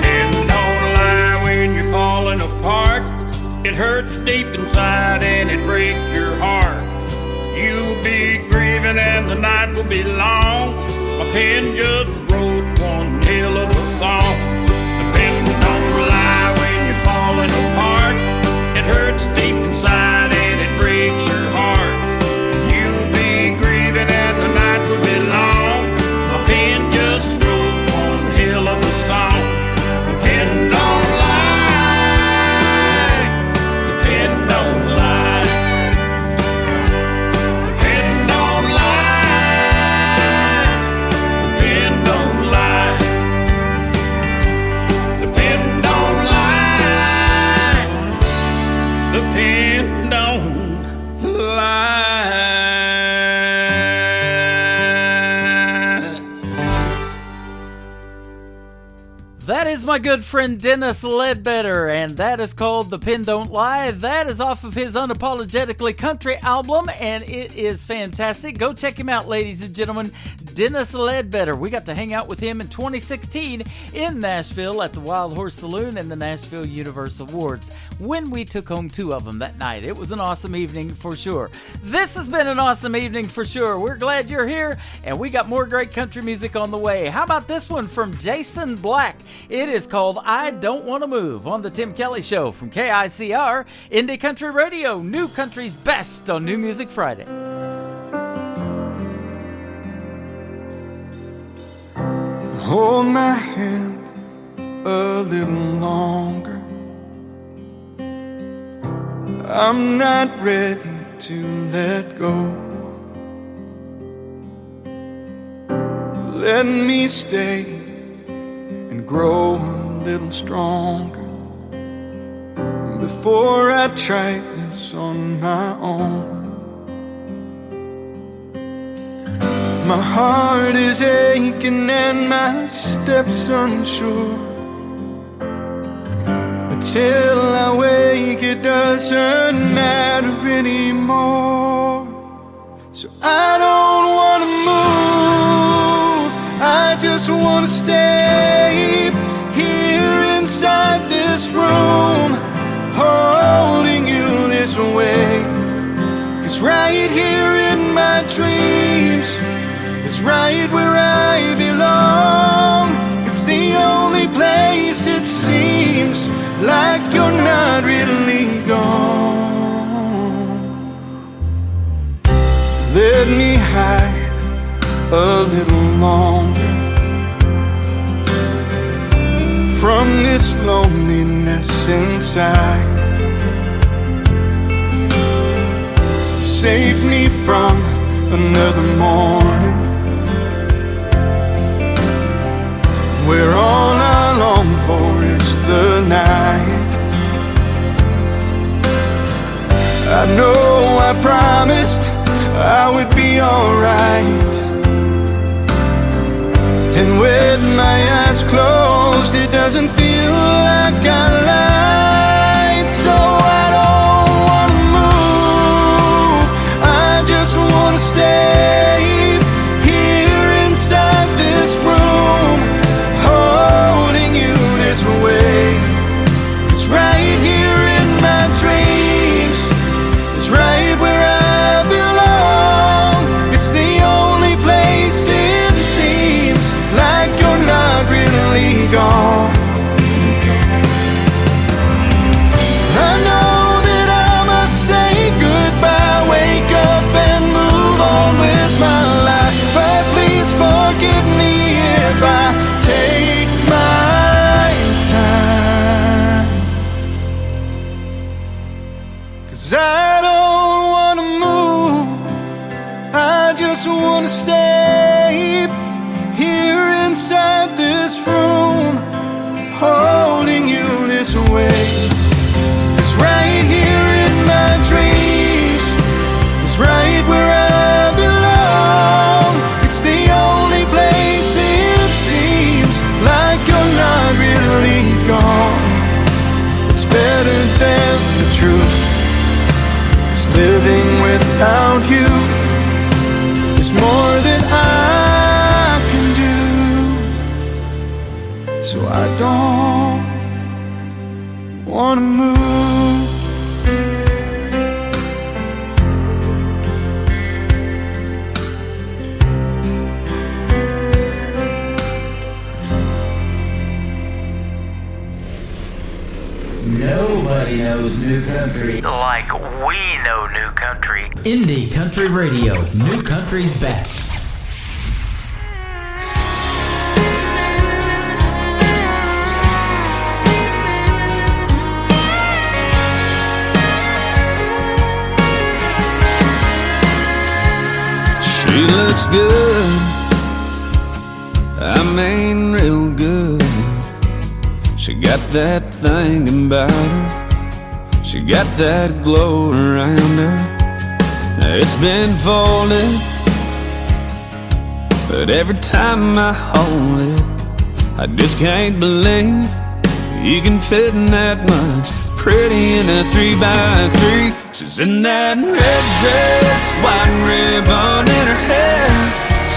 Pen don't lie when you're falling apart. It hurts deep inside and it breaks your heart. You'll be grieving and the nights will be long. My pen just wrote one hell of a song. The pen don't lie when you're falling apart. It hurts deep inside and it breaks your heart. You'll be grieving and the That is my good friend Dennis Ledbetter, and that is called The Pen Don't Lie. That is off of his Unapologetically Country album, and it is fantastic. Go check him out, ladies and gentlemen. Dennis Ledbetter. We got to hang out with him in 2016 in Nashville at the Wild Horse Saloon and the Nashville Universe Awards when we took home 2 of them that night. It was an awesome evening for sure. This has been an awesome evening for sure. We're glad you're here, and we got more great country music on the way. How about this one from Jason Black? It is called I Don't Want to Move on the Tim Kelly Show from KICR, Indie Country Radio, New Country's best on New Music Friday. Hold my hand a little longer. I'm not ready to let go. Let me stay and grow a little stronger before I try this on my own. My heart is aching and my steps unsure. Till I wake, it doesn't matter anymore. So I don't wanna move, I just wanna stay here inside this room, holding you this way. 'Cause right here in my dreams is right where I belong. It's the only place it seems like you're not really gone. Let me hide a little longer from this loneliness inside. Save me from another morning where all I long for is the night. I know I promised I would be alright, and with my eyes closed it doesn't feel like I lied. So I don't wanna move, I just wanna stay here inside this room, holding you this way. 'Cause right here in my dreams is right where I belong. It's the only place it seems like you're not really gone. I know that I must say goodbye, wake up and move on with my life. But please forgive me if I take my time. 'Cause I don't wanna move, I just wanna stay here inside this room, holding you this way. 'Cause right here in my dreams is right where I belong. It's the only place it seems like you're not really gone. It's better than the truth. It's living without you. It's more than I can do. So I don't wanna move. Nobody knows new country like we know new country. Indie Country Radio, New Country's best. She looks good, I mean real good. She got that thing about her, she got that glow around her. It's been folded, but every time I hold it, I just can't believe you can fit in that much. Pretty in a 3x3. She's in that red dress, white ribbon in her hair,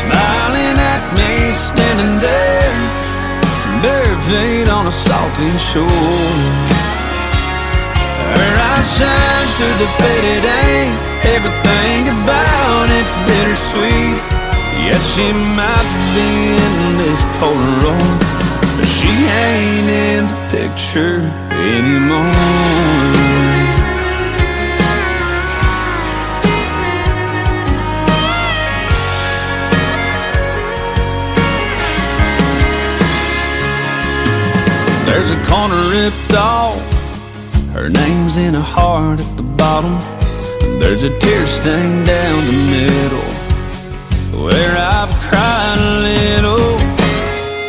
smiling at me, standing there, bare feet on a salty shore. Her eyes shine through the faded ink. Everything about it's bittersweet. Yes, she might be in this Polaroid, but she ain't in the picture anymore. There's a corner ripped off, her name's in a heart at the bottom. There's a tear stain down the middle where I've cried a little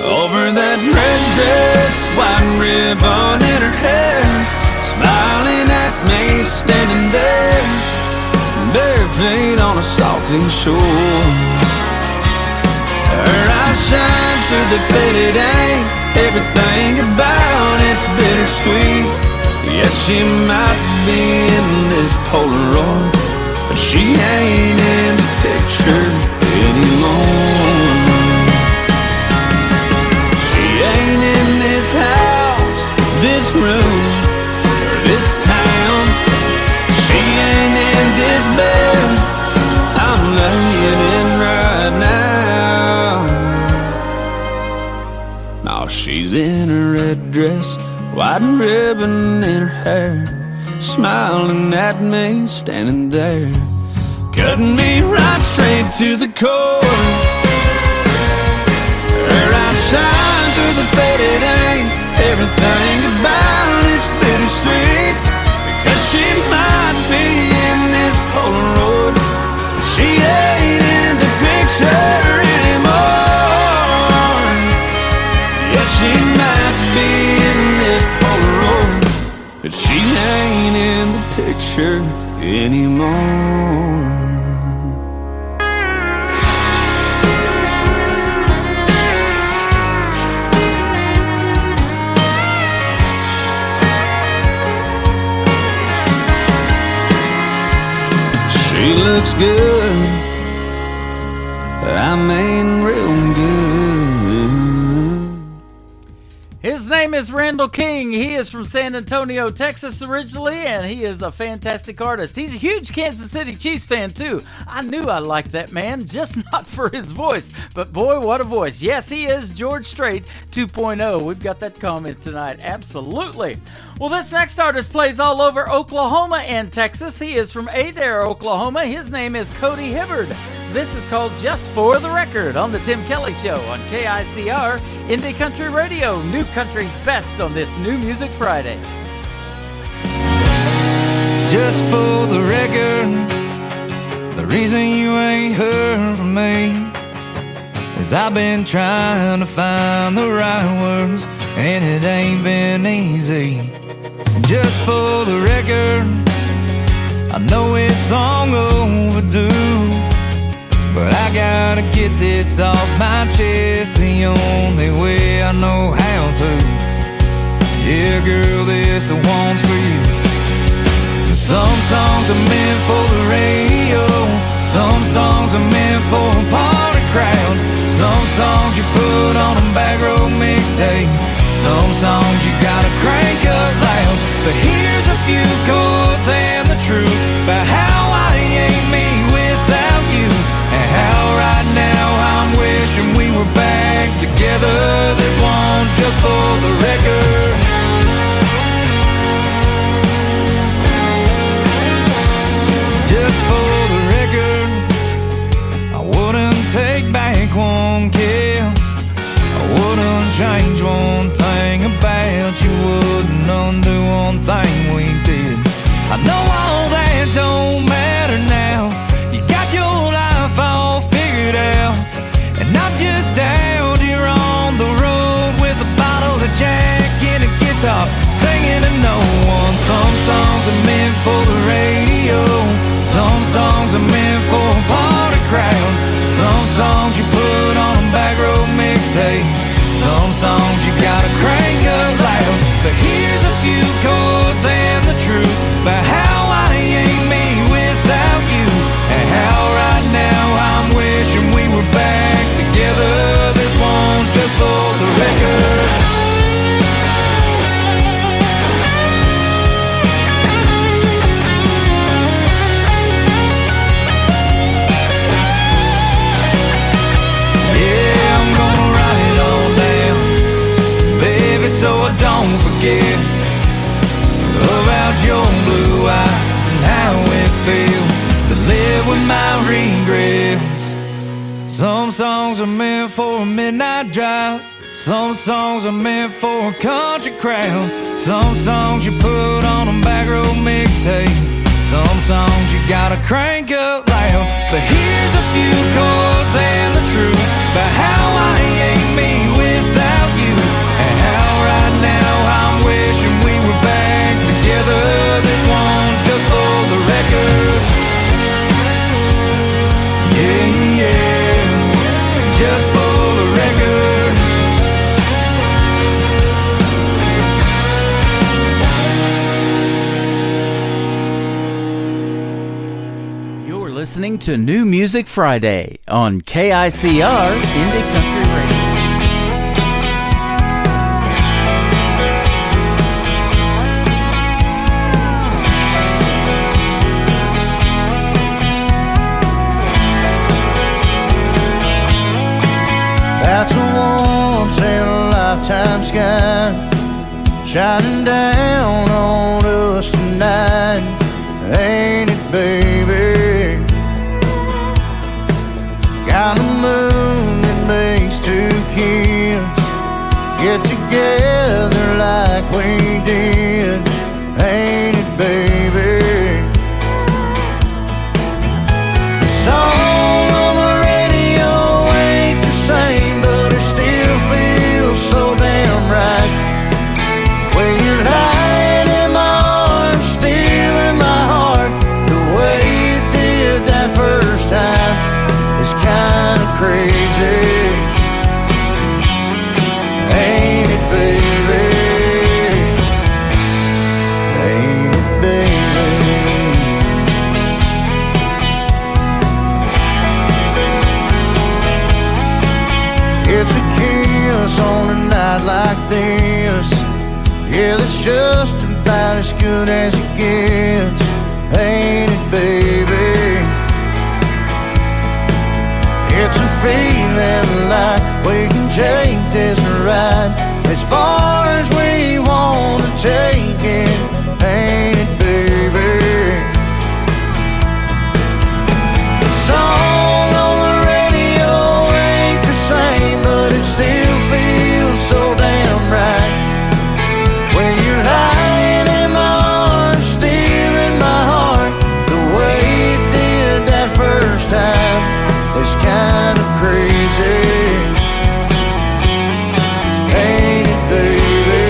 over that red dress, white ribbon in her hair, smiling at me, standing there, bare feet on a salty shore. Her eyes shine through the faded ink. Everything about it's bittersweet. Yes, she might be in this Polaroid, but she ain't in the picture anymore. She ain't in this house, this room, or this town. She ain't in this bed I'm laying in right now. Now she's in a red dress, white ribbon in her hair, smiling at me, standing there, cutting me right straight to the core. Her eyes shine through the faded ink. Everything about it's bittersweet, because she might be in this Polaroid. She ain't in the picture anymore. Yeah, she might be in this Polaroid, but she ain't in the picture anymore. She looks good, I mean real good. His name is Randall King. He is from San Antonio, Texas originally, and he is a fantastic artist. He's a huge Kansas City Chiefs fan too. I knew I liked that man, just not for his voice, but boy, what a voice. Yes, he is George Strait 2.0. We've got that comment tonight, absolutely. Well, this next artist plays all over Oklahoma and Texas. He is from Adair, Oklahoma. His name is Cody Hibbard. This is called Just For The Record on The Tim Kelly Show on KICR, Indie Country Radio, New Country's best on this New Music Friday. Just for the record, the reason you ain't heard from me is I've been trying to find the right words, and it ain't been easy. Just for the record, I know it's long overdue, but I gotta get this off my chest the only way I know how to. Yeah, girl, this one's for you. Some songs are meant for the radio, some songs are meant for a party crowd, some songs you put on a back row mixtape, some songs you gotta crank up loud. But here's a few chords and the truth about how I ain't me without you, and how right now I'm wishing we were back together. This one's just for the record. Just for the record, I wouldn't take back one kiss, I wouldn't change one thing about you, wouldn't undo one thing we did. I know all that don't matter now, you got your life all figured out, and I'm just out here on the road with a bottle of Jack and a guitar, singing to no one. Some songs are meant for the radio, some songs are meant for a party crowd, some songs you put on a back row mixtape, some songs you gotta crank up loud. But here's a few chords and the truth about how I ain't me without you, and how right now I'm wishing we were back together. This one's just for the record. So I don't forget about your blue eyes and how it feels to live with my regrets. Some songs are meant for a midnight drive. Some songs are meant for a country crowd. Some songs you put on a back road mixtape. Some songs you gotta crank up loud. But here's a few chords and the truth about how I ain't me without you, and how right now I'm wishing we were back together. This one's just for the record. Yeah, yeah, just for the record. You're listening to New Music Friday on KICR Indie Country Radio. That's a once-in-a-lifetime sky shining down on us tonight, ain't it, baby? Got a moon that makes two kids get together like we did, ain't it, baby? The song on the radio ain't the same, but it still feels so damn right. When you're lying in my arms, stealing my heart, the way you did that first time is kinda crazy, ain't it, baby? Ain't it, baby? It's a kiss on a night like this. Yeah, that's just about as good as it gets, ain't it, baby? It's a feeling like we can take this ride as far as we want to take it, ain't it, baby? The song on the radio ain't the same, but it still feels so damn right. When you're lying in my arms, stealing my heart, the way you did that first time is kinda crazy, ain't it, baby?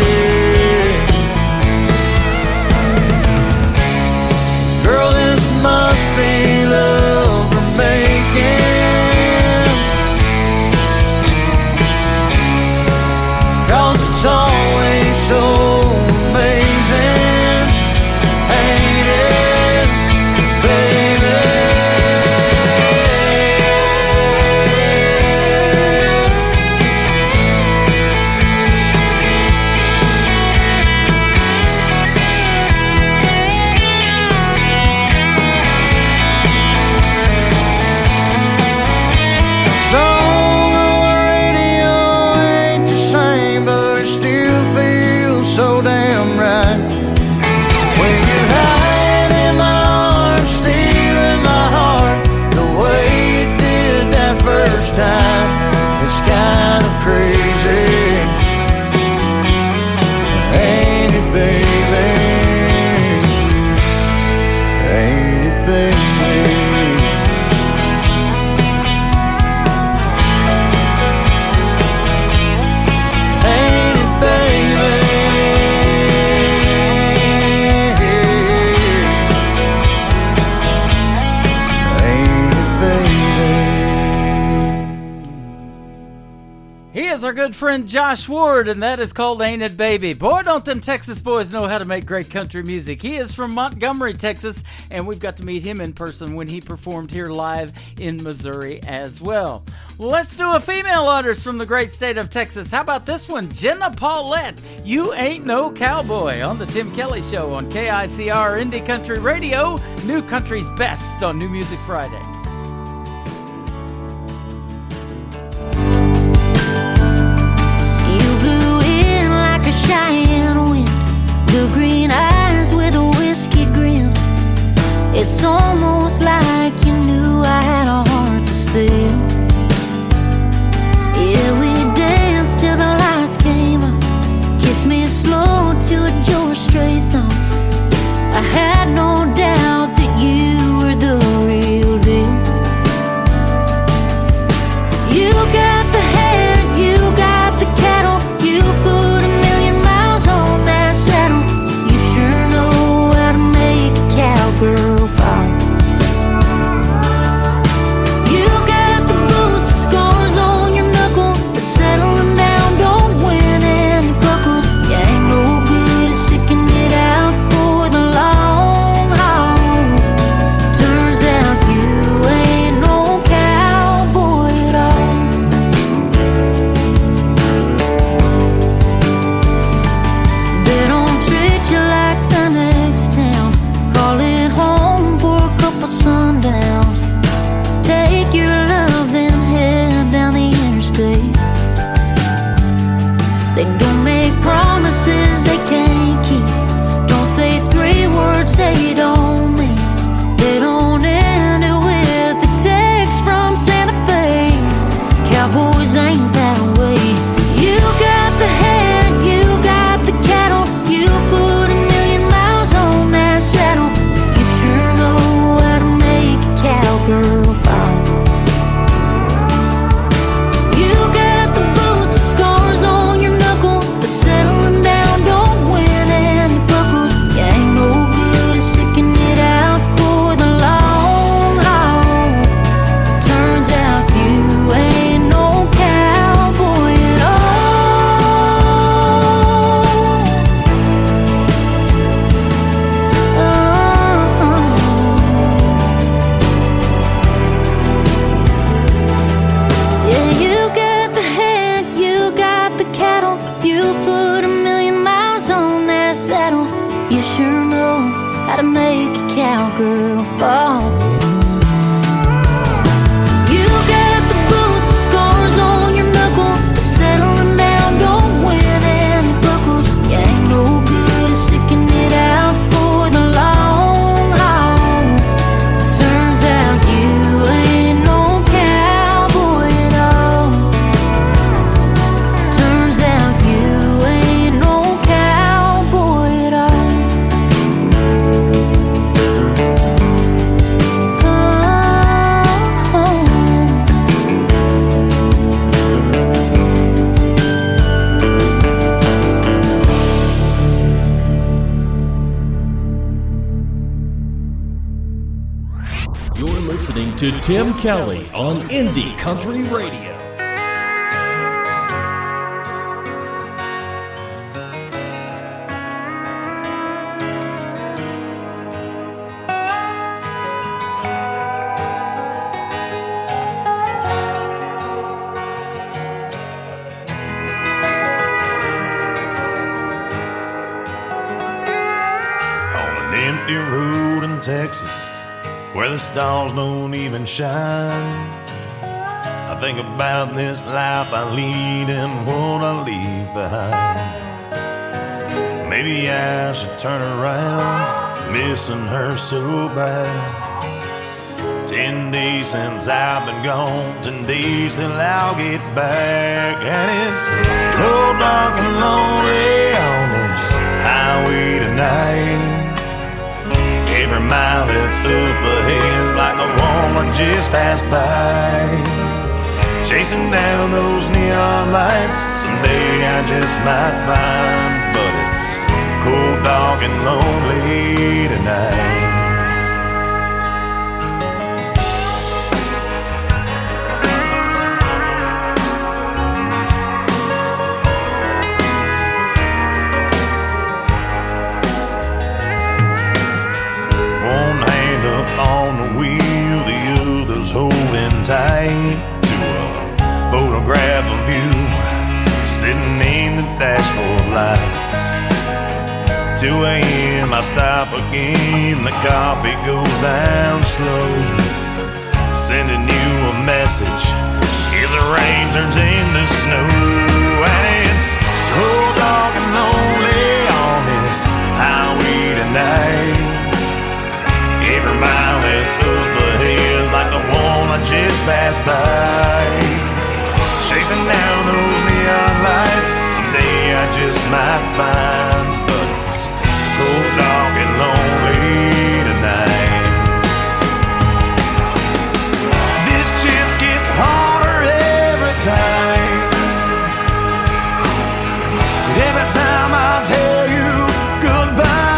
He is our good friend Josh Ward, and that is called Ain't It Baby. Boy, don't them Texas boys know how to make great country music. He is from Montgomery, Texas, and we've got to meet him in person when he performed here live in Missouri as well. Let's do a female artist from the great state of Texas. How about this one? Jenna Paulette, You Ain't No Cowboy, on the Tim Kelly Show on KICR Indie Country Radio, New Country's Best on New Music Friday. Cheyenne wind, blue green eyes with a whiskey grin. It's almost like you knew I had a heart to steal. Yeah, we danced till the lights came on. Kissed me slow to a George Strait song. I had no doubt that you were the real deal. You got the head, you got the cattle, you put girl fall. You got the boots, scars on your knuckle, but settling down don't win any buckles. You ain't no good at sticking it out for the long haul. Turns out you ain't no cowboy at all. They don't treat you like the next town. Call it home for a couple sundowns. Take your love then head down the interstate. They don't make promises they can't keep. Don't say 3 words they don't mean. They don't end it with a text from Santa Fe. Cowboys ain't that way. You got the head, you got the cattle, you put 1,000,000 miles on that saddle. You sure know how to make a cowgirl fall. You got the boots, scars on your knuckle, but settling down don't win any buckles. You ain't no good at sticking it out for the long haul. Turns out you ain't no cowboy at Yeah, you got the head, you got the cattle, you put 1,000,000 miles on that saddle. You sure know how to make a cowgirl fall. You got the boots, scars on your knuckle, but settling down don't win any buckles. You ain't no good at sticking it out for the long haul. Turns out you ain't no cowboy at all. Turns out you ain't no cowboy at all. You're listening to Tim Kelly on Indie Country Radio. On an empty road in Texas, where the stars don't even shine, I think about this life I lead and what I leave behind. Maybe I should turn around, missing her so bad. 10 days since I've been gone, 10 days till I'll get back. And it's low, dark and lonely on this highway tonight. Every mile that's up ahead like a woman just passed by. Chasing down those neon lights, someday I just might find. But it's cold, dark and lonely tonight. grab a view, sitting in the dashboard lights. 2 a.m. I stop again, the coffee goes down slow, sending you a message as the rain turns into snow. And it's cold, dark, and lonely on this highway tonight. Every mile that's up ahead is like the one I just passed by. Chasing down those neon lights, someday I just might find, but it's cold, dark, and lonely tonight. This just gets harder every time. Every time I tell you goodbye.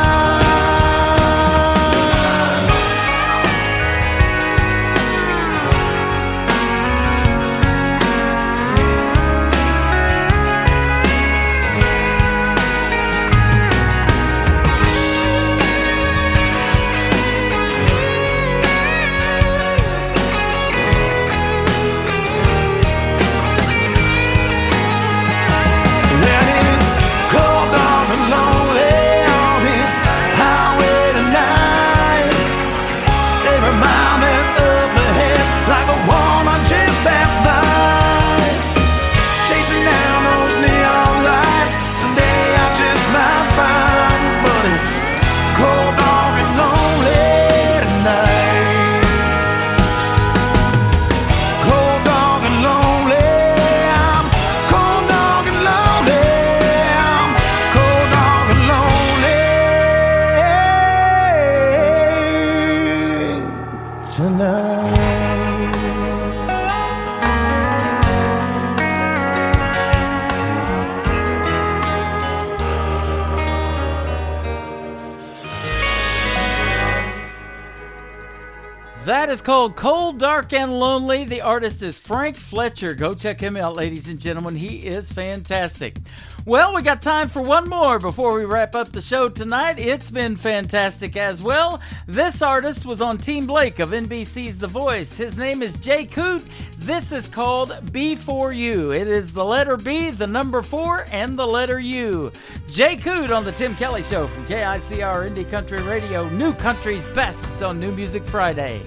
That is called Cold, Dark, and Lonely. The artist is Frank Fletcher. Go check him out, ladies and gentlemen. He is fantastic. Well, we got time for one more before we wrap up the show tonight. It's been fantastic as well. This artist was on Team Blake of NBC's The Voice. His name is Jay Coote. This is called B4U. It is the letter B, the number 4, and the letter U. Jay Coote on the Tim Kelly Show from KICR Indie Country Radio, New Country's Best on New Music Friday.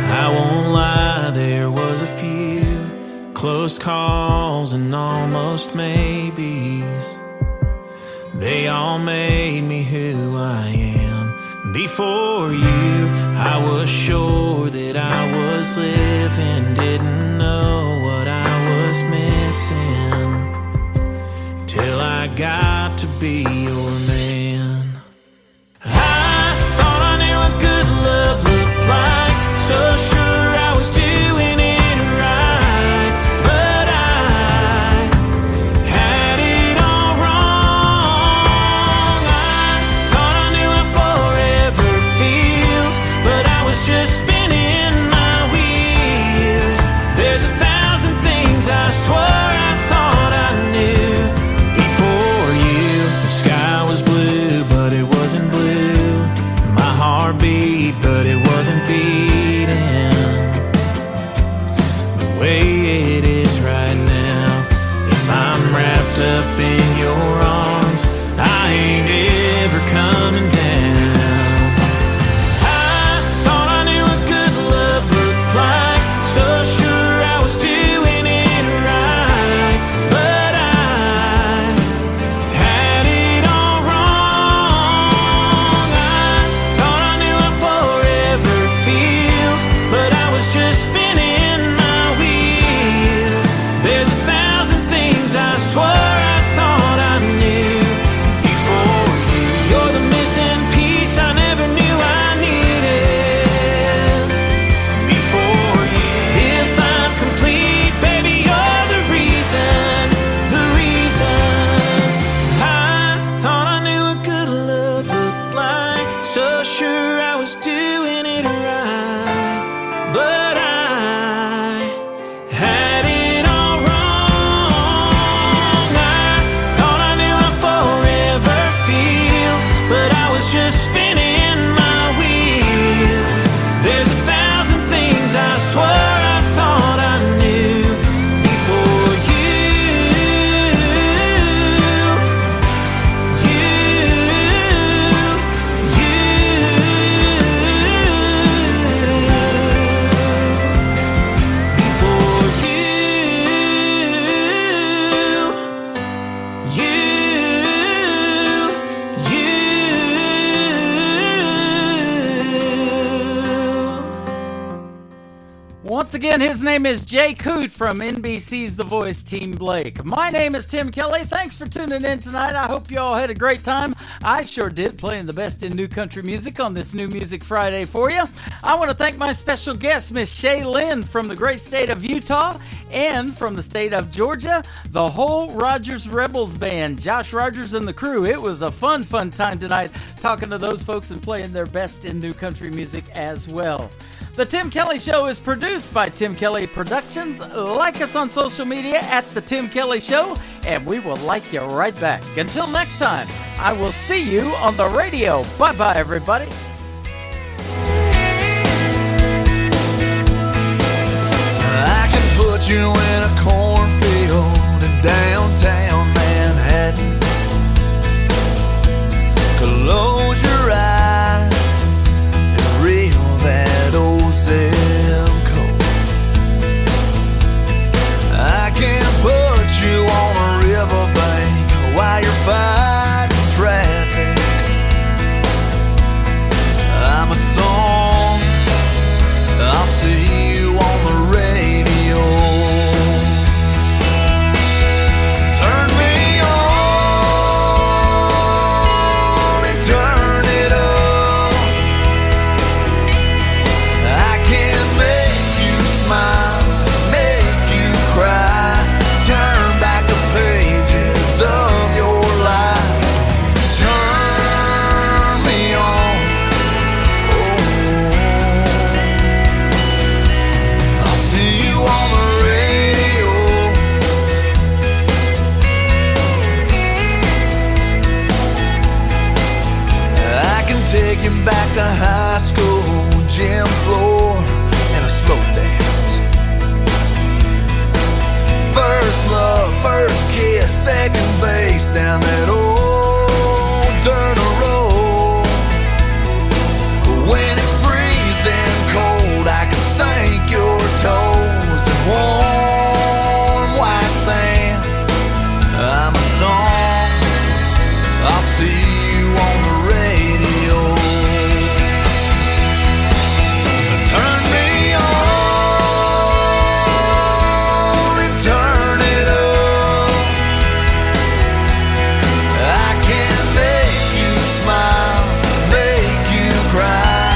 I won't lie, there was a few close calls and almost maybes. They all made me who I am. Before you, I was sure that I was living, didn't know what I was missing, till I got to be your man. I thought I knew what good love looked like, so sure I was doing it right, but I had it all wrong. I thought I knew how forever feels, but I was just spinning my wheels. There's 1,000 things I swore I thought I knew. Before you, the sky was blue, but it wasn't blue. My heart beat, but it wasn't beat the way it is right now. If I'm wrapped up in your arms, I ain't ever coming down. I thought I knew what good love looked like, so sure I was doing it right, but I had it all wrong. I thought I knew how forever feels, but I was just spinning my wheels. There's 1,000 things I swore I thought I knew. Before you, you're the missing piece I never knew I needed. Before you, if I'm complete, baby, you're the reason, the reason. I thought I knew what good love looked like, so sure I was doing it right, but I had it all wrong. I thought I knew how forever feels, but I was just spinning my wheels. There's 1,000 things I swear I thought I knew before Once again, his name is Jay Coote from NBC's The Voice, Team Blake. My name is Tim Kelly. Thanks for tuning in tonight. I hope you all had a great time. I sure did, playing the best in new country music on this New Music Friday for you. I want to thank my special guest, Miss Shay Lynn from the great state of Utah and from the state of Georgia, the whole Rogers Rebels band, Josh Rogers and the crew. It was a fun time tonight talking to those folks and playing their best in new country music as well. The Tim Kelly Show is produced by Tim Kelly Productions. Like us on social media at The Tim Kelly Show, and we will like you right back. Until next time, I will see you on the radio. Bye-bye, everybody. I can put you in a cornfield in downtown Manhattan. Close your eyes and reel that old zip code. I can put you on a riverbank while you're fighting traffic. I'm a song, I'll see you on the radio. Turn me on and turn it up. I can make you smile, make you cry, turn back the pages of your life. Turn me on, I'll see you on the radio. I can take you back to high school, gym floor, and a slow dance. First love, first kiss, second base down that old dirt road. When it's freezing cold, I can sink your toes in warm white sand. I'm a song, I'll see you on the radio. Turn me on and turn it up. I can make you smile, make you cry,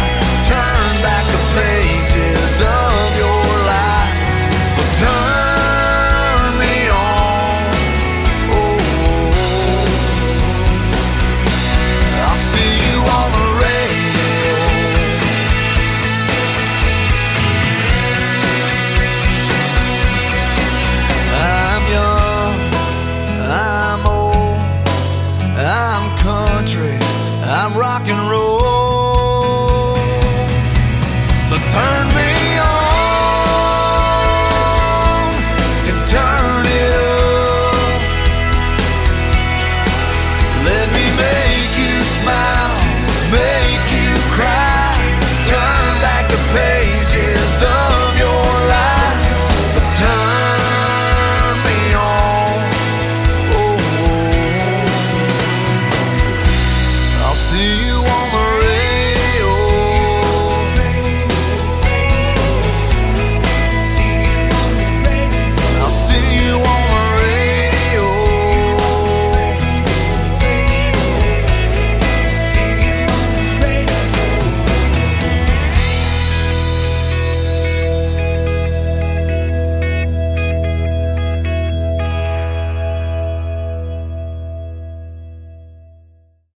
turn back the pages of your life. So turn me on, I'll see you on the radio. I'm young, I'm old, I'm country, I'm rock and roll.